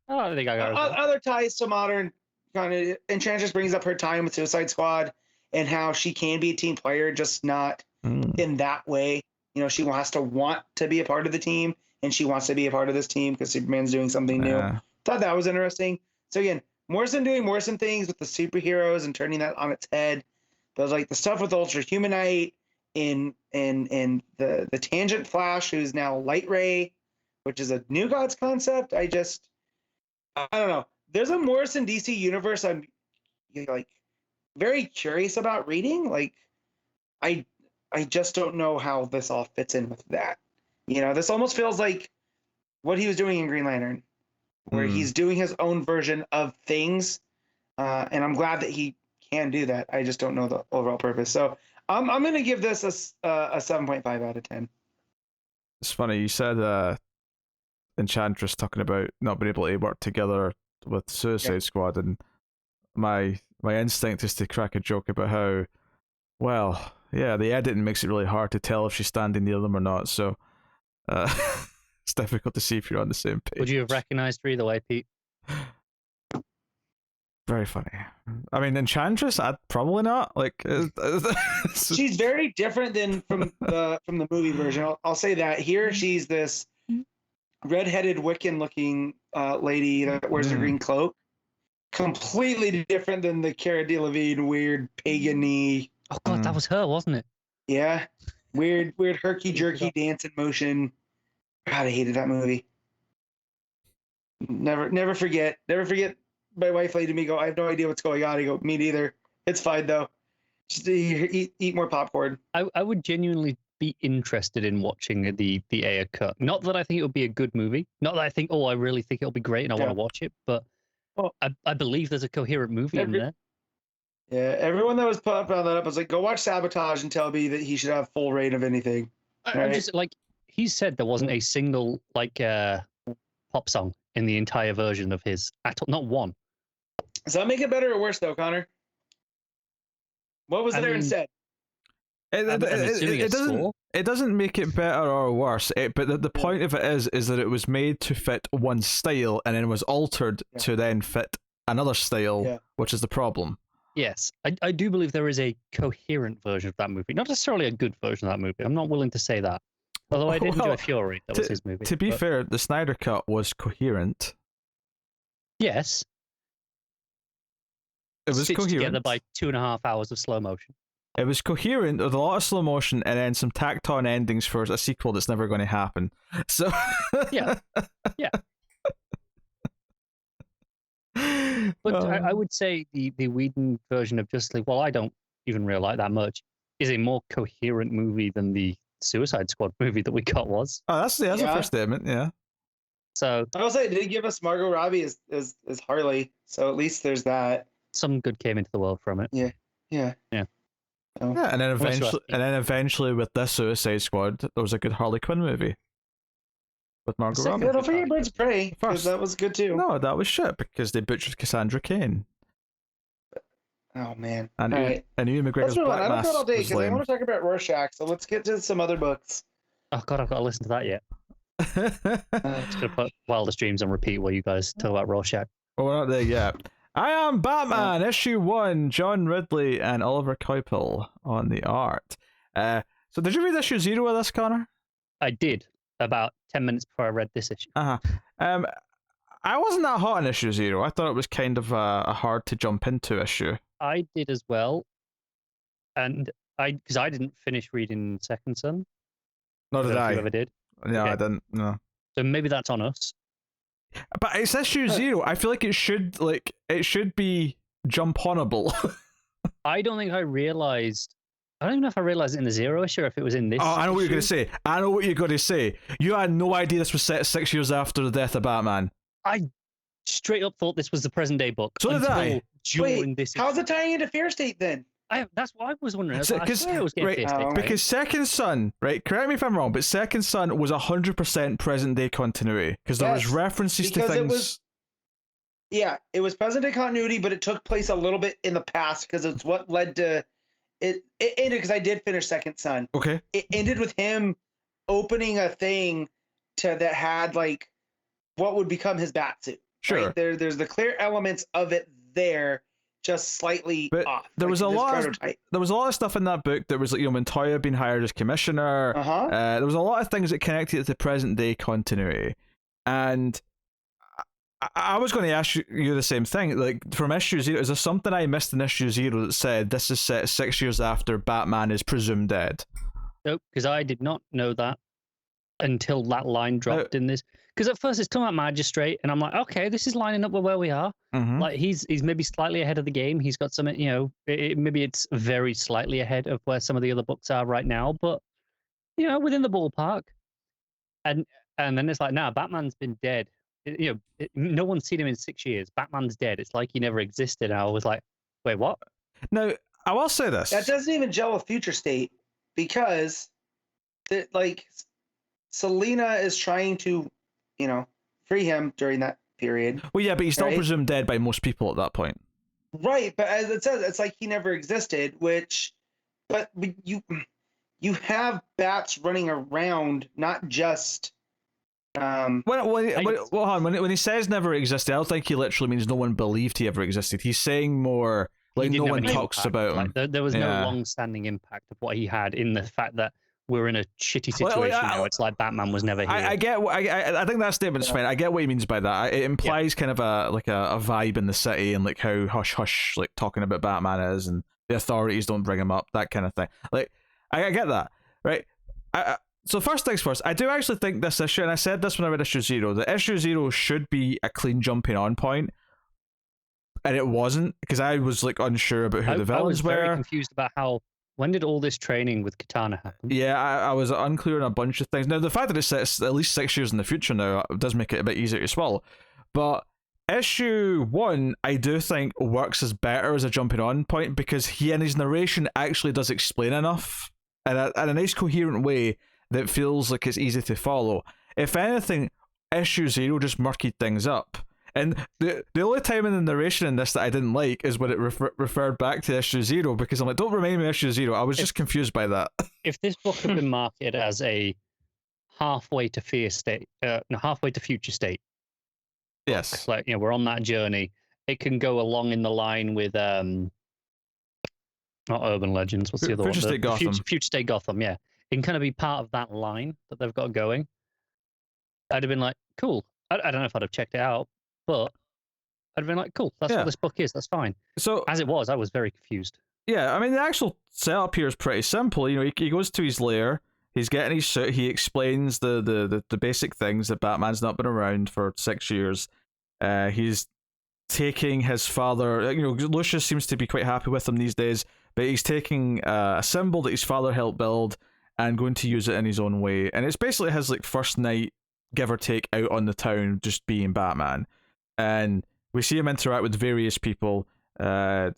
Oh, I think I got it. other ties to modern kind of Enchantress brings up her time with Suicide Squad and how she can be a team player, just not in that way. You know, she has to want to be a part of the team, and she wants to be a part of this team because Superman's doing something new. Thought that was interesting. So again, Morrison doing Morrison things with the superheroes and turning that on its head. But like the stuff with Ultra Humanite in the Tangent Flash, who's now Light Ray, which is a New Gods concept. I don't know. There's a Morrison DC universe I'm like very curious about reading. Like I just don't know how this all fits in with that. You know, this almost feels like what he was doing in Green Lantern, where he's doing his own version of things. And I'm glad that he can do that. I just don't know the overall purpose. So I'm going to give this a 7.5 out of 10. It's funny you said Enchantress talking about not being able to work together with Suicide Squad, and my instinct is to crack a joke about how, well, yeah, the editing makes it really hard to tell if she's standing near them or not. So it's difficult to see if you're on the same page. Would you have recognized her either way, Pete? Very funny. I mean, Enchantress, I'd probably not. Like, she's very different than from the movie version. I'll say that. Here, she's this redheaded Wiccan-looking lady that wears a green cloak. Completely different than the Cara Delevingne weird pagan-y. Oh god, that was her, wasn't it? Yeah, weird herky-jerky dance in motion. God, I hated that movie. Never forget. My wife laid to me, go, I have no idea what's going on. I go, me neither. It's fine though. Just eat more popcorn. I would genuinely be interested in watching the Ayer cut. Not that I think it would be a good movie. Not that I think, I really think it'll be great and I want to watch it. But I believe there's a coherent movie in there. Yeah, everyone that was put on that up was like, go watch Sabotage and tell me that he should have full reign of anything. I'm just like, he said there wasn't a single like pop song in the entire version of his at all. Not one. Does that make it better or worse though, Connor? What was there instead? It doesn't make it better or worse. But the point of it is that it was made to fit one style and then was altered to then fit another style, which is the problem. Yes, I do believe there is a coherent version of that movie. Not necessarily a good version of that movie. I'm not willing to say that. Although I did enjoy Fury. That was his movie. To be fair, the Snyder Cut was coherent. Yes. It was stitched coherent. Together by 2.5 hours of slow motion. It was coherent with a lot of slow motion and then some tacked on endings for a sequel that's never going to happen. So yeah. But I would say the Whedon version of Justice League, well, I don't even really like that much, is a more coherent movie than the Suicide Squad movie that we got was. Oh, that's a fair statement, yeah. So I will say, did give us Margot Robbie as Harley, so at least there's that. Some good came into the world from it. Yeah. Oh. Yeah, and then eventually with this Suicide Squad, there was a good Harley Quinn movie with Margot Robbie. Don't forget Birds of Prey, because that was good too. No, that was shit because they butchered Cassandra Cain. Oh man! And Ian McGregor's Black Mass. I don't got all day because I want to talk about Rorschach. So let's get to some other books. Oh god, I've got to listen to that yet. Just gonna put Wildest Dreams on repeat while you guys talk about Rorschach. Well, we're not there yet. I Am Batman, issue 1, John Ridley and Oliver Coipel on the art. So did you read issue 0 of this, Connor? I did, about 10 minutes before I read this issue. I wasn't that hot on issue 0. I thought it was kind of a hard to jump into issue. I did as well. And because I didn't finish reading Second Son. Nor did I. You ever did? No, okay. I didn't, no. So maybe that's on us. But it's issue 0. I feel like it should be jump-onable. I don't even know if I realized it in the 0 issue or if it was in this. Oh, I know issue. what you're going to say. You had no idea this was set 6 years after the death of Batman. I straight up thought this was the present day book. So did I. Wait, how's it tying into Fear State then? that's what I was wondering. I swear it was getting right, face taken. because Second Son, right? Correct me if I'm wrong, but Second Son was 100% present day continuity because there was references to things. It was present day continuity, but it took place a little bit in the past because it's what led to it. It ended because I did finish Second Son. Okay. It ended with him opening a thing that had like what would become his bat suit. Sure. Right? There's the clear elements of it there, just slightly off. There was a lot of stuff in that book that was like, Montoya being hired as commissioner. There was a lot of things that connected to present day continuity, and I was going to ask you the same thing. Like, from issue 0, is there something I missed in issue 0 that said this is set 6 years after Batman is presumed dead? Nope, because I did not know that until that line dropped in this. Because at first it's talking about Magistrate, and I'm like, okay, this is lining up with where we are. Mm-hmm. Like, he's maybe slightly ahead of the game. He's got some, maybe it's very slightly ahead of where some of the other books are right now, but, within the ballpark. And then it's like, nah, Batman's been dead. No one's seen him in 6 years. Batman's dead. It's like he never existed. And I was like, wait, what? Now, I will say this. That doesn't even gel with Future State because, Selina is trying to, free him during that period. Well, yeah, but he's still presumed dead by most people at that point. Right, but as it says, it's like he never existed, but you have bats running around, not just... When he says never existed, I don't think he literally means no one believed he ever existed. He's saying more like no one talks about him. Like, there was no long-standing impact of what he had in the fact that we're in a shitty situation now. It's like Batman was never here. I think that statement's fine. I get what he means by that. It implies kind of a vibe in the city and like how hush hush like talking about Batman is and the authorities don't bring him up, that kind of thing. Like I get that, right? So first things first, I do actually think this issue, and I said this when I read issue 0, that issue 0 should be a clean jumping on point, and it wasn't, because I was like unsure about who the villains were. I was very confused about when did all this training with Katana happen? Yeah, I was unclear on a bunch of things. Now, the fact that it's set at least 6 years in the future now does make it a bit easier to swallow, but issue 1, I do think, works as better as a jumping on point, because he and his narration actually does explain enough in a nice coherent way that feels like it's easy to follow. If anything, issue 0 just murkied things up. And the only time in the narration in this that I didn't like is when it referred back to issue 0, because I'm like, don't remind me of issue 0. I was just confused by that. If this book had been marketed as a halfway to future state. Yes. Like, we're on that journey. It can go along in the line with not Urban Legends. What's the other one? State Gotham. Future State Gotham, yeah. It can kind of be part of that line that they've got going. I'd have been like, cool. I don't know if I'd have checked it out, but I'd have been like, cool, that's what this book is, that's fine. So as it was, I was very confused. Yeah, I mean, the actual setup here is pretty simple. He goes to his lair, he's getting his suit, he explains the basic things that Batman's not been around for 6 years. He's taking his father, Lucius seems to be quite happy with him these days, but he's taking a symbol that his father helped build and going to use it in his own way. And it's basically his like first night, give or take, out on the town, just being Batman. And we see him interact with various people. There's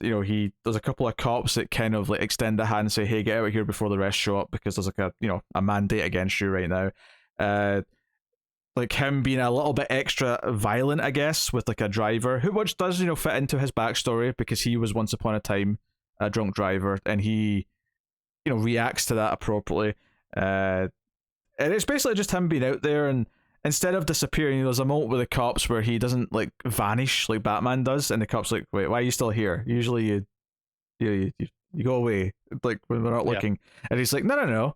a couple of cops that kind of like extend a hand and say, hey, get out of here before the rest show up, because there's like a mandate against you right now. Like him being a little bit extra violent, I guess, with like a driver, which does, fit into his backstory, because he was once upon a time a drunk driver, and he reacts to that appropriately. And it's basically just him being out there, and instead of disappearing, there's a moment with the cops where he doesn't like vanish like Batman does, and the cops like, wait, why are you still here? Usually you go away like when we're not looking. And he's like, no,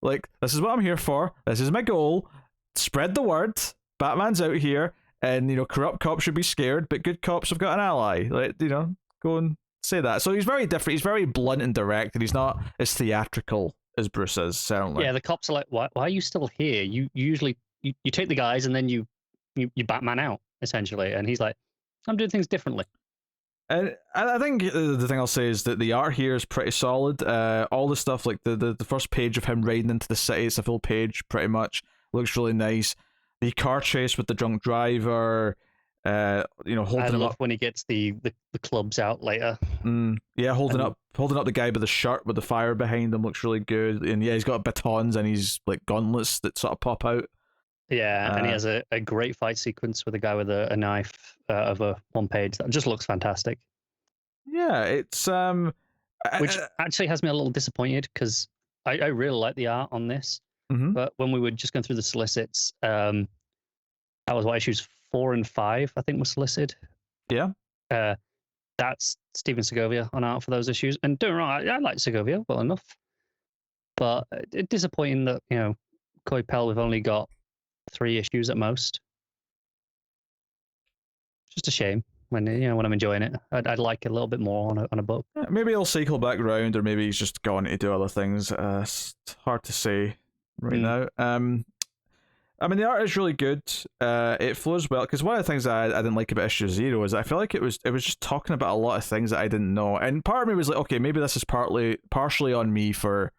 like, this is what I'm here for, this is my goal, spread the word, Batman's out here, and corrupt cops should be scared, but good cops have got an ally, like, go and say that. So he's very different, he's very blunt and direct, and he's not as theatrical as Bruce is, certainly. Yeah, the cops are like, why are you still here? You usually you take the guys and then you Batman out, essentially. And he's like, I'm doing things differently. And I think the thing I'll say is that the art here is pretty solid. All the stuff, like the first page of him riding into the city, it's a full page pretty much, looks really nice. The car chase with the drunk driver, Holding I him love up. when he gets the clubs out later. Yeah, holding up the guy by the shirt with the fire behind him looks really good. And yeah, he's got batons and he's like gauntlets that sort of pop out. Yeah, and he has a great fight sequence with a guy with a knife over one page that just looks fantastic. Yeah, it's which actually has me a little disappointed because I really like the art on this. But when we were just going through the solicits, that was what issues 4 and 5 I think were solicited. Yeah. That's Steven Segovia on art for those issues, and don't wrong, I like Segovia well enough, but it's disappointing that Coipel we've only got 3 issues at most. Just a shame when when I'm enjoying it. I'd like a little bit more on a book. Maybe he'll cycle back round, or maybe he's just gone to do other things. It's hard to say right now. I mean, the art is really good. It flows well, because one of the things I didn't like about issue 0 is I feel like it was just talking about a lot of things that I didn't know, and part of me was like, okay, maybe this is partially on me for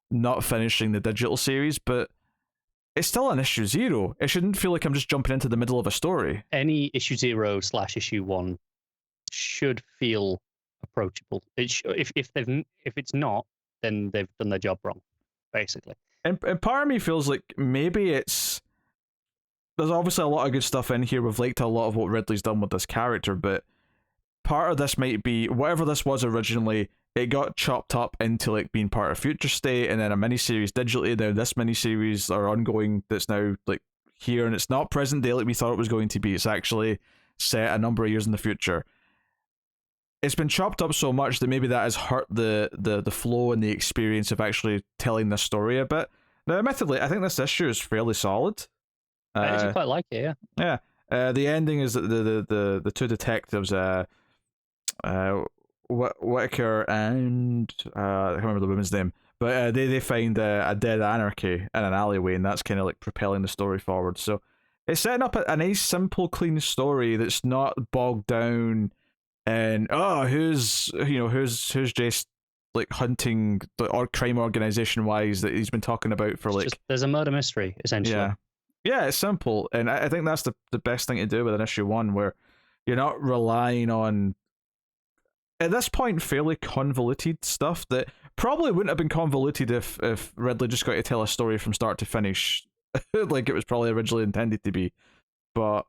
not finishing the digital series, but it's still an issue 0. It shouldn't feel like I'm just jumping into the middle of a story. Any issue 0/issue 1 should feel approachable. If it's not, then they've done their job wrong, basically. And part of me feels like maybe there's obviously a lot of good stuff in here. We've liked a lot of what Ridley's done with this character, but part of this might be whatever this was originally, it got chopped up into like being part of Future State and then a miniseries digitally. Now this miniseries are ongoing that's now like here, and it's not present day like we thought it was going to be. It's actually set a number of years in the future. It's been chopped up so much that maybe that has hurt the flow and the experience of actually telling this story a bit. Now, admittedly, I think this issue is fairly solid. I actually quite like it, yeah. Yeah. The ending is that the 2 detectives, Whitaker and I can't remember the woman's name, but they find a dead anarchy in an alleyway, and that's kind of like propelling the story forward. So it's setting up a nice, simple, clean story that's not bogged down. And who's just like hunting or crime organization wise that he's been talking about for there's a murder mystery essentially. Yeah, it's simple, and I think that's the best thing to do with an issue 1, where you're not relying on, at this point, fairly convoluted stuff that probably wouldn't have been convoluted if Ridley just got to tell a story from start to finish like it was probably originally intended to be. But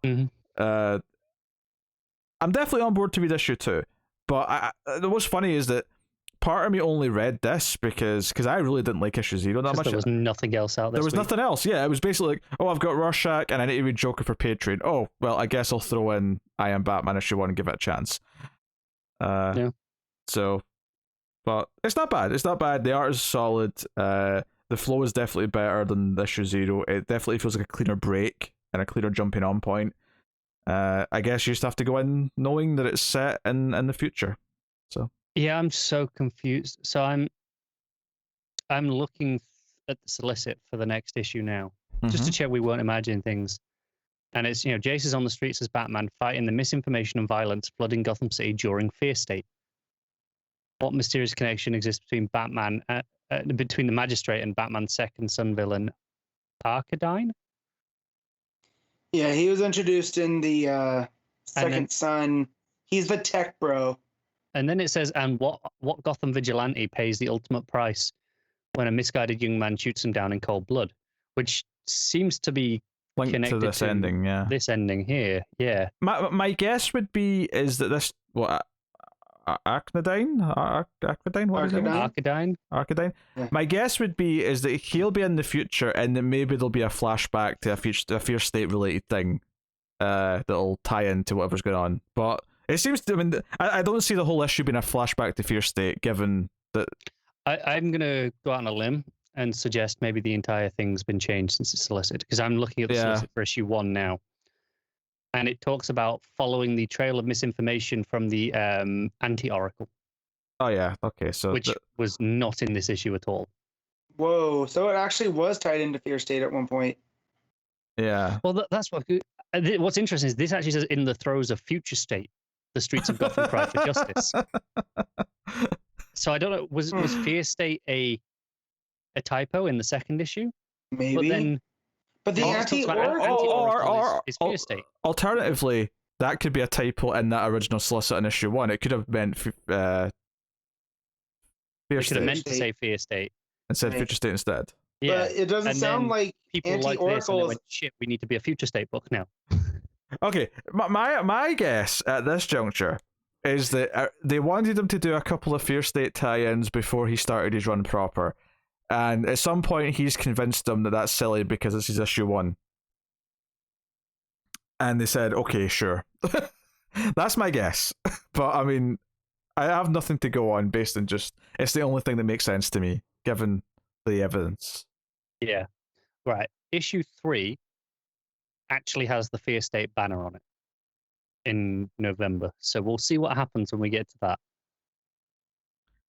I'm definitely on board to read issue 2, but what's funny is that part of me only read this because I really didn't like issue 0 that much. There was nothing else out there. There was nothing else. Yeah, it was basically like, I've got Rorschach and I need to read Joker for Patreon. Oh, well, I guess I'll throw in I Am Batman issue 1 and give it a chance. So, but it's not bad. It's not bad. The art is solid. The flow is definitely better than issue 0. It definitely feels like a cleaner break and a cleaner jumping on point. I guess you just have to go in knowing that it's set in the future. So yeah, I'm so confused. So I'm looking at the solicit for the next issue now, just to check we weren't imagining things. And it's Jace is on the streets as Batman, fighting the misinformation and violence flooding Gotham City during Fear State. What mysterious connection exists between Batman, between the Magistrate and Batman's second son villain, Arkadine? Yeah, he was introduced in the Second Son. He's the tech bro. And then it says, and what Gotham vigilante pays the ultimate price when a misguided young man shoots him down in cold blood? Which seems to be linked connected to this ending, yeah. This ending here, yeah. My guess would be is that this Arkadine? What is it? Arkadine. Yeah. My guess would be is that he'll be in the future, and that maybe there'll be a flashback to a Fear State related thing that'll tie into whatever's going on. But it seems to. I mean, I don't see the whole issue being a flashback to Fear State, given that. I'm gonna go out on a limb and suggest maybe the entire thing's been changed since it's solicited, because I'm looking at the solicit for issue 1 now. And it talks about following the trail of misinformation from the anti-Oracle. Oh, yeah. Okay, so... Which was not in this issue at all. Whoa, so it actually was tied into Fear State at one point. Yeah. Well, that's what's interesting is this actually says in the throes of Future State, the streets of Gotham cry for justice. So I don't know, was Fear State a typo in the second issue? Maybe. But the anti-Oracle is Fear State. Alternatively, that could be a typo in that original solicit in issue 1. It could have meant Fear They should have State meant to say Fear State and said Right. Future State instead. Yeah, But it doesn't and sound then like people like this, and they Anti-Oracle. went, shit, we need to be a Future State book now. Okay, my guess at this juncture is that they wanted him to do a couple of Fear State tie-ins before he started his run proper, and at some point he's convinced them that that's silly because this is issue 1, and they said, okay, sure. That's my guess, but I mean, I have nothing to go on based on just, it's the only thing that makes sense to me given the evidence. Yeah, right. Issue 3 actually has the Fear State banner on it in November, so we'll see what happens when we get to that,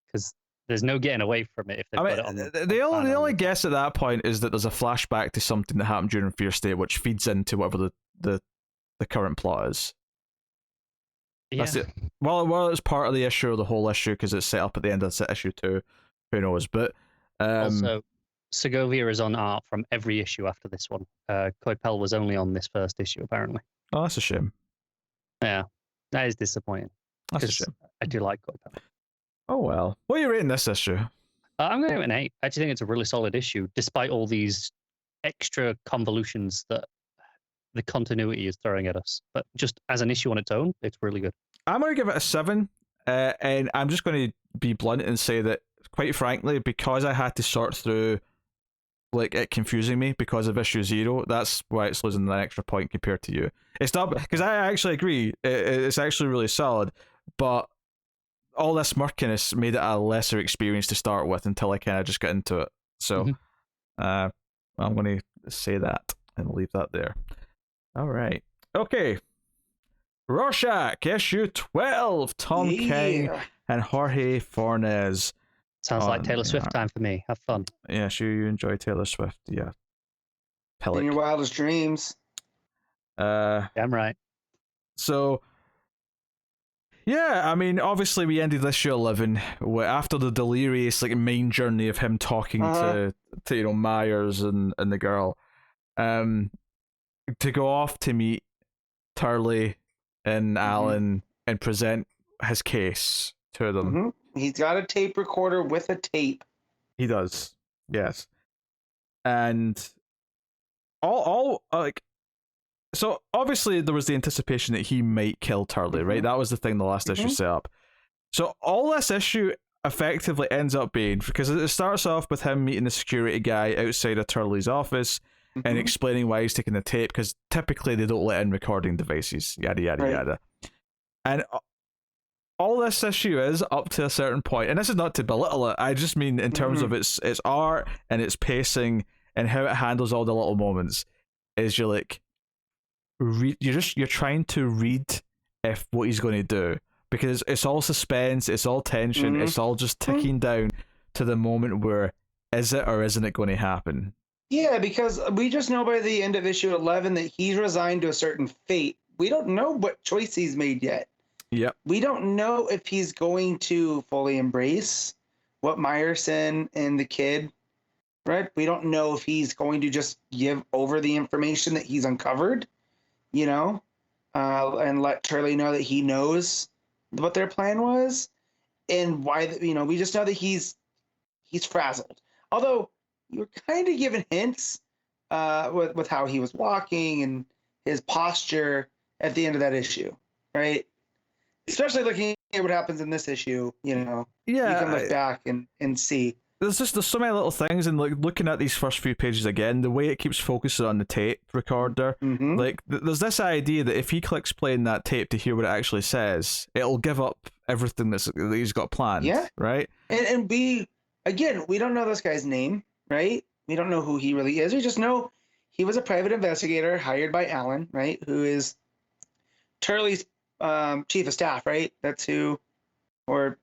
because there's no getting away from it if they've got it on the only guess at that point is that there's a flashback to something that happened during Fear State, which feeds into whatever the current plot is. Yeah. That's it. Well, it's part of the issue or the whole issue because it's set up at the end of issue 2. Who knows? But also, Segovia is on art from every issue after this one. Coipel was only on this first issue, apparently. oh, that's a shame. Yeah, that is disappointing. That's a 'cause shame. I do like Coipel. Oh well. What are you rating this issue? I'm going to give it an 8. I actually think it's a really solid issue, despite all these extra convolutions that the continuity is throwing at us. But just as an issue on its own, it's really good. I'm going to give it a 7, and I'm just going to be blunt and say that, quite frankly, because I had to sort through like it confusing me because of issue 0, that's why it's losing an extra point compared to you. It's not because I actually agree, it's actually really solid, but all this murkiness made it a lesser experience to start with until I kind of just got into it. So I'm going to say that and leave that there. All right. Okay. Rorschach, issue 12, Tom King and Jorge Fornes. Sounds like Taylor Swift time for me. Have fun. Yeah, sure, you enjoy Taylor Swift. Yeah. In your wildest dreams. Damn right. So, yeah, I mean, obviously we ended issue 11 after the delirious like main journey of him talking to Myers and the girl, to go off to meet Turley and Alan and present his case to them. He's got a tape recorder with a tape. He does, yes, and all like. So obviously there was the anticipation that he might kill Turley, right? That was the thing the last issue set up. So all this issue effectively ends up being, because it starts off with him meeting the security guy outside of Turley's office and explaining why he's taking the tape, because typically they don't let in recording devices, yada yada yada. And all this issue is up to a certain point, and this is not to belittle it, I just mean in terms of its art and its pacing and how it handles all the little moments, is you're like, you're trying to read if what he's going to do, because it's all suspense, it's all tension, it's all just ticking down to the moment where is it or isn't it going to happen. Yeah, because we just know by the end of issue 11 that he's resigned to a certain fate. We don't know what choice he's made yet. Yep. We don't know if he's going to fully embrace what Morrison and the kid, right? We don't know if he's going to just give over the information that he's uncovered, you know, and let Turley know that he knows what their plan was and why, you know, we just know that he's frazzled. Although you were kind of given hints with how he was walking and his posture at the end of that issue, right? Especially looking at what happens in this issue, you know, you can look back and see. There's so many little things, and like looking at these first few pages again, the way it keeps focusing on the tape recorder, like there's this idea that if he clicks play in that tape to hear what it actually says, it'll give up everything that he's got planned. Yeah. Right. And we don't know this guy's name, right? We don't know who he really is. We just know he was a private investigator hired by Alan, right? Who is Turley's chief of staff, right? That's who, or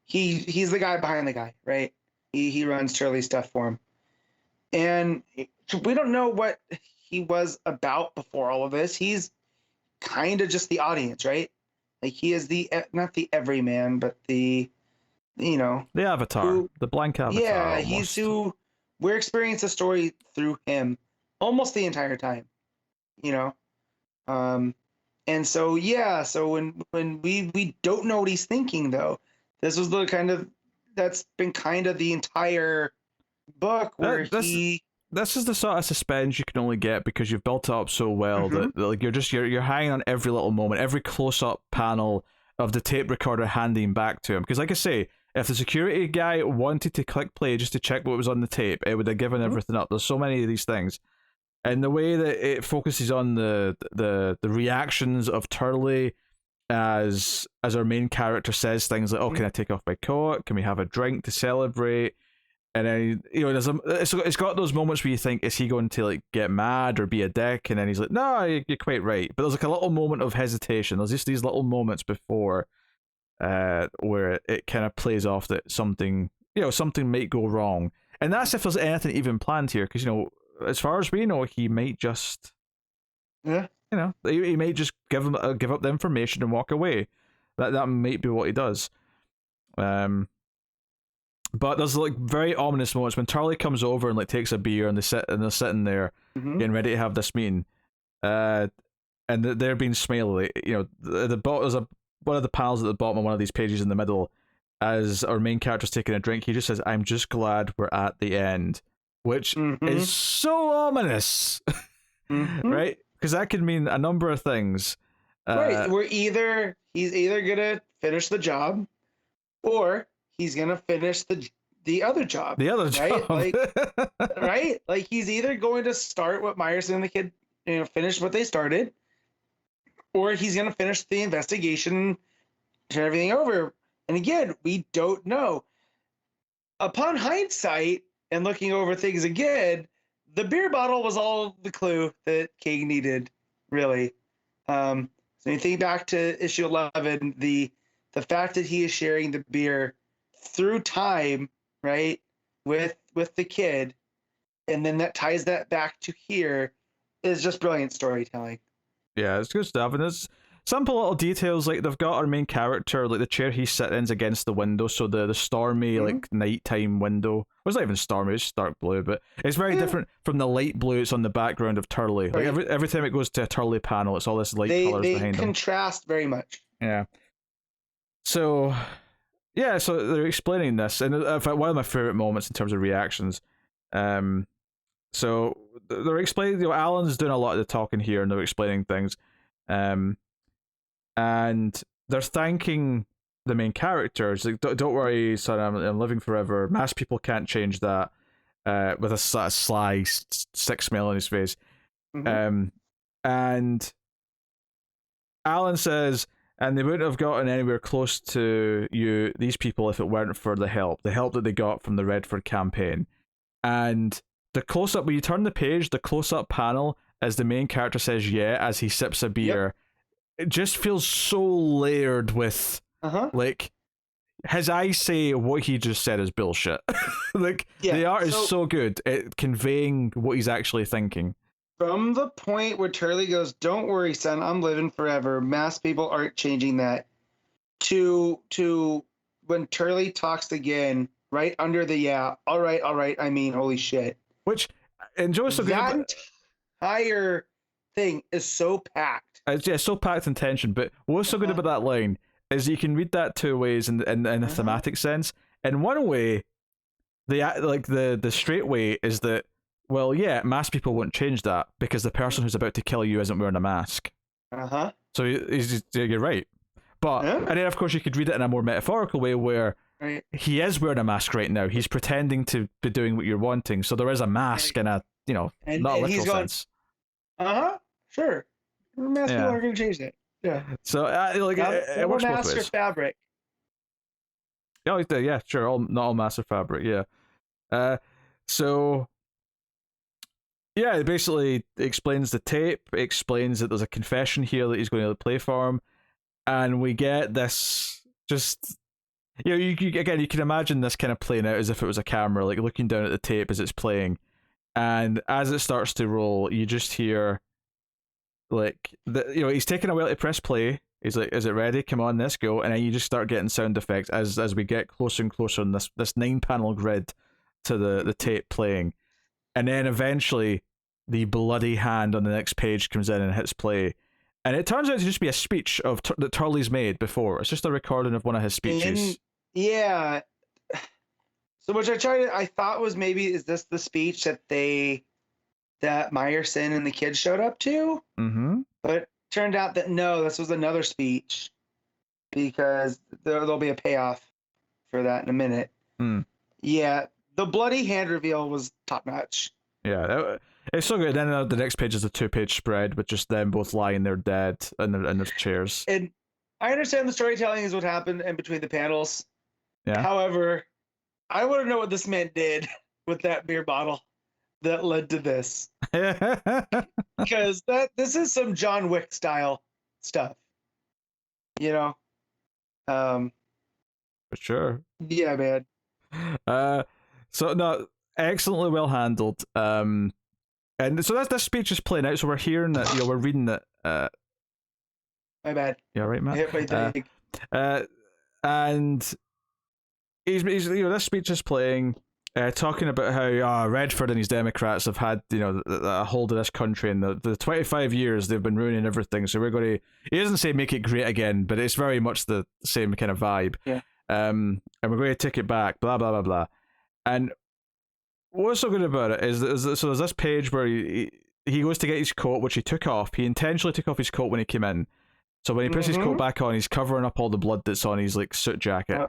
he's the guy behind the guy, right? He runs Turley's stuff for him. And we don't know what he was about before all of this. He's kind of just the audience, right? Like he is not the everyman, but the, you know, the avatar, the blank avatar. Yeah, almost. He's who we're experiencing the story through him almost the entire time, you know? And so yeah, so when we don't know what he's thinking though, this was the kind of that's been kind of the entire book where this is the sort of suspense you can only get because you've built it up so well that like you're hanging on every little moment, every close up panel of the tape recorder handing back to him. Because like I say, if the security guy wanted to click play just to check what was on the tape, it would have given everything up. There's so many of these things. And the way that it focuses on the reactions of Turley as our main character says things like, "Oh, can I take off my coat? Can we have a drink to celebrate?" And then it's got those moments where you think, is he going to like get mad or be a dick? And then he's like, "No, you're quite right." But there's like a little moment of hesitation. There's just these little moments before, where it kind of plays off that something might go wrong, and that's if there's anything even planned here. Because as far as we know, he might just, he might just give up the information and walk away. That might be what he does. But there's like very ominous moments when Turley comes over and like takes a beer and they're sitting there getting ready to have this meeting, and they're being smiley. There's one of the panels at the bottom of one of these pages in the middle, as our main character's taking a drink. He just says, "I'm just glad we're at the end," which is so ominous, right? Because that could mean a number of things. Right, he's either gonna finish the job, or he's gonna finish the other job. The other job, right? Right? Like he's either going to start what Myerson and the kid, finish what they started, or he's gonna finish the investigation, turn everything over. And again, we don't know. Upon hindsight and looking over things again, the beer bottle was all the clue that King needed, really. So you think back to issue 11, the fact that he is sharing the beer through time, right, with the kid, and then that ties that back to here, is just brilliant storytelling. Yeah, it's good stuff. And there's simple little details, like they've got our main character, like the chair he's sitting in's against the window, so the stormy like nighttime window. Well, it's not even stormy, it's dark blue, but it's very different from the light blue it's on the background of Turley. Right. Like every time it goes to a Turley panel, it's all this light colors behind them. They contrast very much. Yeah. So they're explaining this, and in fact, one of my favorite moments in terms of reactions. So they're explaining. Alan's doing a lot of the talking here, and they're explaining things. And they're thanking the main characters. Like, don't worry, son, I'm living forever. Mass people can't change that. With a sly, sick smile on his face. And Alan says, and they wouldn't have gotten anywhere close to these people, if it weren't for the help that they got from the Redford campaign. And the close-up, when you turn the page, the close-up panel, as the main character says yeah, as he sips a beer, it just feels so layered with, like, his eyes say what he just said is bullshit. Like, the art is so good at conveying what he's actually thinking. From the point where Turley goes, "Don't worry, son, I'm living forever. Mass people aren't changing that," to when Turley talks again, right under the all right, I mean, holy shit. Which, and Joe's so good. That entire thing is so packed. It's so packed in tension, but what's so good about that line is you can read that two ways in a thematic sense. In one way, the straight way is that, well, yeah, mass people won't change that because the person who's about to kill you isn't wearing a mask. So you're right. But and then of course you could read it in a more metaphorical way where he is wearing a mask right now. He's pretending to be doing what you're wanting. So there is a mask in a not a literal sense. Sure. Mask people aren't going to change that. Yeah. So it works both ways. Mask or fabric. Oh yeah, sure. Not all mask or fabric. Yeah. So. Yeah, it basically explains the tape, explains that there's a confession here that he's going to play for him, and we get this just... you can imagine this kind of playing out as if it was a camera, like looking down at the tape as it's playing, and as it starts to roll, you just hear, like, he's taking a while to press play. He's like, "Is it ready? Come on, let's go." And then you just start getting sound effects as we get closer and closer on this 9-panel grid to the tape playing. And then eventually, the bloody hand on the next page comes in and hits play. And it turns out to just be a speech that Turley's made before. It's just a recording of one of his speeches. Yeah. So which I thought was maybe, is this the speech that Morrison and the kids showed up to? Mm-hmm. But it turned out that no, this was another speech, because there'll be a payoff for that in a minute. Mm. Yeah, the bloody hand reveal was top notch. Yeah, it's so good. Then the next page is a 2-page spread with just them both lying there dead in their chairs. And I understand the storytelling is what happened in between the panels. Yeah. However, I want to know what this man did with that beer bottle that led to this. Because this is some John Wick style stuff. You know? For sure. Yeah, man. So no, excellently well handled. And so this speech is playing out. So we're hearing that, we're reading that. My bad. Yeah, right, Matt. I hit my thing. And he's this speech is playing, talking about how Redford and his Democrats have had a hold of this country, and the 25 years they've been ruining everything. So we're going to. He doesn't say make it great again, but it's very much the same kind of vibe. Yeah. And we're going to take it back. Blah blah blah blah. And what's so good about it is so there's this page where he goes to get his coat, which he took off. He intentionally took off his coat when he came in. So when he puts his coat back on, he's covering up all the blood that's on his suit jacket.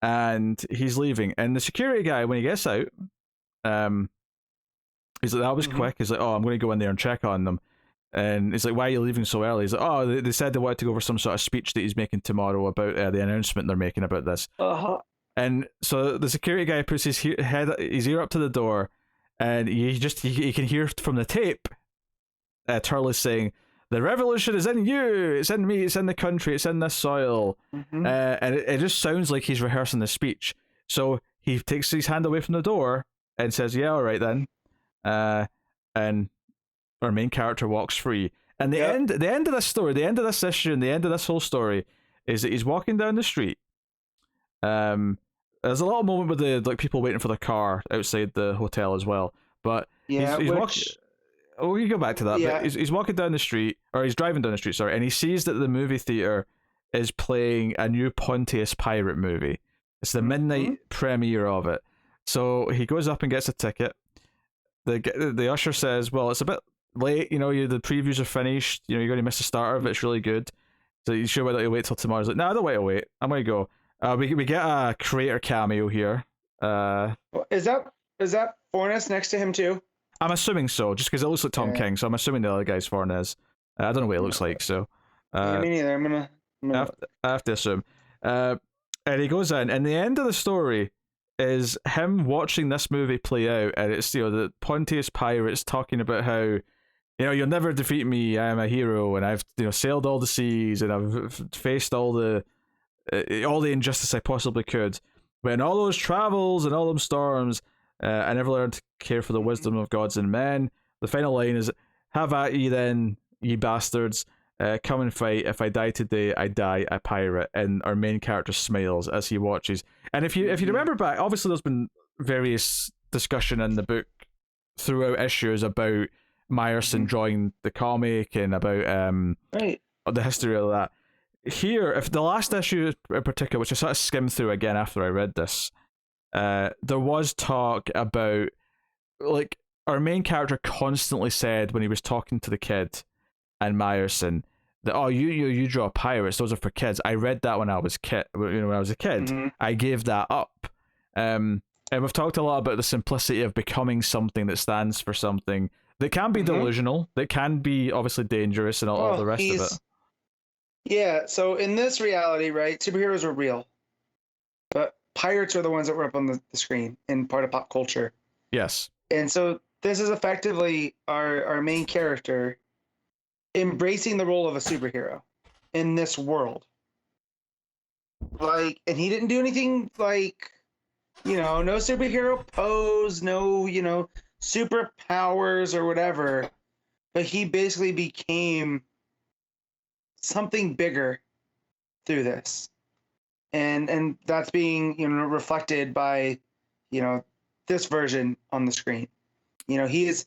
And he's leaving. And the security guy, when he gets out, he's like, that was quick. He's like, oh, I'm going to go in there and check on them. And he's like, why are you leaving so early? He's like, oh, they said they wanted to go over some sort of speech that he's making tomorrow about the announcement they're making about this. And so the security guy puts his ear up to the door, and he can hear from the tape Turley saying, the revolution is in you, it's in me, it's in the country, it's in this soil. And it just sounds like he's rehearsing the speech. So he takes his hand away from the door and says, yeah, all right then. And our main character walks free. And the end of this story, the end of this issue, and the end of this whole story is that he's walking down the street. There's a little moment with the people waiting for the car outside the hotel as well. But he's walking. Oh, we can go back to that. Yeah. But he's walking down the street, or he's driving down the street, sorry, and he sees that the movie theater is playing a new Pontius Pirate movie. It's the midnight premiere of it. So he goes up and gets a ticket. The usher says, well, it's a bit late, the previews are finished, you're going to miss the start of it, it's really good. So you sure why don't you wait till tomorrow? He's like, no, I don't wait to wait. I'm going to go. We get a creator cameo here. Is that Fornes next to him too? I'm assuming so, just because it looks like Tom King, so I'm assuming the other guy's Fornes. I don't know what it looks like, so. Me neither. I'm gonna... I have to assume. And he goes in, and the end of the story is him watching this movie play out, and it's the Pontius Pirates talking about how you'll never defeat me. I am a hero, and I've sailed all the seas, and I've faced all the injustice I possibly could. But in all those travels and all those storms, I never learned to care for the wisdom of gods and men. The final line is, have at ye then, ye bastards. Come and fight. If I die today, I die a pirate. And our main character smiles as he watches. And if you remember back, obviously there's been various discussion in the book throughout issues about Morrison drawing the comic and about the history of that. Here, if the last issue in particular, which I sort of skimmed through again after I read this, there was talk about, our main character constantly said when he was talking to the kid and Morrison that, oh, you draw pirates, those are for kids. I read that when I was when I was a kid. I gave that up. And we've talked a lot about the simplicity of becoming something that stands for something that can be delusional, that can be obviously dangerous, and all the rest of it. Yeah, so in this reality, right, superheroes are real, but pirates are the ones that were up on the screen in part of pop culture. Yes. And so this is effectively our main character embracing the role of a superhero in this world. And he didn't do anything no superhero pose, no, superpowers or whatever, but he basically became something bigger through this. And that's being, reflected by, this version on the screen. He's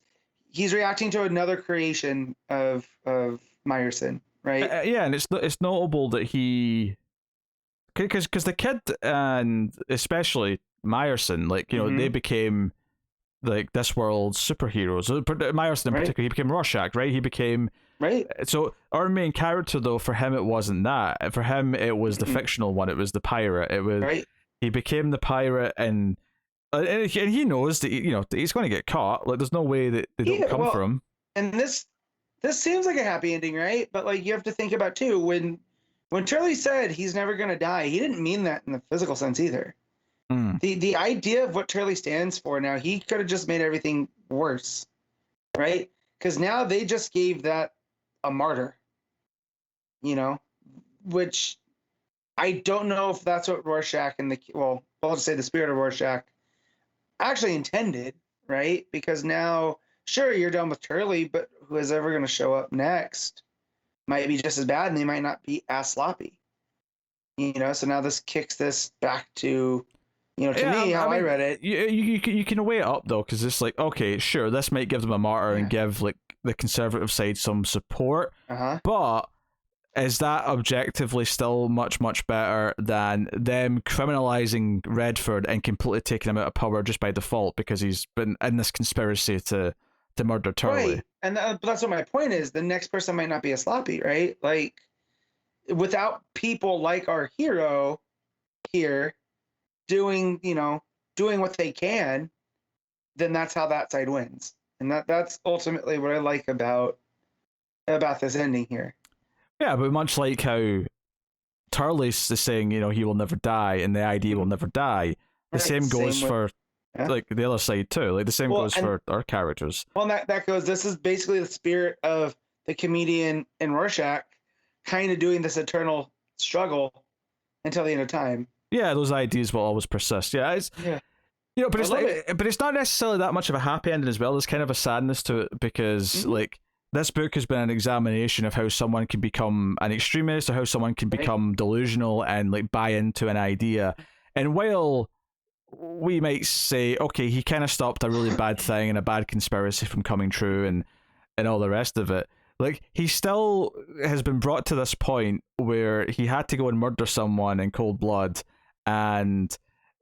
reacting to another creation of Morrison. right? Yeah, and it's notable that he, because the kid and especially Myerson, like, you know, they became like this world's superheroes. Myerson in particular, he became Rorschach, right? He became right. So our main character, though, for him it wasn't that. For him, it was the fictional one. It was the pirate. It was right. He became the pirate, and he knows that that he's going to get caught. Like, there's no way that they don't come for him. And this seems like a happy ending, right? But like, you have to think about too, when Turley said he's never going to die, he didn't mean that in the physical sense either. The idea of what Turley stands for now, he could have just made everything worse, right? Because now they just gave that a martyr, which I don't know if that's what Rorschach and I'll just say the spirit of Rorschach actually intended, right? Because now, sure, you're done with Turley, but who is ever going to show up next might be just as bad, and they might not be as sloppy, So now this kicks this back to, I read it. You can weigh it up though, because it's like, okay, sure, this might give them a martyr and give like the conservative side some support, but is that objectively still much, much better than them criminalizing Redford and completely taking him out of power just by default because he's been in this conspiracy to murder Turley? Right, and that's what my point is. The next person might not be as sloppy, right? Like, without people like our hero here doing what they can, then that's how that side wins. And that's ultimately what I like about this ending here. Yeah, but much like how Turley's saying, he will never die and the idea will never die, the same goes for like the other side too. Like the same goes for our characters. Well, that goes, this is basically the spirit of the comedian in Rorschach kind of doing this eternal struggle until the end of time. Yeah, those ideas will always persist. Yeah, but it's not necessarily that much of a happy ending as well. There's kind of a sadness to it because like this book has been an examination of how someone can become an extremist or how someone can become delusional and like buy into an idea. And while we might say, okay, he kind of stopped a really bad thing and a bad conspiracy from coming true and all the rest of it, like, he still has been brought to this point where he had to go and murder someone in cold blood, and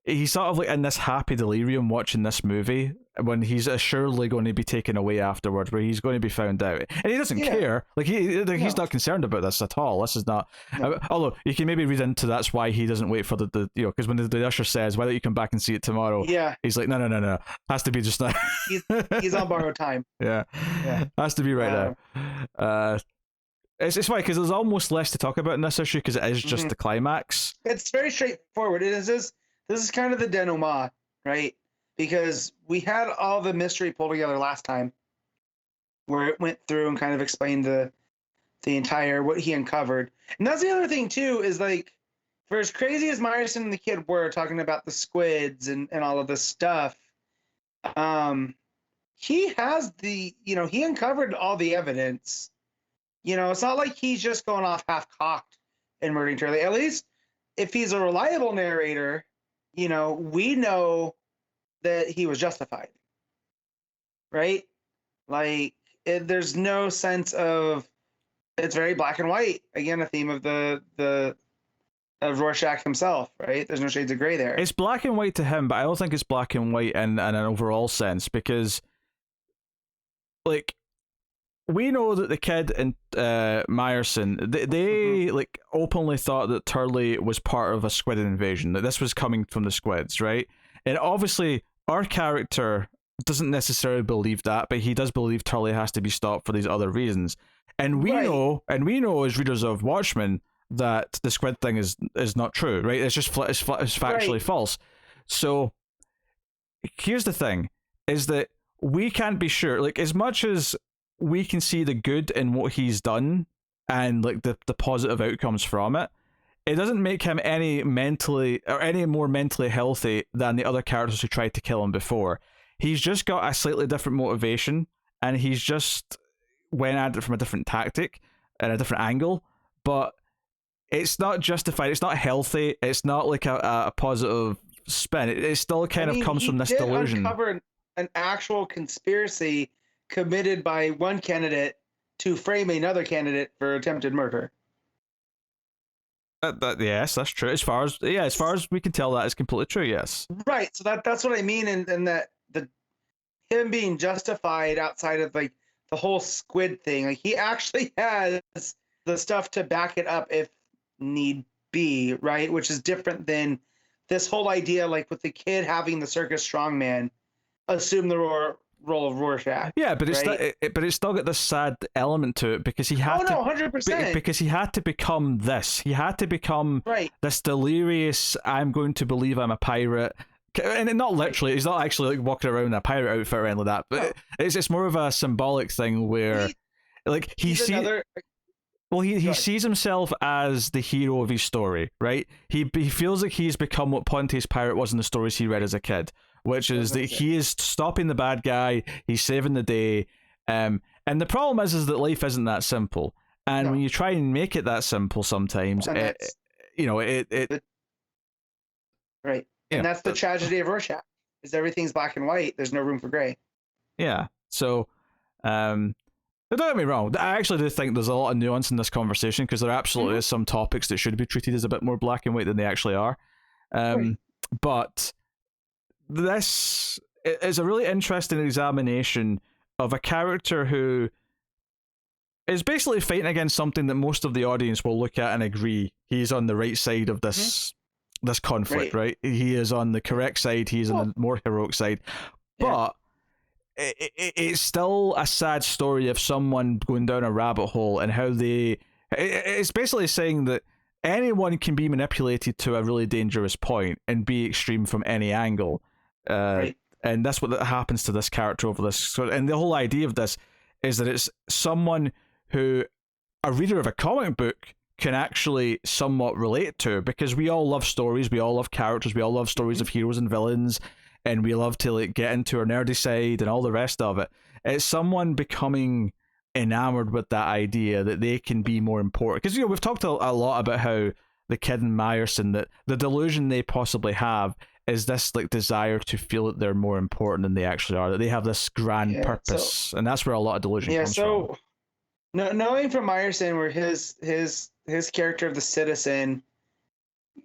he's sort of like in this happy delirium watching this movie when he's assuredly going to be taken away afterwards, where he's going to be found out, and he doesn't care. Like, he's not concerned about this at all. This is not. Although you can maybe read into that's why he doesn't wait for the because when the usher says, "Why don't you come back and see it tomorrow?" He's like, no, has to be just now. he's on borrowed time. Yeah, has to be right now. It's funny because there's almost less to talk about in this issue because it is just the climax. It's very straightforward. This is kind of the denouement, right? Because we had all the mystery pulled together last time, where it went through and kind of explained the entire what he uncovered. And that's the other thing too, is like, for as crazy as Morrison and the kid were talking about the squids and all of this stuff, he has he uncovered all the evidence. It's not like he's just going off half-cocked and murdering Turley. At least if he's a reliable narrator, we know that he was justified, right? Like, there's no sense of, it's very black and white. Again, a theme of of Rorschach himself, right? There's no shades of gray there. It's black and white to him, but I don't think it's black and white in an overall sense, because, like, we know that the kid and Myerson, they like openly thought that Turley was part of a squid invasion, that this was coming from the squids, right? And obviously, our character doesn't necessarily believe that, but he does believe Turley has to be stopped for these other reasons. And we know as readers of Watchmen that the squid thing is not true, right? It's just it's factually false. So here's the thing: is that we can't be sure. Like, as much as we can see the good in what he's done and like the positive outcomes from it, it doesn't make him any more mentally healthy than the other characters who tried to kill him before. He's just got a slightly different motivation, and he's just went at it from a different tactic and a different angle, but it's not justified. It's not healthy. It's not like a positive spin. It still kind of comes from this delusion. Uncover an actual conspiracy committed by one candidate to frame another candidate for attempted murder. Yes, that's true. As far as we can tell, that is completely true. Yes. Right. So that's what I mean, and that him being justified outside of like the whole squid thing, like he actually has the stuff to back it up if need be, right? Which is different than this whole idea, like with the kid having the circus strongman assume the role of Rorschach. Yeah, but it's right? but it's still got this sad element to it because he had 100%. because he had to become this. He had to become this delirious. I'm going to believe I'm a pirate. And not literally, he's not actually like walking around in a pirate outfit or anything like that. But it's more of a symbolic thing where, like, he sees himself as the hero of his story, right? He feels like he's become what Pontius Pirate was in the stories he read as a kid, which is that he is stopping the bad guy, he's saving the day. And the problem is that life isn't that simple. And when you try and make it that simple, sometimes right. And that's the tragedy of Rorschach, is everything's black and white. There's no room for gray. Yeah. So, don't get me wrong. I actually do think there's a lot of nuance in this conversation because there absolutely is some topics that should be treated as a bit more black and white than they actually are. But this is a really interesting examination of a character who is basically fighting against something that most of the audience will look at and agree he's on the right side of this conflict, right? He is on the correct side. He's on the more heroic side. But it's still a sad story of someone going down a rabbit hole and how it's basically saying that anyone can be manipulated to a really dangerous point and be extreme from any angle. And that's what happens to this character over this. And the whole idea of this is that it's someone who a reader of a comic book can actually somewhat relate to, because we all love stories, we all love characters, we all love stories of heroes and villains, and we love to like get into our nerdy side and all the rest of it. It's someone becoming enamored with that idea that they can be more important. Because we've talked a lot about how the kid in Morrison, that the delusion they possibly have is this like desire to feel that they're more important than they actually are, that they have this grand purpose, and that's where a lot of delusion comes from. Knowing from Morrison where his character of the citizen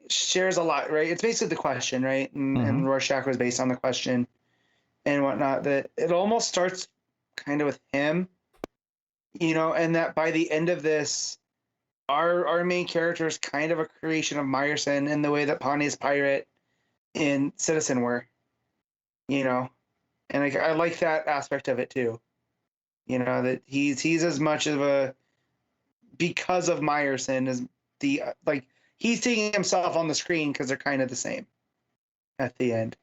shares a lot, right? It's basically the question, right? And Rorschach was based on the question and whatnot, that it almost starts kind of with him, and that by the end of this, our main character is kind of a creation of Morrison in the way that Pontius Pirate and Citizen were, and I like that aspect of it too, that he's as much of a, because of Morrison, as the he's seeing himself on the screen because they're kind of the same at the end.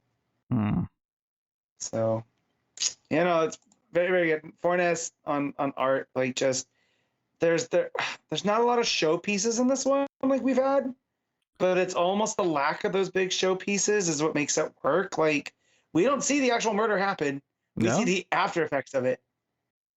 So, it's very, very good. Fornes on art, like just there's not a lot of showpieces in this one like we've had, but it's almost the lack of those big showpieces is what makes it work. Like we don't see the actual murder happen; we see the after effects of it.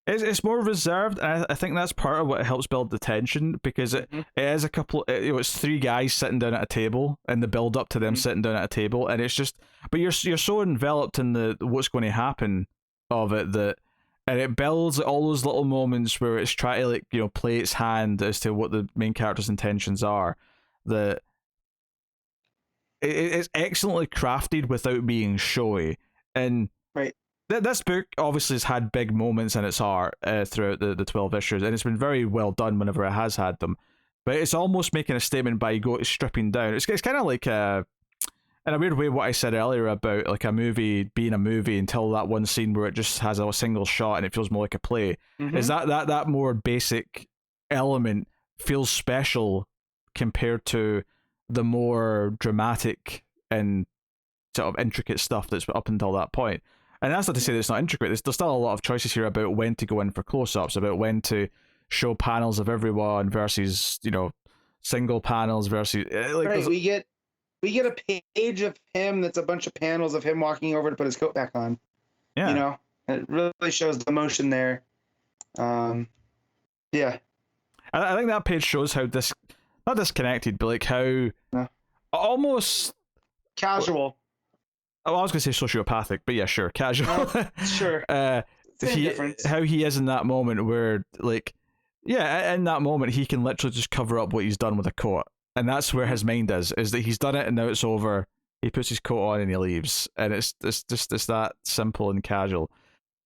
It's more reserved, and I think that's part of what helps build the tension, because it is a couple. It's three guys sitting down at a table, and the build up to them sitting down at a table, and it's just. But you're so enveloped in the what's going to happen of it that, and it builds all those little moments where it's trying to play its hand as to what the main character's intentions are. That it's excellently crafted without being showy, and this book obviously has had big moments in its art throughout the 12 issues, and it's been very well done whenever it has had them. But it's almost making a statement by stripping down. It's kind of like, in a weird way, what I said earlier about like a movie being a movie until that one scene where it just has a single shot and it feels more like a play. Is that more basic element feels special compared to the more dramatic and sort of intricate stuff that's up until that point. And that's not to say that it's not intricate. There's still a lot of choices here about when to go in for close-ups, about when to show panels of everyone versus, single panels versus... we get a page of him that's a bunch of panels of him walking over to put his coat back on. Yeah. It really shows the emotion there. Yeah. I think that page shows how not disconnected, but like how almost... casual. Oh, I was going to say sociopathic, but yeah, sure, casual. Sure. Same difference. How he is in that moment where, like, Yeah, in that moment, he can literally just cover up what he's done with a coat. And that's where his mind is that he's done it and now it's over. He puts his coat on and he leaves. And it's that simple and casual.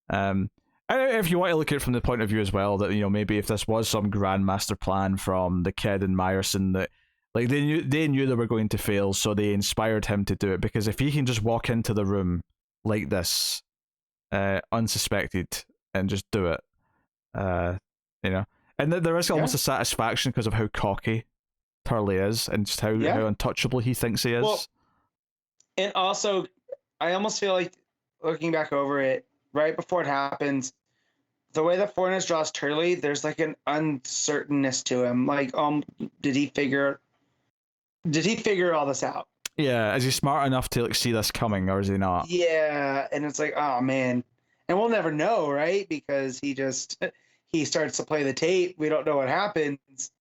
And if you want to look at it from the point of view as well, that, you know, maybe if this was some grand master plan from the kid and Morrison, that like they knew they were going to fail, so they inspired him to do it. Because if he can just walk into the room like this, unsuspected, and just do it, you know, and there is almost a satisfaction because of how cocky Harley is and just how untouchable he thinks he is. Well, and also, I almost feel like looking back over it, right before it happens, the way that Fornes draws Turley, there's like an uncertainness to him. Like, did he figure all this out? Yeah, is he smart enough to like see this coming, or is he not? Yeah, and it's like, oh man, and we'll never know, right? Because he starts to play the tape. We don't know what happens,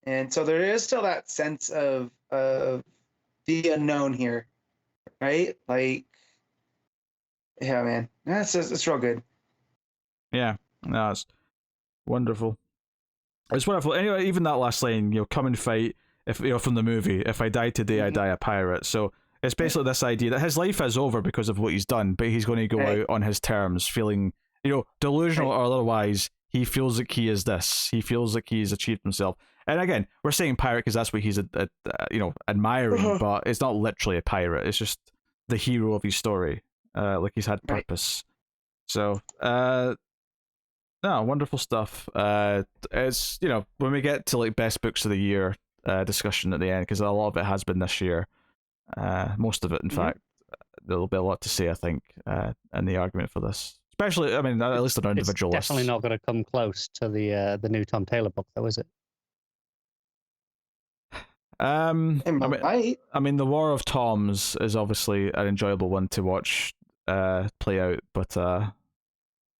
and so there is still that sense of the unknown here, right? Like, yeah, man, it's real good. Yeah, no, it's wonderful. It's wonderful. Anyway, even that last line, you know, come and fight. If you know, from the movie, if I die today, I die a pirate. So it's basically this idea that his life is over because of what he's done, but he's going to go out on his terms, feeling, you know, delusional or otherwise. He feels like he is this. He feels like he's achieved himself. And again, we're saying pirate because that's what he's, you know, admiring, but it's not literally a pirate. It's just the hero of his story. Like he's had purpose. So, no, wonderful stuff. It's, you know, when we get to like best books of the year discussion at the end, because a lot of it has been this year. Most of it, in fact, there'll be a lot to say, I think, in the argument for this. Especially, I mean, at least on individual lists. Definitely not going to come close to the new Tom Taylor book, though, is it? I mean, the War of Toms is obviously an enjoyable one to watch play out, but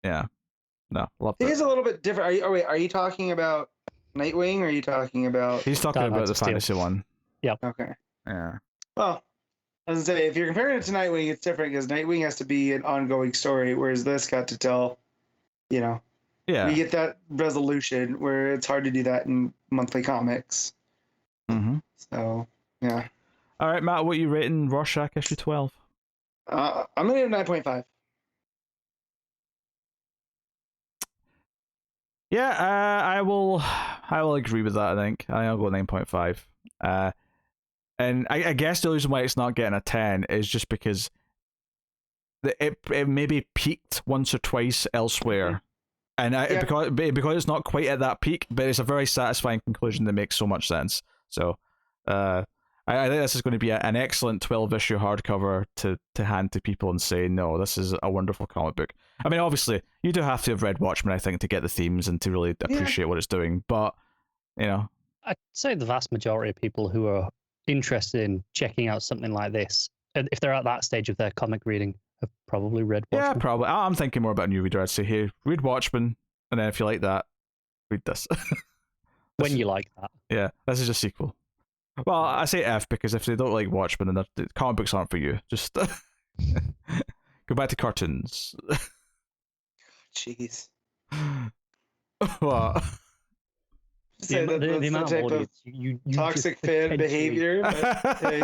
yeah, no, loved it. It is a little bit different. Are you talking about Nightwing, or are you talking about? He's talking about the fantasy one. Yep. Okay. Yeah. Well, as I say, if you're comparing it to Nightwing, it's different because Nightwing has to be an ongoing story, whereas this got to tell, you know, you get that resolution where it's hard to do that in monthly comics. Mm-hmm. So, yeah. All right, Matt, what are you rating Rorschach issue 12? I'm gonna give 9.5. Yeah, I will agree with that. I think I'll go 9.5. And I guess the reason why it's not getting a 10 is just because it maybe peaked once or twice elsewhere, and because it's not quite at that peak, but it's a very satisfying conclusion that makes so much sense. So, I think this is going to be an excellent 12-issue hardcover to hand to people and say, no, this is a wonderful comic book. I mean, obviously, you do have to have read Watchmen, I think, to get the themes and to really appreciate what it's doing. But, you know, I'd say the vast majority of people who are interested in checking out something like this, if they're at that stage of their comic reading, have probably read Watchmen. Yeah, probably. I'm thinking more about a new reader. I'd say, hey, read Watchmen, and then if you like that, read this. When you like that. Yeah, this is a sequel. Well, I say F because if they don't like Watchmen, then the comic books aren't for you. Just go back to cartoons. Jeez. What? Say the amount of audience you toxic fan behavior. But, hey.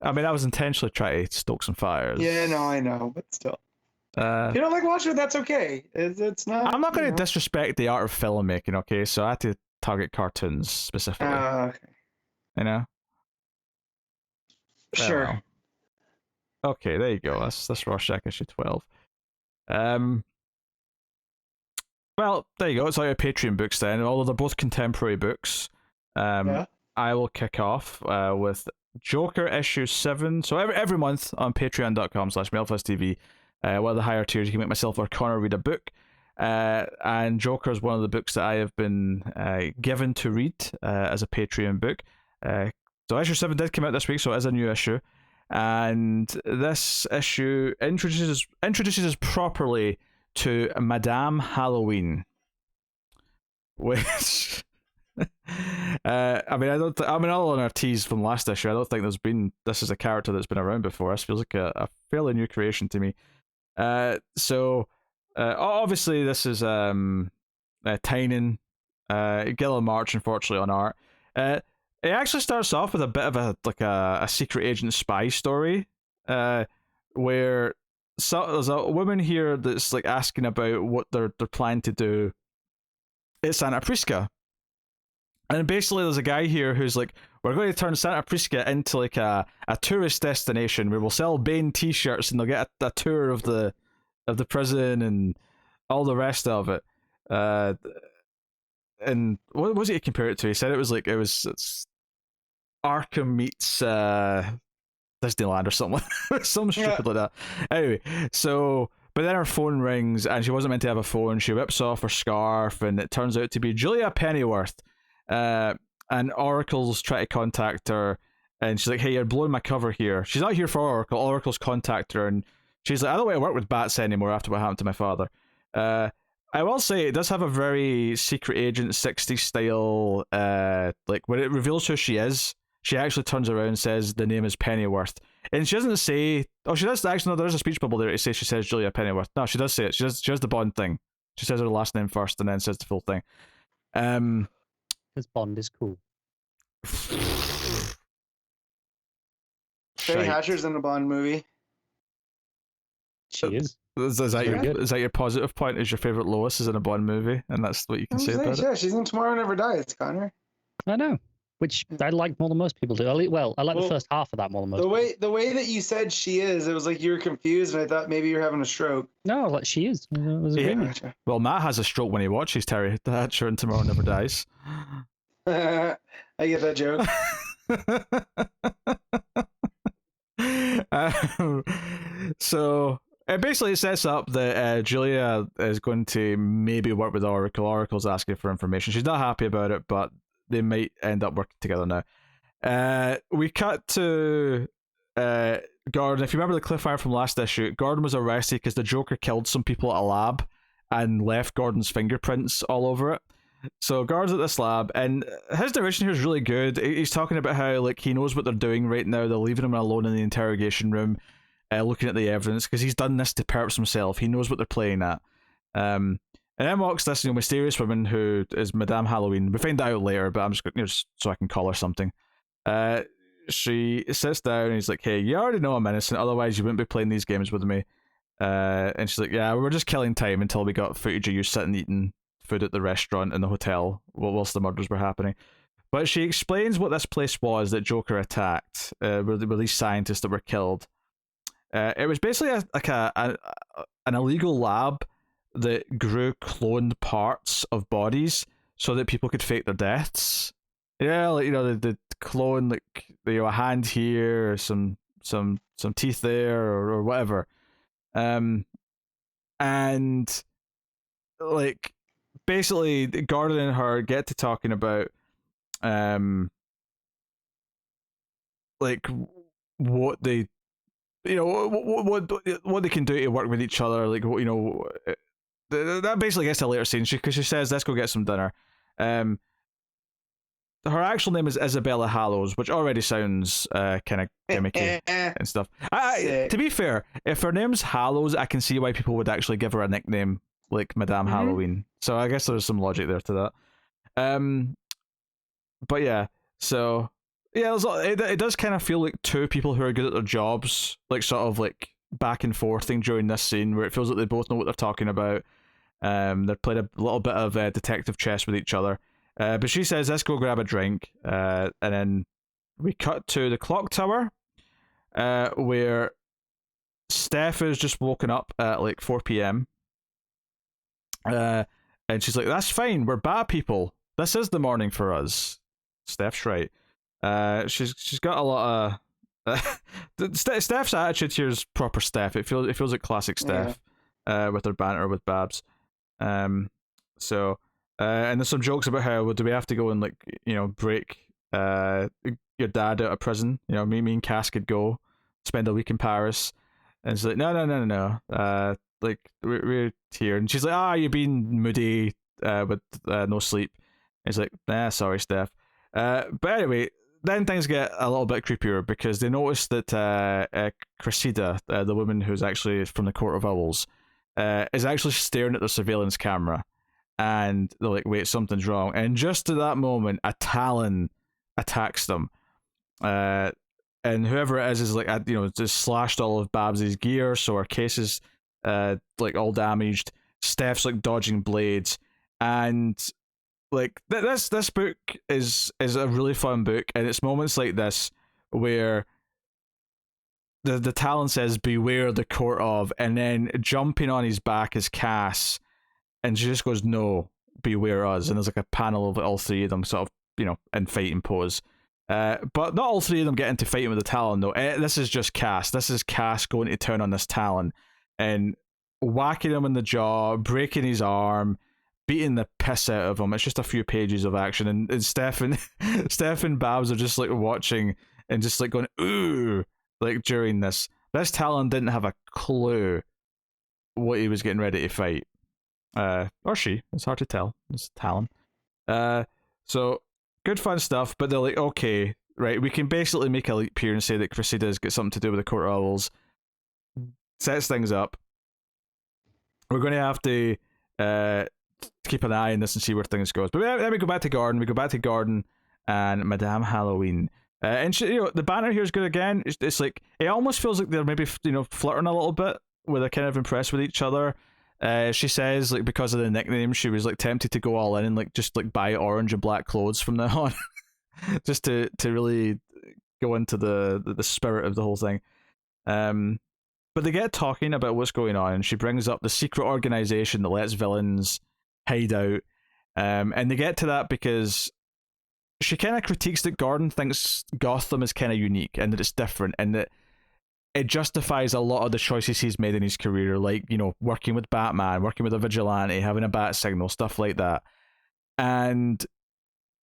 I mean, I was intentionally trying to stoke some fires. Yeah, no, I know, but still. If you don't like Watchmen, that's okay. It's not. I'm not going to disrespect the art of filmmaking, okay? So I had to target cartoons specifically. Okay. You know? Sure. Okay, there you go. That's Rorschach issue 12. Well, there you go. It's like your Patreon books then. Although they're both contemporary books. I will kick off with Joker issue 7. So every month on patreon.com/MailFuzzTV, one of the higher tiers, you can make myself or Connor read a book. And Joker is one of the books that I have been given to read as a Patreon book. So issue 7 did come out this week, so it is a new issue. And this issue introduces us properly to Madame Halloween, which I mean, other than our tease from last issue, I don't think this is a character that's been around before. This feels like a fairly new creation to me. So obviously this is Tynan Gilliam March, unfortunately, on art. It actually starts off with a bit of a secret agent spy story, where there's a woman here that's like asking about what they're planning to do at Santa Prisca. And basically, there's a guy here who's like, we're going to turn Santa Prisca into like a tourist destination where we'll sell Bane T-shirts and they'll get a tour of the prison and all the rest of it. And what was it he compared it to? He said it's Arkham meets Disneyland or something, some stupid like that. Anyway, so but then her phone rings and she wasn't meant to have a phone. She whips off her scarf and it turns out to be Julia Pennyworth. And Oracle's trying to contact her, and she's like, "Hey, you're blowing my cover here." She's not here for Oracle. Oracle's contacted her, and she's like, "I don't want to work with bats anymore after what happened to my father." I will say it does have a very secret agent 60s style. Like when it reveals who she is, she actually turns around and says the name is Pennyworth, and she doesn't say. Oh, she does actually. No, there is a speech bubble there to say she says Julia Pennyworth. No, she does say it. She does the Bond thing. She says her last name first, and then says the full thing. Because Bond is cool. Sherry Hatcher's in the Bond movie. She is. Is that your positive point? Is your favorite Lois is in a Bond movie, and that's what you can say about it? Yeah, she's in Tomorrow Never Dies, Connor. I know, which I like more than most people do. Well, I like the first half of that more than most. The way that you said she is, it was like you were confused, and I thought maybe you're having a stroke. No, like she is. It was Gotcha. Well, Matt has a stroke when he watches Terry Hatcher in Tomorrow Never Dies. I get that joke. So it basically sets up that Julia is going to maybe work with Oracle. Oracle's asking for information. She's not happy about it, but they might end up working together now. We cut to Gordon. If you remember the cliffhanger from last issue, Gordon was arrested because the Joker killed some people at a lab and left Gordon's fingerprints all over it. So Gordon's at this lab, and his narration here is really good. He's talking about how like he knows what they're doing right now. They're leaving him alone in the interrogation room, looking at the evidence because he's done this to purpose himself. He knows what they're playing at. And then walks this mysterious woman who is Madame Halloween. We find out later, but I'm just going so I can call her something. She sits down and he's like, "Hey, you already know I'm innocent. Otherwise, you wouldn't be playing these games with me." And she's like, "Yeah, we're just killing time until we got footage of you sitting eating food at the restaurant in the hotel whilst the murders were happening." But she explains what this place was that Joker attacked, were these scientists that were killed. It was basically an illegal lab that grew cloned parts of bodies so that people could fake their deaths. Yeah, like the clone, like a hand here, or some teeth there, or whatever. And like basically Gordon and her get to talking about like what they what they can do to work with each other, like that basically gets to a later scene because she says, "Let's go get some dinner." Her actual name is Isabella Hallows, which already sounds kind of gimmicky and stuff. To be fair, if her name's Hallows, I can see why people would actually give her a nickname like Madame Halloween. So I guess there's some logic there to that. But yeah, so yeah, it does kind of feel like two people who are good at their jobs, like sort of like back and forth thing during this scene where it feels like they both know what they're talking about. They're playing a little bit of detective chess with each other. But she says, "Let's go grab a drink," and then we cut to the clock tower, where Steph has just woken up at like 4 p.m. And she's like, "That's fine. We're bad people. This is the morning for us." Steph's right. She's got a lot of Steph's attitude here is proper Steph. It feels like classic Steph, with her banter with Babs. So. And there's some jokes about how do we have to go and like break your dad out of prison? Me and Cass could go spend a week in Paris, and it's like no. Like we're here, and she's like, you're being moody with no sleep. And it's like, sorry, Steph. But anyway, then things get a little bit creepier because they notice that Cressida, the woman who's actually from the Court of Owls, is actually staring at the surveillance camera. and they're like, wait, something's wrong. And just at that moment, a Talon attacks them. And whoever it is like, just slashed all of Babs's gear, so her case is like all damaged. Steph's like dodging blades, and like this book is a really fun book, and it's moments like this where the Talon says, "Beware the court of," and then jumping on his back is Cass, and she just goes, "No, beware us." And there's like a panel of all three of them sort of, in fighting pose. But not all three of them get into fighting with the Talon, though. This is just Cass. This is Cass going to town on this Talon and whacking him in the jaw, breaking his arm, beating the piss out of him. It's just a few pages of action. And Steph and Babs are just like watching and just like going, ooh, like during this. This Talon didn't have a clue what he was getting ready to fight. Or she. It's hard to tell. It's Talon. So good fun stuff, but they're like, okay, right, we can basically make a leap here and say that Cressida's got something to do with the Court of Owls. Sets things up. We're going to have to keep an eye on this and see where things goes. But then we go back to Gordon. We go back to Gordon and Madame Halloween. And she, the banner here is good again. It's like, it almost feels like they're maybe, flirting a little bit, where they're kind of impressed with each other. She says, like, because of the nickname, she was like tempted to go all in and like just like buy orange and black clothes from now on, just to really go into the spirit of the whole thing. But they get talking about what's going on, and she brings up the secret organization that lets villains hide out. And they get to that because she kind of critiques that Gordon thinks Gotham is kind of unique and that it's different, and that it justifies a lot of the choices he's made in his career, like, working with Batman, working with a vigilante, having a bat signal, stuff like that. And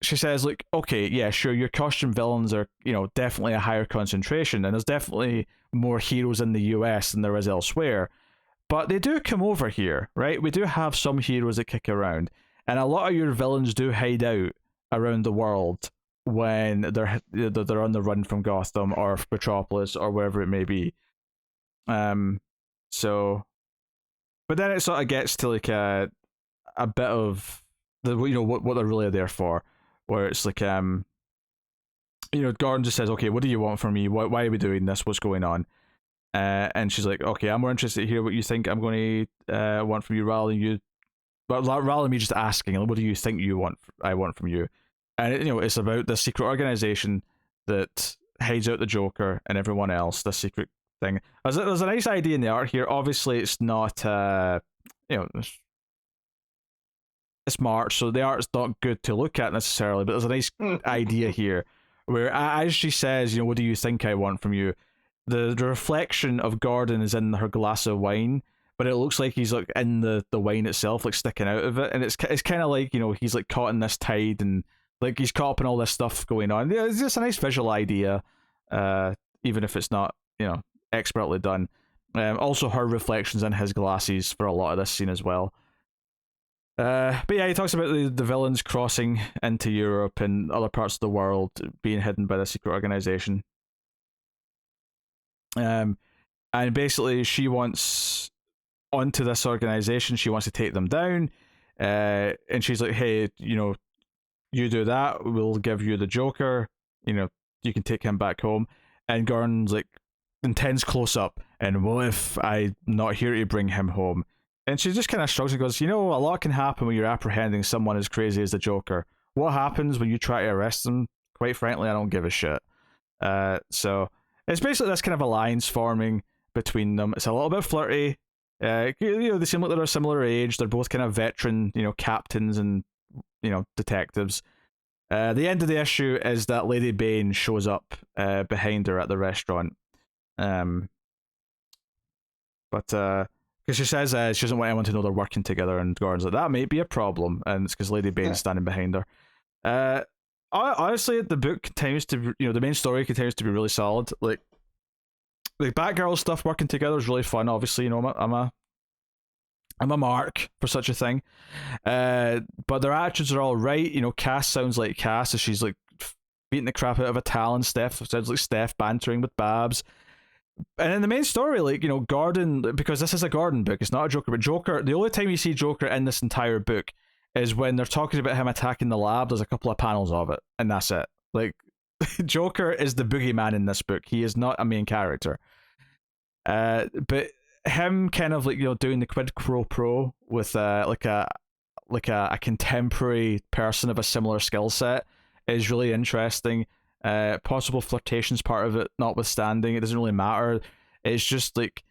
she says, like, okay, yeah, sure, your costume villains are, definitely a higher concentration, and there's definitely more heroes in the US than there is elsewhere. But they do come over here, right? We do have some heroes that kick around, and a lot of your villains do hide out around the world when they're on the run from Gotham or Metropolis or wherever it may be. So, but then it sort of gets to like a bit of the what they're really there for, where it's like Gordon just says, okay, what do you want from me? Why are we doing this? What's going on? And she's like, okay, I'm more interested to hear what you think I'm going to want from you rather than me just asking, like, what do you think I want from you? And it's about the secret organization that hides out the Joker and everyone else, the secret thing. There's a nice idea in the art here. Obviously, it's not, it's March, so the art's not good to look at necessarily, but there's a nice idea here where, as she says, what do you think I want from you? The reflection of Gordon is in her glass of wine, but it looks like he's like in the wine itself, like sticking out of it, and it's kind of like, he's like caught in this tide, and like he's caught up in all this stuff going on. Yeah, it's just a nice visual idea, even if it's not, expertly done. Also, her reflections in his glasses for a lot of this scene as well. But yeah, he talks about the villains crossing into Europe and other parts of the world being hidden by the secret organization. And basically, she wants onto this organization. She wants to take them down. And she's like, hey, you do that, we'll give you the Joker, you can take him back home. And Gordon's like, intense close up, and what if I'm not here to bring him home? And she just kind of shrugs and goes, a lot can happen when you're apprehending someone as crazy as the Joker. What happens when you try to arrest them? Quite frankly, I don't give a shit. So it's basically this kind of alliance forming between them. It's a little bit flirty. They seem like they're a similar age. They're both kind of veteran, captains and detectives. The end of the issue is that Lady Bane shows up behind her at the restaurant. But because she says she doesn't want anyone to know they're working together, and Gordon's like, that might be a problem, and it's because Lady Bane's standing behind her. Honestly, the book continues to, the main story continues to be really solid. Like, the Batgirl stuff working together is really fun. Obviously, I'm a mark for such a thing. But their actions are all right. Cass sounds like Cass as she's like beating the crap out of a Talon. Steph sounds like Steph bantering with Babs. And in the main story, like, Gordon, because this is a Gordon book, it's not a Joker, but Joker, the only time you see Joker in this entire book is when they're talking about him attacking the lab. There's a couple of panels of it, and that's it. Like, Joker is the boogeyman in this book. He is not a main character. But him kind of like, doing the quid pro pro with like a contemporary person of a similar skill set is really interesting. Possible flirtations part of it notwithstanding, it doesn't really matter. It's just like,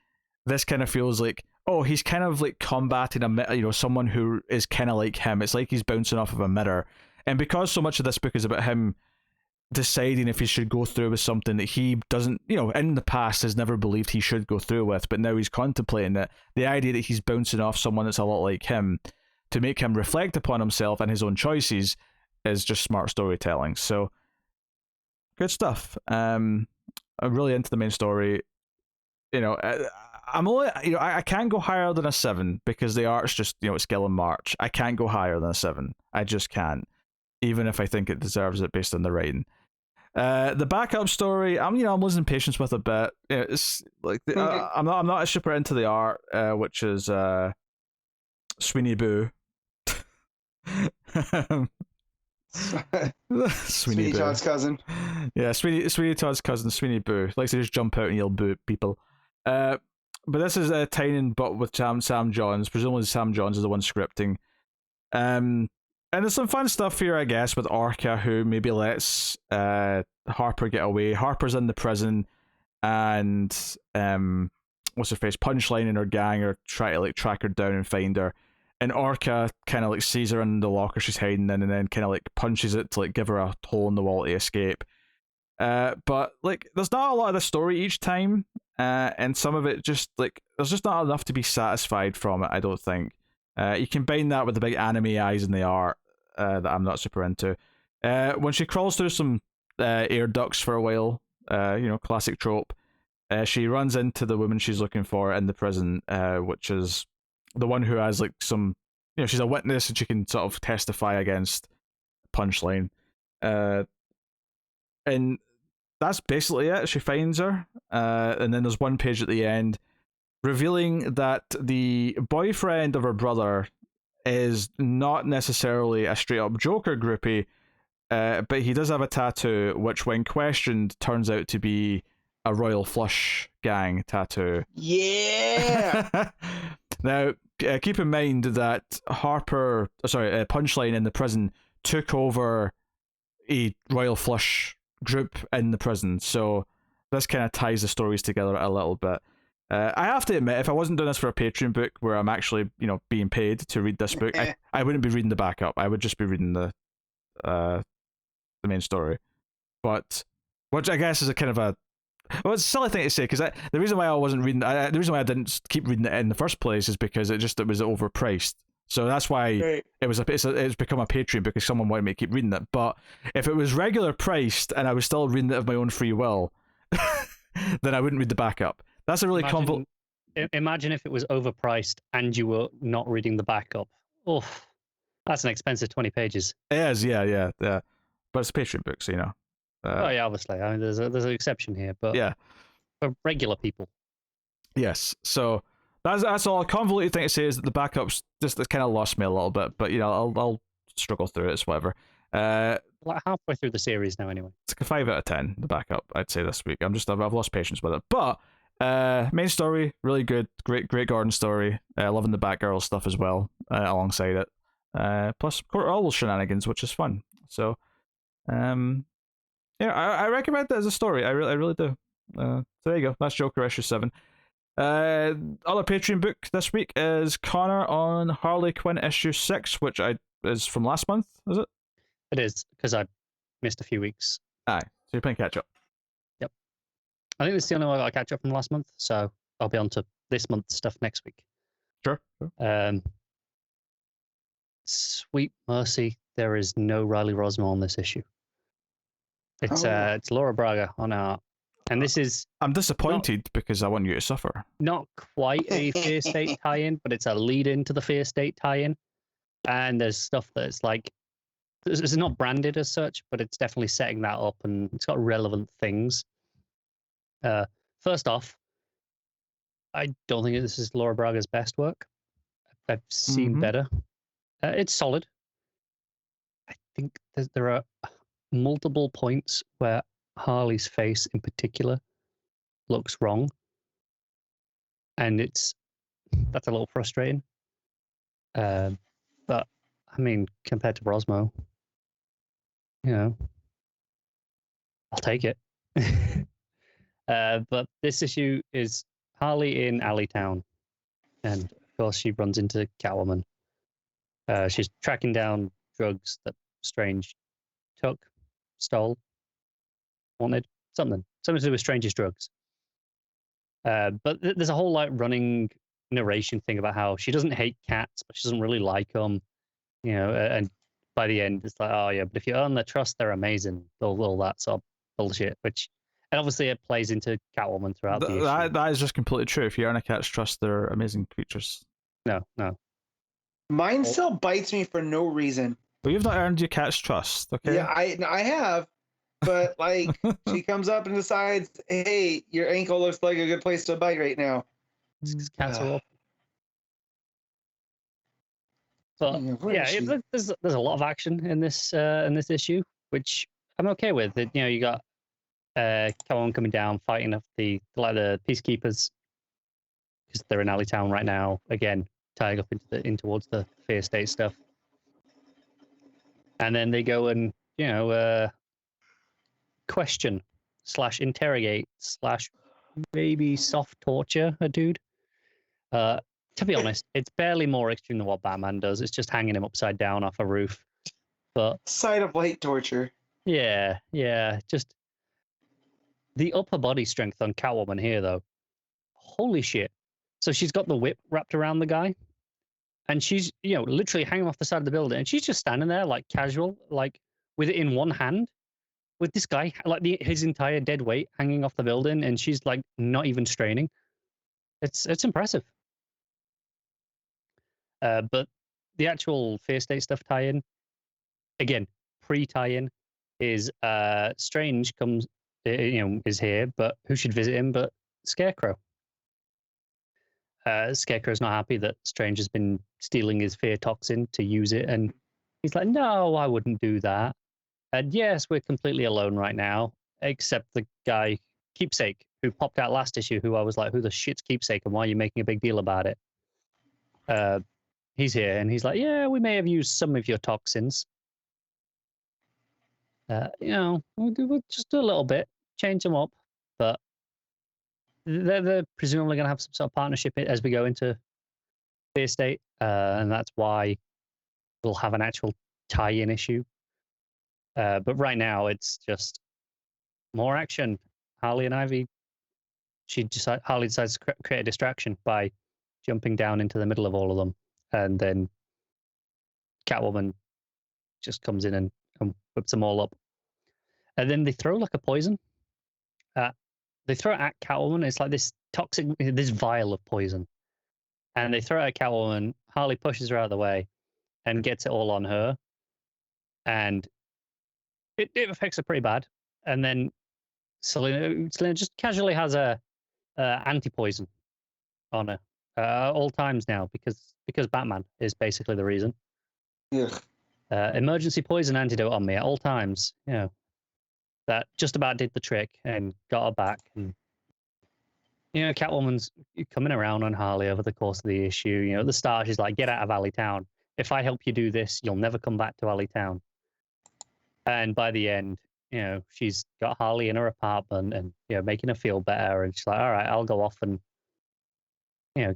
this kind of feels like, oh, he's kind of like combating someone who is kind of like him. It's like he's bouncing off of a mirror. And because so much of this book is about him deciding if he should go through with something that he doesn't, in the past has never believed he should go through with, but now he's contemplating it, the idea that he's bouncing off someone that's a lot like him to make him reflect upon himself and his own choices is just smart storytelling. So, good stuff. I'm really into the main story. I'm only, I can't go higher than a 7 because the art's just, skill and march. I can't go higher than a 7. I just can't, even if I think it deserves it based on the writing. The backup story, I'm losing patience with a bit. It's like I'm not super into the art, which is Sweeney Boo. Sweeney Todd's cousin. Yeah, Sweeney Todd's cousin, Sweeney Boo. Likes to just jump out and yell boo at people. But this is Tynan, but with Sam Johns. Presumably Sam Johns is the one scripting. And there's some fun stuff here, I guess, with Orca, who maybe lets Harper get away. Harper's in the prison, and what's her face? Punchline and her gang are trying to like track her down and find her. And Orca kind of like sees her in the locker she's hiding in, and then kind of like punches it to like give her a hole in the wall to escape. But like, there's not a lot of the story each time, and some of it just like, there's just not enough to be satisfied from it, I don't think. You combine that with the big anime eyes in the art that I'm not super into. When she crawls through some air ducts for a while, classic trope, she runs into the woman she's looking for in the prison, which is the one who has like some, she's a witness and she can sort of testify against Punchline. And that's basically it. She finds her, and then there's one page at the end revealing that the boyfriend of her brother is not necessarily a straight up Joker groupie, but he does have a tattoo, which when questioned turns out to be a Royal Flush gang tattoo. Yeah! Now, keep in mind that Punchline in the prison took over a Royal Flush group in the prison, so this kind of ties the stories together a little bit. I have to admit, if I wasn't doing this for a Patreon book where I'm actually, being paid to read this book, I wouldn't be reading the backup. I would just be reading the main story. But, which I guess is a kind of a, well, it's a silly thing to say, because the reason why I wasn't reading, the reason why I didn't keep reading it in the first place is because it was overpriced. So that's why it's become a Patreon, because someone wanted me to keep reading it. But if it was regular priced and I was still reading it of my own free will, then I wouldn't read the backup. That's a really convoluted. Imagine if it was overpriced and you were not reading the backup. Oh, that's an expensive 20 pages. It is, yeah. But it's a Patreon book, so oh yeah, obviously. I mean, there's an exception here, but yeah, for regular people. Yes. So that's all. A convoluted thing to say is that the backups just kind of lost me a little bit, but I'll struggle through it. It's whatever. Like halfway through the series now, anyway. It's like a 5 out of 10. The backup, I'd say this week. I've lost patience with it, but. Main story, really good, great Gordon story. Loving the Batgirl stuff as well, alongside it. Plus, all those shenanigans, which is fun. So, yeah, I recommend that as a story. I really do. So there you go. That's Joker issue 7. Other Patreon book this week is Connor on Harley Quinn issue 6, which is from last month. Is it? It is, because I missed a few weeks. Aye, so you're playing catch up. I think it's the only one I catch up from last month, so I'll be on to this month's stuff next week. Sure. Sweet mercy, there is no Riley Rosmo on this issue. It's Laura Braga on art, and this is. I'm disappointed because I want you to suffer. Not quite a Fear State tie-in, but it's a lead-in to the Fear State tie-in, and there's stuff that's like, it's not branded as such, but it's definitely setting that up, and it's got relevant things. First off, I don't think this is Laura Braga's best work. I've seen better. It's solid. think there are multiple points where Harley's face in particular looks wrong, and that's a little frustrating. But I mean, compared to Rosmo, I'll take it. But this issue is Harley in Alleytown, and of course she runs into Catwoman. She's tracking down drugs that Strange stole, wanted, something to do with Strange's drugs. But there's a whole running narration thing about how she doesn't hate cats, but she doesn't really like them. And by the end, it's like, oh yeah, but if you earn their trust, they're amazing. All that sort of bullshit. And obviously it plays into Catwoman throughout the issue. That is just completely true. If you earn a cat's trust, they're amazing creatures. No. Mine still bites me for no reason. Well, you've not earned your cat's trust, okay? Yeah, I have. But she comes up and decides, hey, your ankle looks like a good place to bite right now. It's because cats are awful. But there's a lot of action in this issue, which I'm okay with. You got Catwoman coming down, fighting off the peacekeepers because they're in Alleytown right now. Again, tying up in towards the Fear State stuff, and then they go and question / interrogate / maybe soft torture a dude. To be honest, it's barely more extreme than what Batman does. It's just hanging him upside down off a roof. But side of light torture. Yeah. Just the upper body strength on Catwoman here, though. Holy shit. So she's got the whip wrapped around the guy. And she's, literally hanging off the side of the building. And she's just standing there, casual, with it in one hand. With this guy, his entire dead weight hanging off the building. And she's, not even straining. It's impressive. But the actual Fear State stuff tie-in, again, pre-tie-in, is Strange comes, is here, but who should visit him but Scarecrow? Scarecrow's not happy that Strange has been stealing his fear toxin to use it, and he's like, no, I wouldn't do that. And yes, we're completely alone right now, except the guy, Keepsake, who popped out last issue, who I was like, who the shit's Keepsake, and why are you making a big deal about it? He's here, and he's like, yeah, we may have used some of your toxins. We'll just do a little bit, change them up, but they're presumably going to have some sort of partnership as we go into Fear State, and that's why we'll have an actual tie-in issue. But right now, it's just more action. Harley and Ivy, Harley decides to create a distraction by jumping down into the middle of all of them. And then Catwoman just comes in and whips them all up. And then they throw a poison. They throw it at Catwoman. It's like this toxic, this vial of poison. And they throw it at Catwoman. Harley pushes her out of the way and gets it all on her. And it affects her pretty bad. And then Selena just casually has a anti-poison on her all times now because Batman is basically the reason. Yeah. Emergency poison antidote on me at all times. That just about did the trick and got her back. And Catwoman's coming around on Harley over the course of the issue. At the start she's like, "Get out of Alleytown. If I help you do this, you'll never come back to Alleytown." And by the end, she's got Harley in her apartment and making her feel better. And she's like, "All right, I'll go off and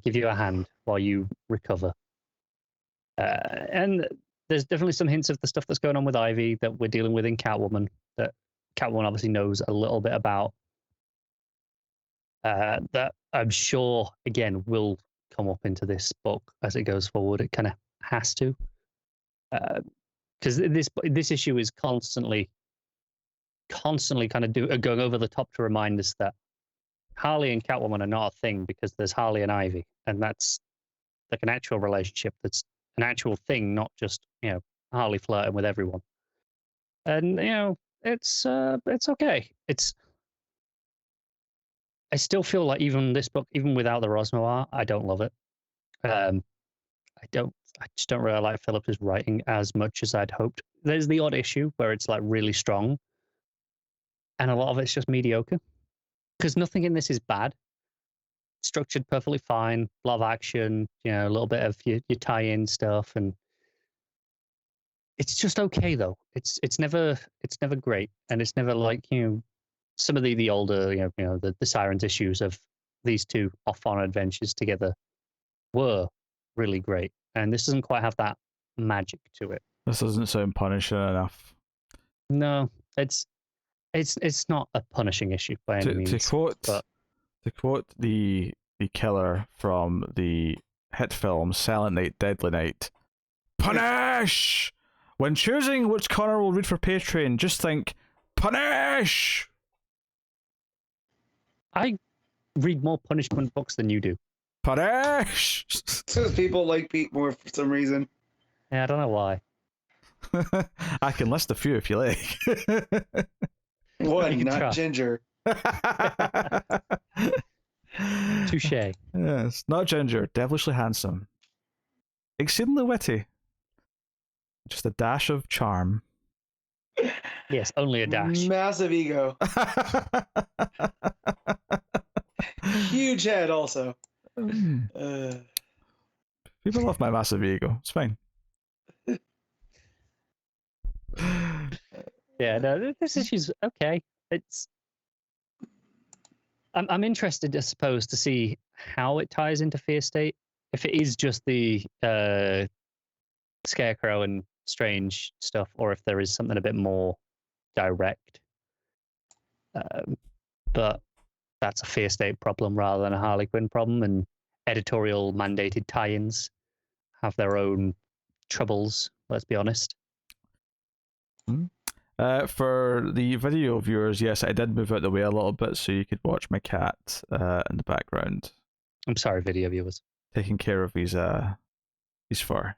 give you a hand while you recover." And there's definitely some hints of the stuff that's going on with Ivy that we're dealing with in Catwoman, that Catwoman obviously knows a little bit about, that I'm sure, again, will come up into this book as it goes forward. It kind of has to. Because this issue is constantly kind of going over the top to remind us that Harley and Catwoman are not a thing, because there's Harley and Ivy, and that's like an actual relationship that's an actual thing, not just Harley flirting with everyone. And it's okay. I still feel like even this book, even without the Rosno art, I don't love it. I just don't really like Phillips's writing as much as I'd hoped there's the odd issue where it's like really strong, and a lot of it's just mediocre. Because nothing in this is bad. Structured perfectly fine, a lot of action, a little bit of your tie-in stuff, and it's just okay though. It's never great, and it's never like some of the older the Sirens issues of these two off on adventures together were really great, and this doesn't quite have that magic to it. This doesn't sound punishing enough. No, it's not a punishing issue by any means. To quote the killer from the hit film Silent Night, Deadly Night, punish! When choosing which corner we'll read for Patreon, just think, punish! I read more punishment books than you do. Punish! Because people like Pete more for some reason. Yeah, I don't know why. I can list a few if you like. One, not Ginger. Touche. Yes, not Ginger, devilishly handsome. Exceedingly witty. Just a dash of charm. Yes, only a dash. Massive ego. Huge head also. People love my massive ego. It's fine. Yeah, no, this issue's okay. I'm interested, I suppose, to see how it ties into Fear State. If it is just the Scarecrow and Strange stuff, or if there is something a bit more direct. But that's a Fear State problem rather than a Harley Quinn problem, and editorial mandated tie-ins have their own troubles, let's be honest. For the video viewers, yes, I did move out the way a little bit so you could watch my cat in the background. I'm sorry, video viewers. Taking care of his fur.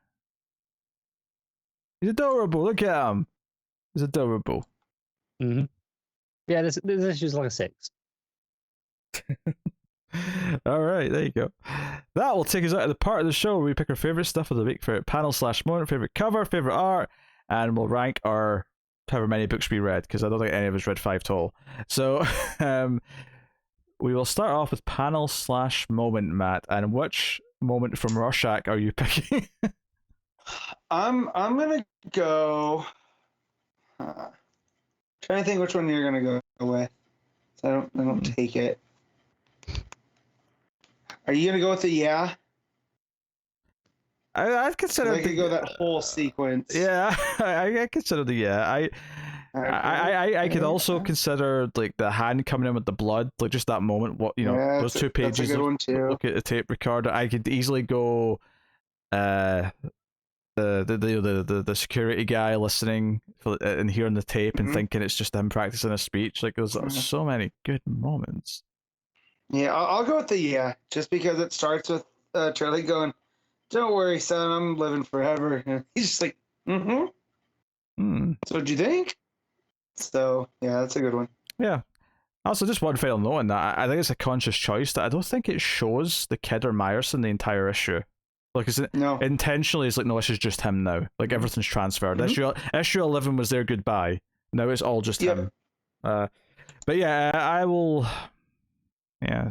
He's adorable. Look at him. He's adorable. Mm-hmm. Yeah, this issue's like a 6. All right, there you go. That will take us out of the part of the show where we pick our favorite stuff of the week, favorite panel / moment, favorite cover, favorite art, and we'll rank our however many books we read, because I don't think any of us read 5 total. So we will start off with panel / moment, Matt. And which moment from Rorschach are you picking? I'm gonna go. Trying to think which one you're gonna go with. So I don't take it. Are you gonna go with the yeah? I'd consider. I could go that whole sequence. Yeah, I consider the yeah. I could also consider like the hand coming in with the blood, like just that moment. What those 2 pages. That's a good one too. Look at the tape recorder. I could easily go, the security guy listening and hearing the tape and thinking it's just him practicing a speech. Like there's so many good moments. Yeah, I'll go with the yeah, just because it starts with Charlie going, "Don't worry, son, I'm living forever." And he's just like, So what'd you think? So yeah, that's a good one. Yeah. Also, just one final note on that. I think it's a conscious choice that I don't think it shows the kid or Myerson the entire issue. Like, intentionally, it's like, no, this is just him now. Like, everything's transferred. Issue 11 was their goodbye. Now it's all just him. But yeah, I will. Yeah,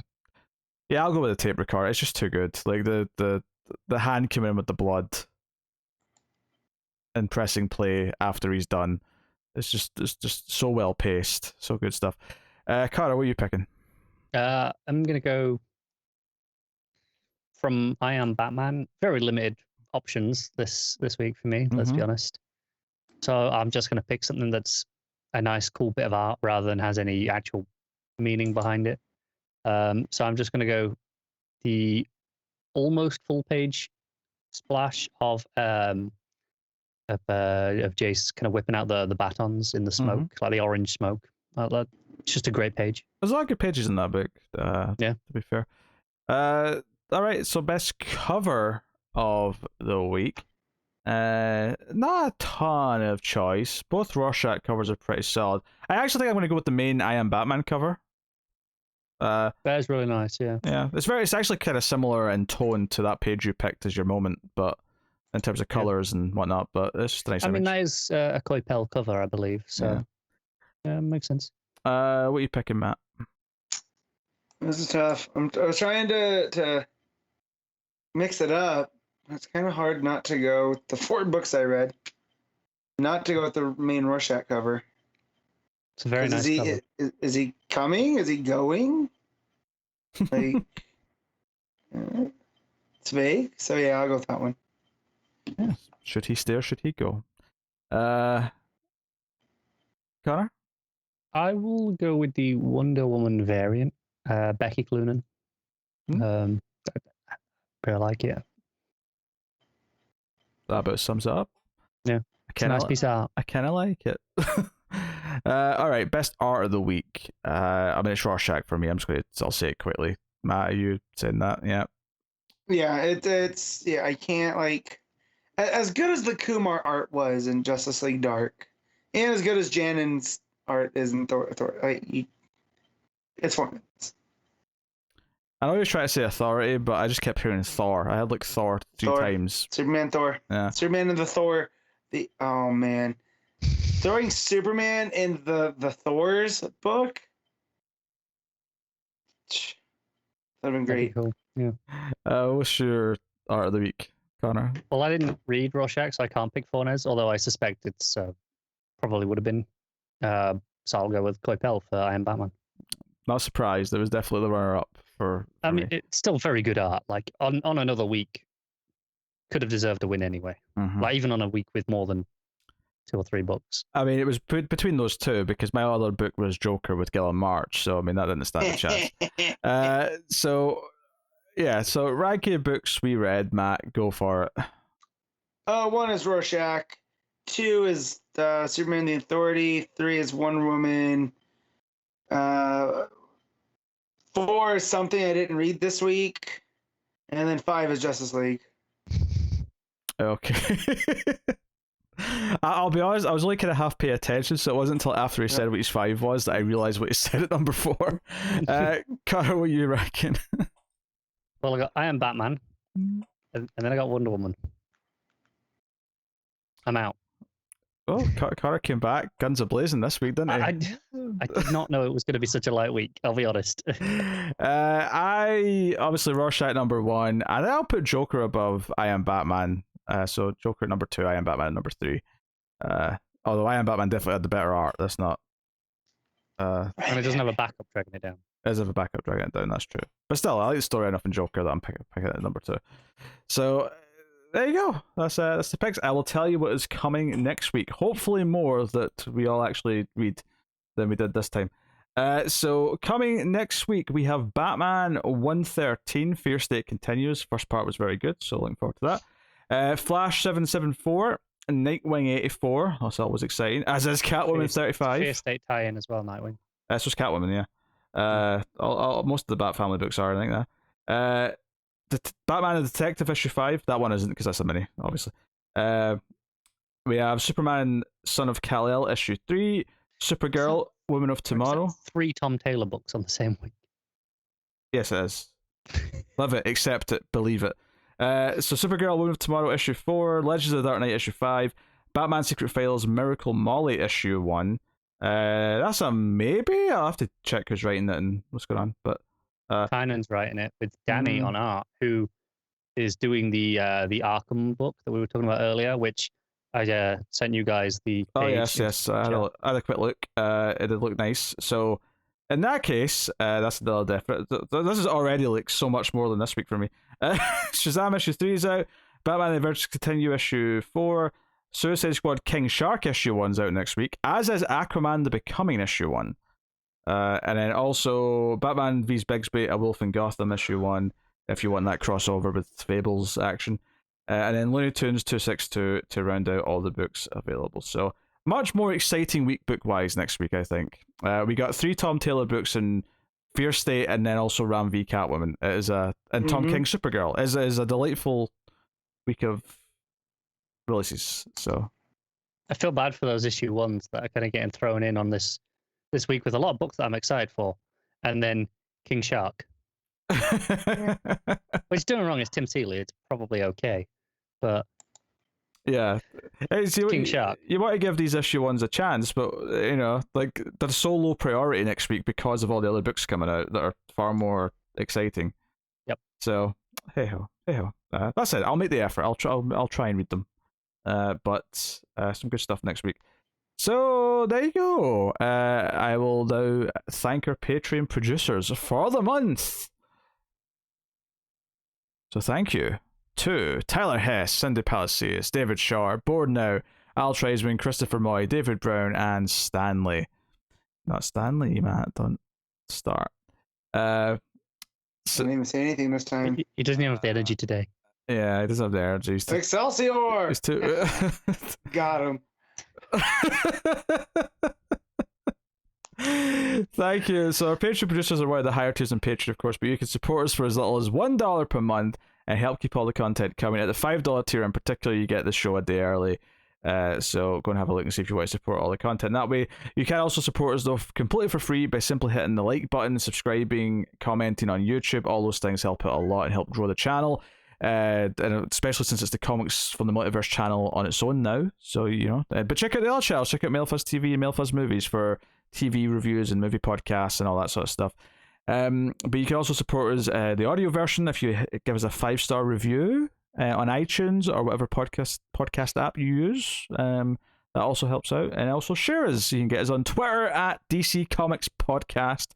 I'll go with the tape recorder. It's just too good. Like the hand coming in with the blood and pressing play after he's done. It's just so well paced. So good stuff. Cara, what are you picking? I'm gonna go from I Am Batman. Very limited options this week for me. Let's be honest. So I'm just gonna pick something that's a nice, cool bit of art rather than has any actual meaning behind it. So I'm just gonna go the almost full page splash of Jace kind of whipping out the batons in the smoke, like the orange smoke. It's just a great page. There's a lot of good pages in that book. Yeah, to be fair. All right, so best cover of the week. Not a ton of choice. Both Rorschach covers are pretty solid. I actually think I'm going to go with the main I Am Batman cover. That is really nice, yeah. Yeah, it's actually kind of similar in tone to that page you picked as your moment, but in terms of colors and whatnot, but it's just a nice image. that is a Coipel cover, I believe. So yeah, makes sense. What are you picking, Matt? This is tough. I was trying to mix it up. It's kind of hard not to go with the 4 books I read. Not to go with the main Rorschach cover. It's a very nice cover. Is he coming? Is he going? Like, it's vague. So yeah, I'll go with that one. Yeah. Should he stay or should he go? Connor? I will go with the Wonder Woman variant, Becky Cloonan. I really like it. That about sums it up. Yeah, it's a nice piece of art. I kind of like it. All right, best art of the week. I mean, it's Rorschach for me. I'll say it quickly. Matt, are you saying that? Yeah. Yeah, it's yeah. I can't like as good as the Kumar art was in Justice League Dark, and as good as Janin's art is in Thor. It's fun. I know you're trying to say authority, but I just kept hearing Thor. I had like Thor 3 times. Superman, Thor. Yeah. Superman and the Thor. Oh man, throwing Superman in the Thor's book. That'd been great. Cool. Yeah. What's your art of the week, Connor? Well, I didn't read Rorschach, so I can't pick Fornes, although I suspect it's probably would have been. So I'll go with Coipel for I Am Batman. Not surprised. It was definitely the runner-up for I mean, me. it's still very good art. Like on another week, could have deserved a win anyway. Mm-hmm. Like even on a week with more than 2 or 3 books. I mean, it was between those two because my other book was Joker with Gillian March, so I mean that didn't stand a chance. So ranking of books we read, Matt, go for it. 1 is Rorschach, 2 is Superman the Authority, 3 is Wonder Woman, 4 is something I didn't read this week, and then 5 is Justice League. Okay. I'll be honest, I was only kind of half paying attention, so it wasn't until after he said what his 5 was that I realised what he said at number 4. Carter, what you reckon? Well, I got I Am Batman, and then I got Wonder Woman. I'm out. Oh, Carter came back, guns a-blazing this week, didn't he? I did not know it was going to be such a light week, I'll be honest. I obviously Rorschach number 1, and I'll put Joker above I Am Batman. So Joker number 2, I Am Batman number 3. Although I Am Batman definitely had the better art. That's not. And it doesn't have a backup dragging it down. It does have a backup dragging it down. That's true. But still, I like the story enough in Joker that I'm picking it at number 2. So there you go. That's the picks. I will tell you what is coming next week. Hopefully more that we all actually read than we did this time. So coming next week we have Batman 113. Fear State continues. First part was very good, so looking forward to that. Flash 774, Nightwing 84. That's always exciting. As is Catwoman 35. Fear State tie-in as well, Nightwing. That's just Catwoman, yeah. Most of the Bat Family books are, I think that. Batman and Detective issue 5. That one isn't because that's a mini, obviously. We have Superman Son of Kal-El issue 3. Supergirl Woman of Tomorrow. 3 Tom Taylor books on the same week. Yes, it is. Love it, accept it, believe it. So Supergirl Woman of Tomorrow issue 4, Legends of the Dark Knight issue 5, Batman Secret Files Miracle Molly issue 1. That's a maybe. I'll have to check who's writing that and what's going on. But Tynan's writing it with Danny on art, who is doing the Arkham book that we were talking about earlier, which I sent you guys the page. Oh yes. I had a quick look. It did look nice. So in that case, that's a little different. This is already like so much more than this week for me. Shazam issue 3 is out. Batman the Adventures Continue issue 4. Suicide Squad King Shark issue 1's out next week, as is Aquaman the Becoming issue 1. And then also Batman vs Bigsby, A Wolf in Gotham issue 1, if you want that crossover with Fables action. And then Looney Tunes 262 to round out all the books available. So much more exciting week book-wise next week, I think. We got 3 Tom Taylor books in Fear State, and then also Ram v Catwoman. It is and Tom King Supergirl is a delightful week of releases. So I feel bad for those issue 1s that are kind of getting thrown in on this week with a lot of books that I'm excited for, and then King Shark. Which, don't get me wrong, it's Tim Seeley. It's probably okay, but Yeah, King Shark. You want to give these issue ones a chance, but like they're so low priority next week because of all the other books coming out that are far more exciting. Yep. So hey ho. That's it. I'll make the effort. I'll try and read them. But some good stuff next week. So there you go. I will now thank our Patreon producers for the month. So thank you to Tyler Hess, Cindy Palacios, David Shaw, Board Now, Al Treisman, Christopher Moy, David Brown, and Stanley. Not Stanley, Matt. Don't start. I didn't even say anything this time. He doesn't even have the energy today. Yeah, he doesn't have the energy. Excelsior! He's too... Got him. Thank you. So our Patreon producers are one of the higher tiers on Patreon, of course, but you can support us for as little as $1 per month and help keep all the content coming. At the $5 tier in particular, you get the show a day early. So go and have a look and see if you want to support all the content that way. You can also support us though completely for free by simply hitting the like button, subscribing, commenting on YouTube. All those things help out a lot and help grow the channel. And especially since it's the Comics from the Multiverse channel on its own now. So, but check out the other channels. Check out Mailfuzz TV and Mailfuzz Movies for TV reviews and movie podcasts and all that sort of stuff. But you can also support us the audio version if you give us a 5-star review on iTunes or whatever podcast app you use. That also helps out. And also share us. You can get us on Twitter at DC Comics Podcast.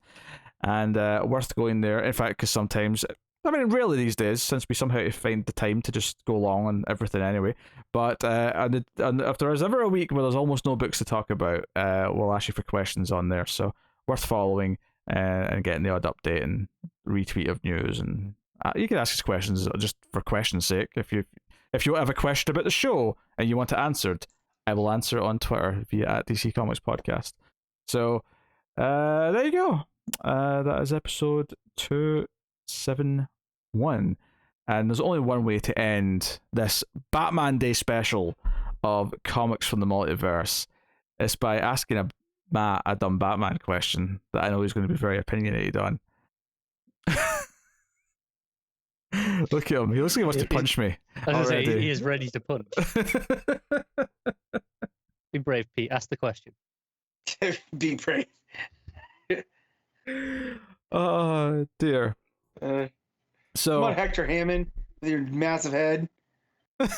And worth going there. In fact, because sometimes... I mean, really these days, since we somehow find the time to just go along on everything anyway. But and if there is ever a week where there's almost no books to talk about, we'll ask you for questions on there. So worth following and getting the odd update and retweet of news. And you can ask us questions just for question's sake. If you have a question about the show and you want it answered, I will answer it on Twitter via @DC Comics Podcast. So there you go. That is episode 271. And there's only one way to end this Batman Day special of Comics from the Multiverse. It's by asking Matt a dumb Batman question that I know he's going to be very opinionated on. Look at him. He looks like he wants to punch me. He is ready to punch. Be brave, Pete. Ask the question. Be brave. Oh, dear. So, come on, Hector Hammond, with your massive head. If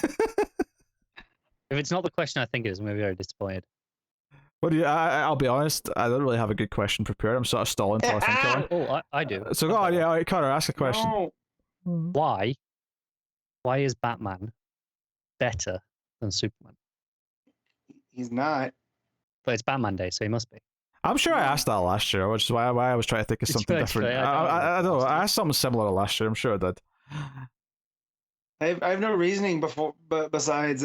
it's not the question I think it is, I'm going to be very disappointed. What do you? I'll be honest. I don't really have a good question prepared. I'm sort of stalling until I think of one. Oh, I do. So go on, yeah, all right, Connor, ask a question. No. Why is Batman better than Superman? He's not. But it's Batman Day, so he must be. I'm sure I asked that last year, which is why I was trying to think of something different. I don't know. I asked something similar last year. I'm sure I did. I have no reasoning besides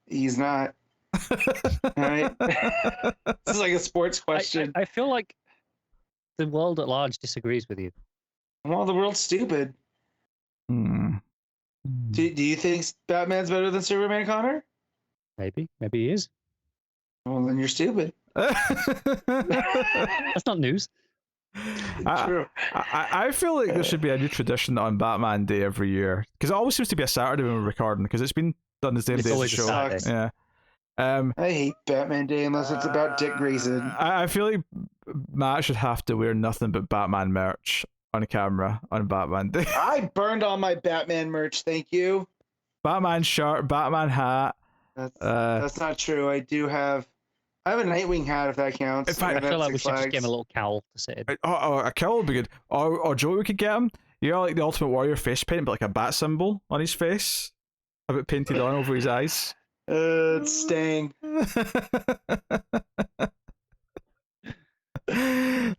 he's not. All right. This is like a sports question. I feel like the world at large disagrees with you. Well, the world's stupid. Hmm. Do you think Batman's better than Superman, Connor? Maybe he is. Well, then you're stupid. That's not news. True. I feel like there should be a new tradition on Batman Day every year, because it always seems to be a Saturday when we're recording, because it's been done the same day as the show. Yeah. I hate Batman Day unless it's about Dick Grayson. I feel like Matt should have to wear nothing but Batman merch on camera on Batman Day. I burned all my Batman merch, thank you. Batman shirt, Batman hat. That's not true. I have a Nightwing hat, if that counts. In fact, I feel like we should just give him a little cowl to sit in. A cowl would be good. Or Joe, we could get him. Like the Ultimate Warrior face paint, but like a bat symbol on his face. Have it painted on over his eyes. It's staying.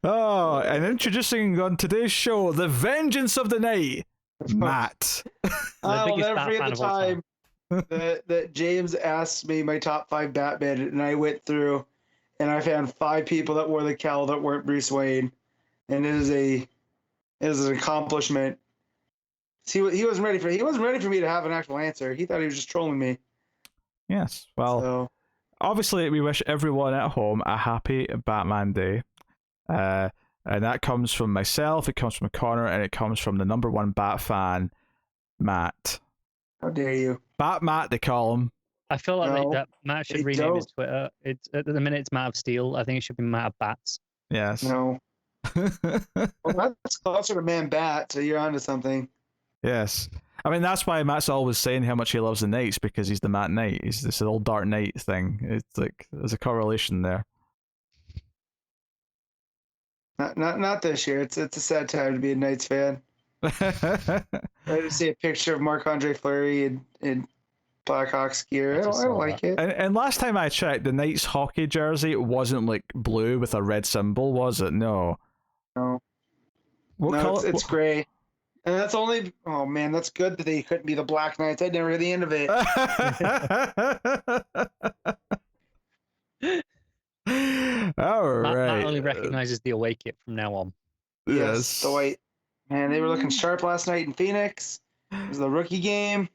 Oh, and introducing on today's show, the Vengeance of the Night, Matt. I'll never forget the time that James asked me my top 5 Batman, and I went through and I found 5 people that wore the cowl that weren't Bruce Wayne, and it is an accomplishment. He wasn't ready for me to have an actual answer. He thought he was just trolling me. Yes. Well, obviously, we wish everyone at home a happy Batman Day. And that comes from myself, it comes from Connor, and it comes from the #1 Bat fan, Matt. How dare you? Bat Matt, they call him. I feel like No, that Matt should they rename his don't. Twitter. It's at the minute it's Matt of Steel. I think it should be Matt of Bats. Yes. No. Well, that's closer to Man Bat, so you're onto something. Yes. I mean, that's why Matt's always saying how much he loves the Knights, because he's the Matt Knight. He's this old Dark Knight thing. It's like, there's a correlation there. Not this year. It's a sad time to be a Knights fan. I just see a picture of Marc-Andre Fleury in Blackhawks gear. I don't like it. And last time I checked, the Knights hockey jersey wasn't like blue with a red symbol, was it? No. No. What No, color? it's gray. And that's only... Oh, man, that's good that they couldn't be the Black Knights. I'd never hear the end of it. All right. Matt only recognizes the away kit from now on. Yes, the white. Man, they were looking sharp last night in Phoenix. It was the rookie game.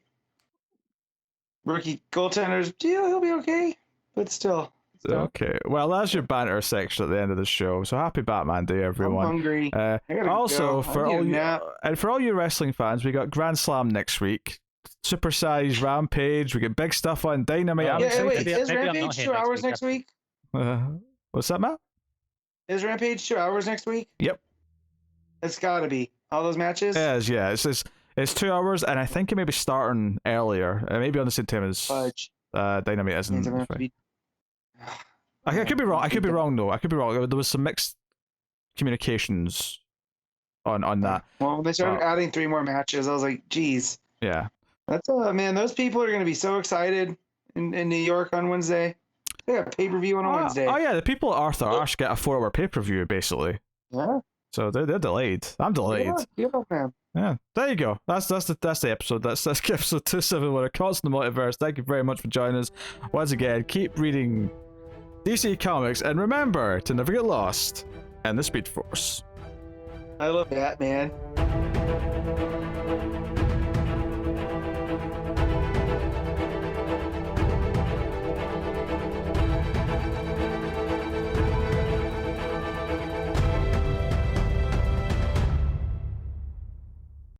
Rookie goaltenders. Yeah, he'll be okay. But still. Okay. Well, that's your banter section at the end of the show. So happy Batman Day, everyone. I'm hungry. I gotta Also, go. for all you wrestling fans, we got Grand Slam next week. Supersize Rampage. We get big stuff on Dynamite. Yeah, I'm wait, excited. is Rampage 2 hours next week? What's that, Matt? Is Rampage 2 hours next week? Yep. It's gotta be. All those matches? Yeah. It's 2 hours, and I think it may be starting earlier. It may be on the same time as Dynamite isn't. I could be wrong. I could be wrong though. I could be wrong. There was some mixed communications on that. Well, when they started adding 3 more matches, I was like, geez. Yeah. That's man, those people are gonna be so excited in New York on Wednesday. They got pay-per-view on Wednesday. Oh yeah, the people at Arthur Ashe get a 4-hour pay-per-view basically. Yeah. So they're delayed. I'm delayed. Yeah, man. Yeah, there you go. That's the episode. That's episode 271 of Comics From The Multiverse. Thank you very much for joining us. Once again, keep reading DC Comics, and remember to never get lost in the Speed Force. I love Batman.